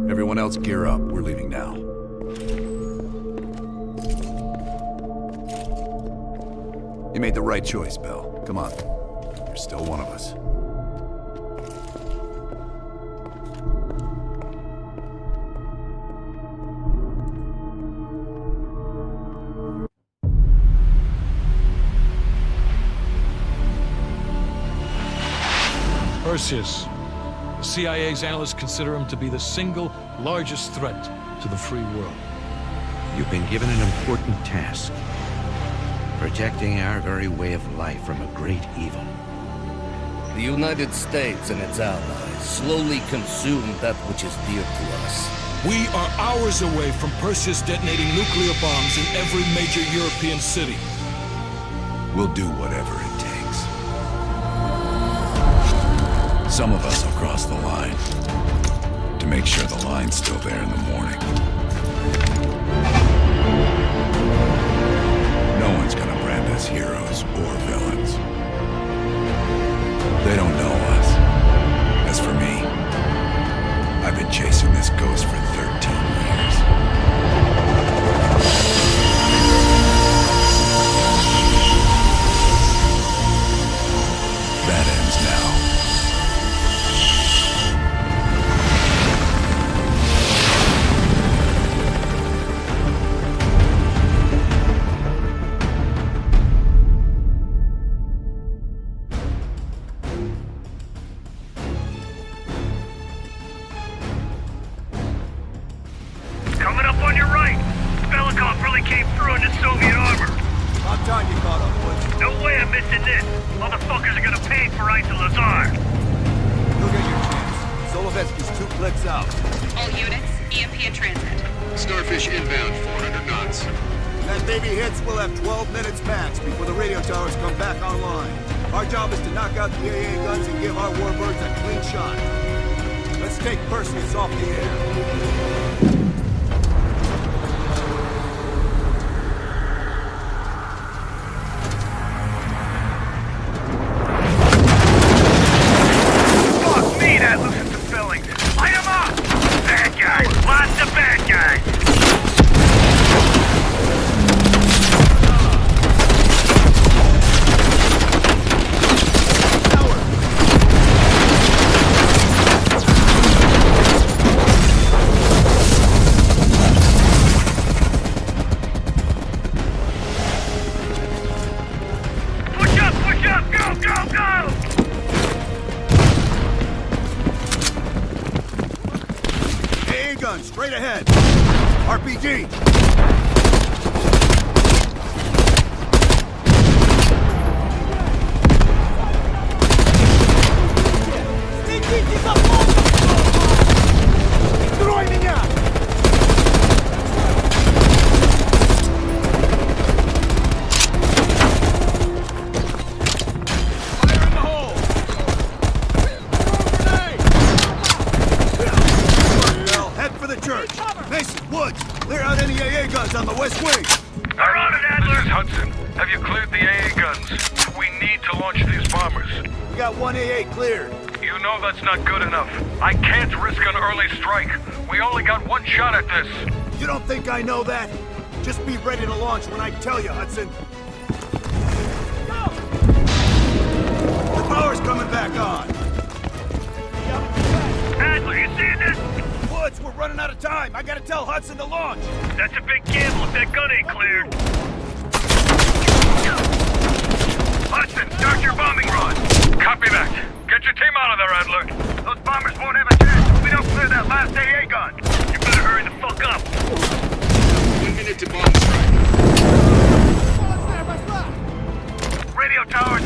Everyone else gear up. We're leaving now. You made the right choice, Bell. Come on. You're still one of us. Perseus. The CIA's analysts consider him to be the single largest threat to the free world. You've been given an important task. Protecting our very way of life from a great evil. The United States and its allies slowly consume that which is dear to us. We are hours away from Perseus detonating nuclear bombs in every major European city. We'll do whatever it takes. Some of us will cross the line to make sure the line's still there in the morning. No one's gonna brand us heroes or villains. They don't know us. As for me, I've been chasing this ghost for 13 years. That ends now. Coming up on your right. Belikov really came through in the Soviet armor. About time you caught up, Woods. No way I'm missing this. Motherfuckers are gonna pay for Isa Lazar. You'll get your chance. Solovetsky's 2 clicks out. All units, EMP in transit. Starfish inbound, 400 knots. When that baby hits, we'll have 12 minutes max before the radio towers come back online. Our job is to knock out the AA guns and give our warbirds a clean shot. Let's take Perseus off the air. That loosens the filling. Light him up! Bad guys! Lots of bad guys! Push up! Push up! Go! Go! Go! Gun straight ahead. RPG. On the west wing. They're on it, Adler. This is Hudson. Have you cleared the AA guns? We need to launch these bombers. We got 1 AA cleared. You know that's not good enough. I can't risk an early strike. We only got 1 shot at this. You don't think I know that? Just be ready to launch when I tell you, Hudson. Go! The power's coming back on. Adler, you seeing this? Woods, we're running out of time. I gotta tell Hudson to launch. That's a big gamble if that gun ain't cleared. Hudson, start your bombing run. Copy that. Get your team out of there, Adler. Those bombers won't have a chance if we don't clear that last AA gun. You better hurry the fuck up. 1 minute to bomb strike. Radio tower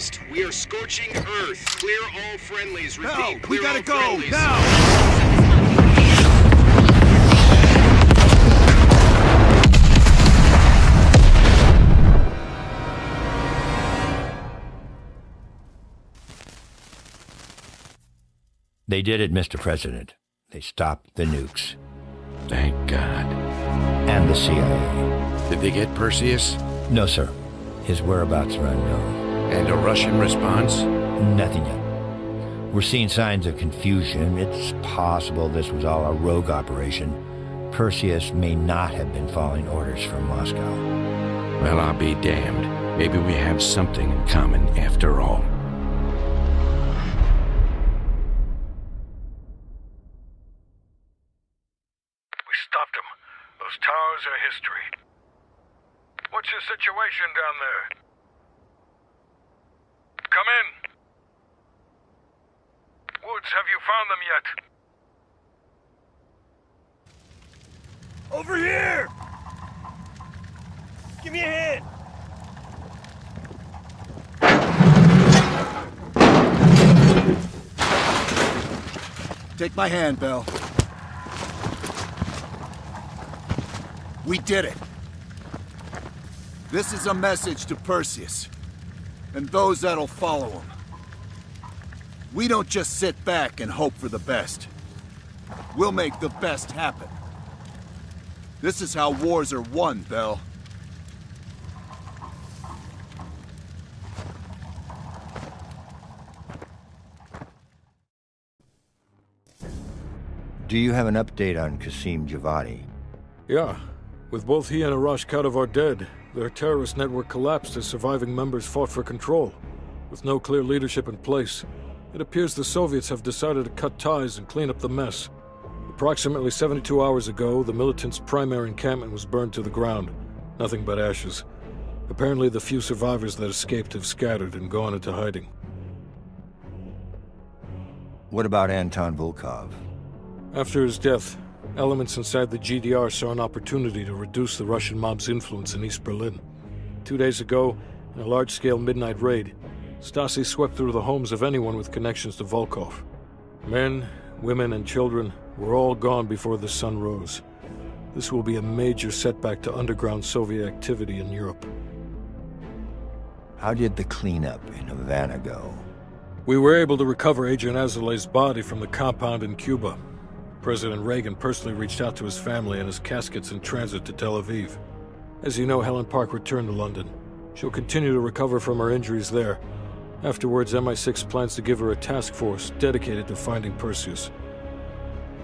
advised. We are scorching Earth. Clear all friendlies. Repeat, No, we clear gotta all go, friendlies. now! They did it, Mr. President. They stopped the nukes. Thank God. And the CIA. Did they get Perseus? No, sir. His whereabouts are unknown. And a Russian response? Nothing yet. We're seeing signs of confusion. It's possible this was all a rogue operation. Perseus may not have been following orders from Moscow. Well, I'll be damned. Maybe we have something in common after all. We stopped them. Those towers are history. What's your situation down there? Come in. Woods, have you found them yet? Over here! Give me a hand! Take my hand, Bell. We did it. This is a message to Perseus, and those that'll follow him. We don't just sit back and hope for the best. We'll make the best happen. This is how wars are won, Bell. Do you have an update on Qasim Javadi? Yeah. With both he and Arash Kadivar dead, their terrorist network collapsed as surviving members fought for control. With no clear leadership in place, it appears the Soviets have decided to cut ties and clean up the mess. Approximately 72 hours ago, the militants' primary encampment was burned to the ground. Nothing but ashes. Apparently, the few survivors that escaped have scattered and gone into hiding. What about Anton Volkov? After his death, elements inside the GDR saw an opportunity to reduce the Russian mob's influence in East Berlin. 2 days ago, in a large-scale midnight raid, Stasi swept through the homes of anyone with connections to Volkov. Men, women, and children were all gone before the sun rose. This will be a major setback to underground Soviet activity in Europe. How did the cleanup in Havana go? We were able to recover Agent Azoulay's body from the compound in Cuba. President Reagan personally reached out to his family, and his casket's in transit to Tel Aviv. As you know, Helen Park returned to London. She'll continue to recover from her injuries there. Afterwards, MI6 plans to give her a task force dedicated to finding Perseus.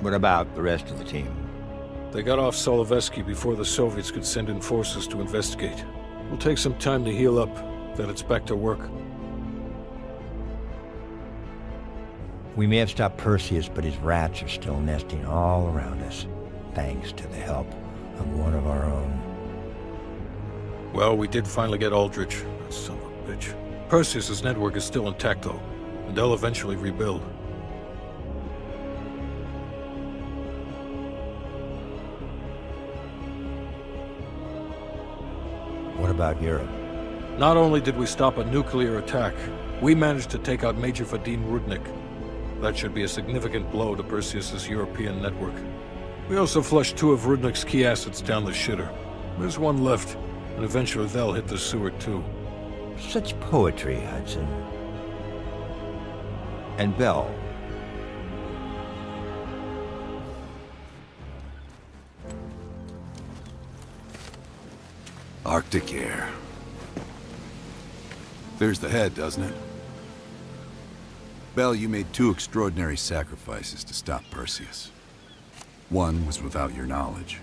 What about the rest of the team? They got off Solovetsky before the Soviets could send in forces to investigate. It'll take some time to heal up, then it's back to work. We may have stopped Perseus, but his rats are still nesting all around us, thanks to the help of one of our own. Well, we did finally get Aldrich, that son of a bitch. Perseus's network is still intact, though, and they'll eventually rebuild. What about Europe? Not only did we stop a nuclear attack, we managed to take out Major Vadim Rudnik. That should be a significant blow to Perseus's European network. We also flushed 2 of Rudnik's key assets down the shitter. There's one left, and eventually they'll hit the sewer too. Such poetry, Hudson. And Bell. Arctic air. There's the head, doesn't it? Bell, you made 2 extraordinary sacrifices to stop Perseus. One was without your knowledge.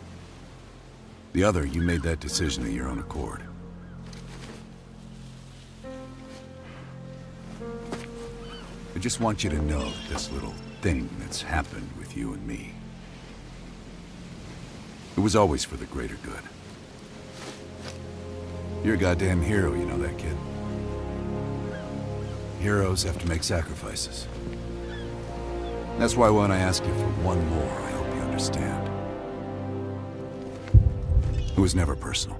The other, you made that decision of your own accord. I just want you to know that this little thing that's happened with you and me, it was always for the greater good. You're a goddamn hero, you know that, kid. Heroes have to make sacrifices. That's why when I ask you for one more, I hope you understand. It was never personal.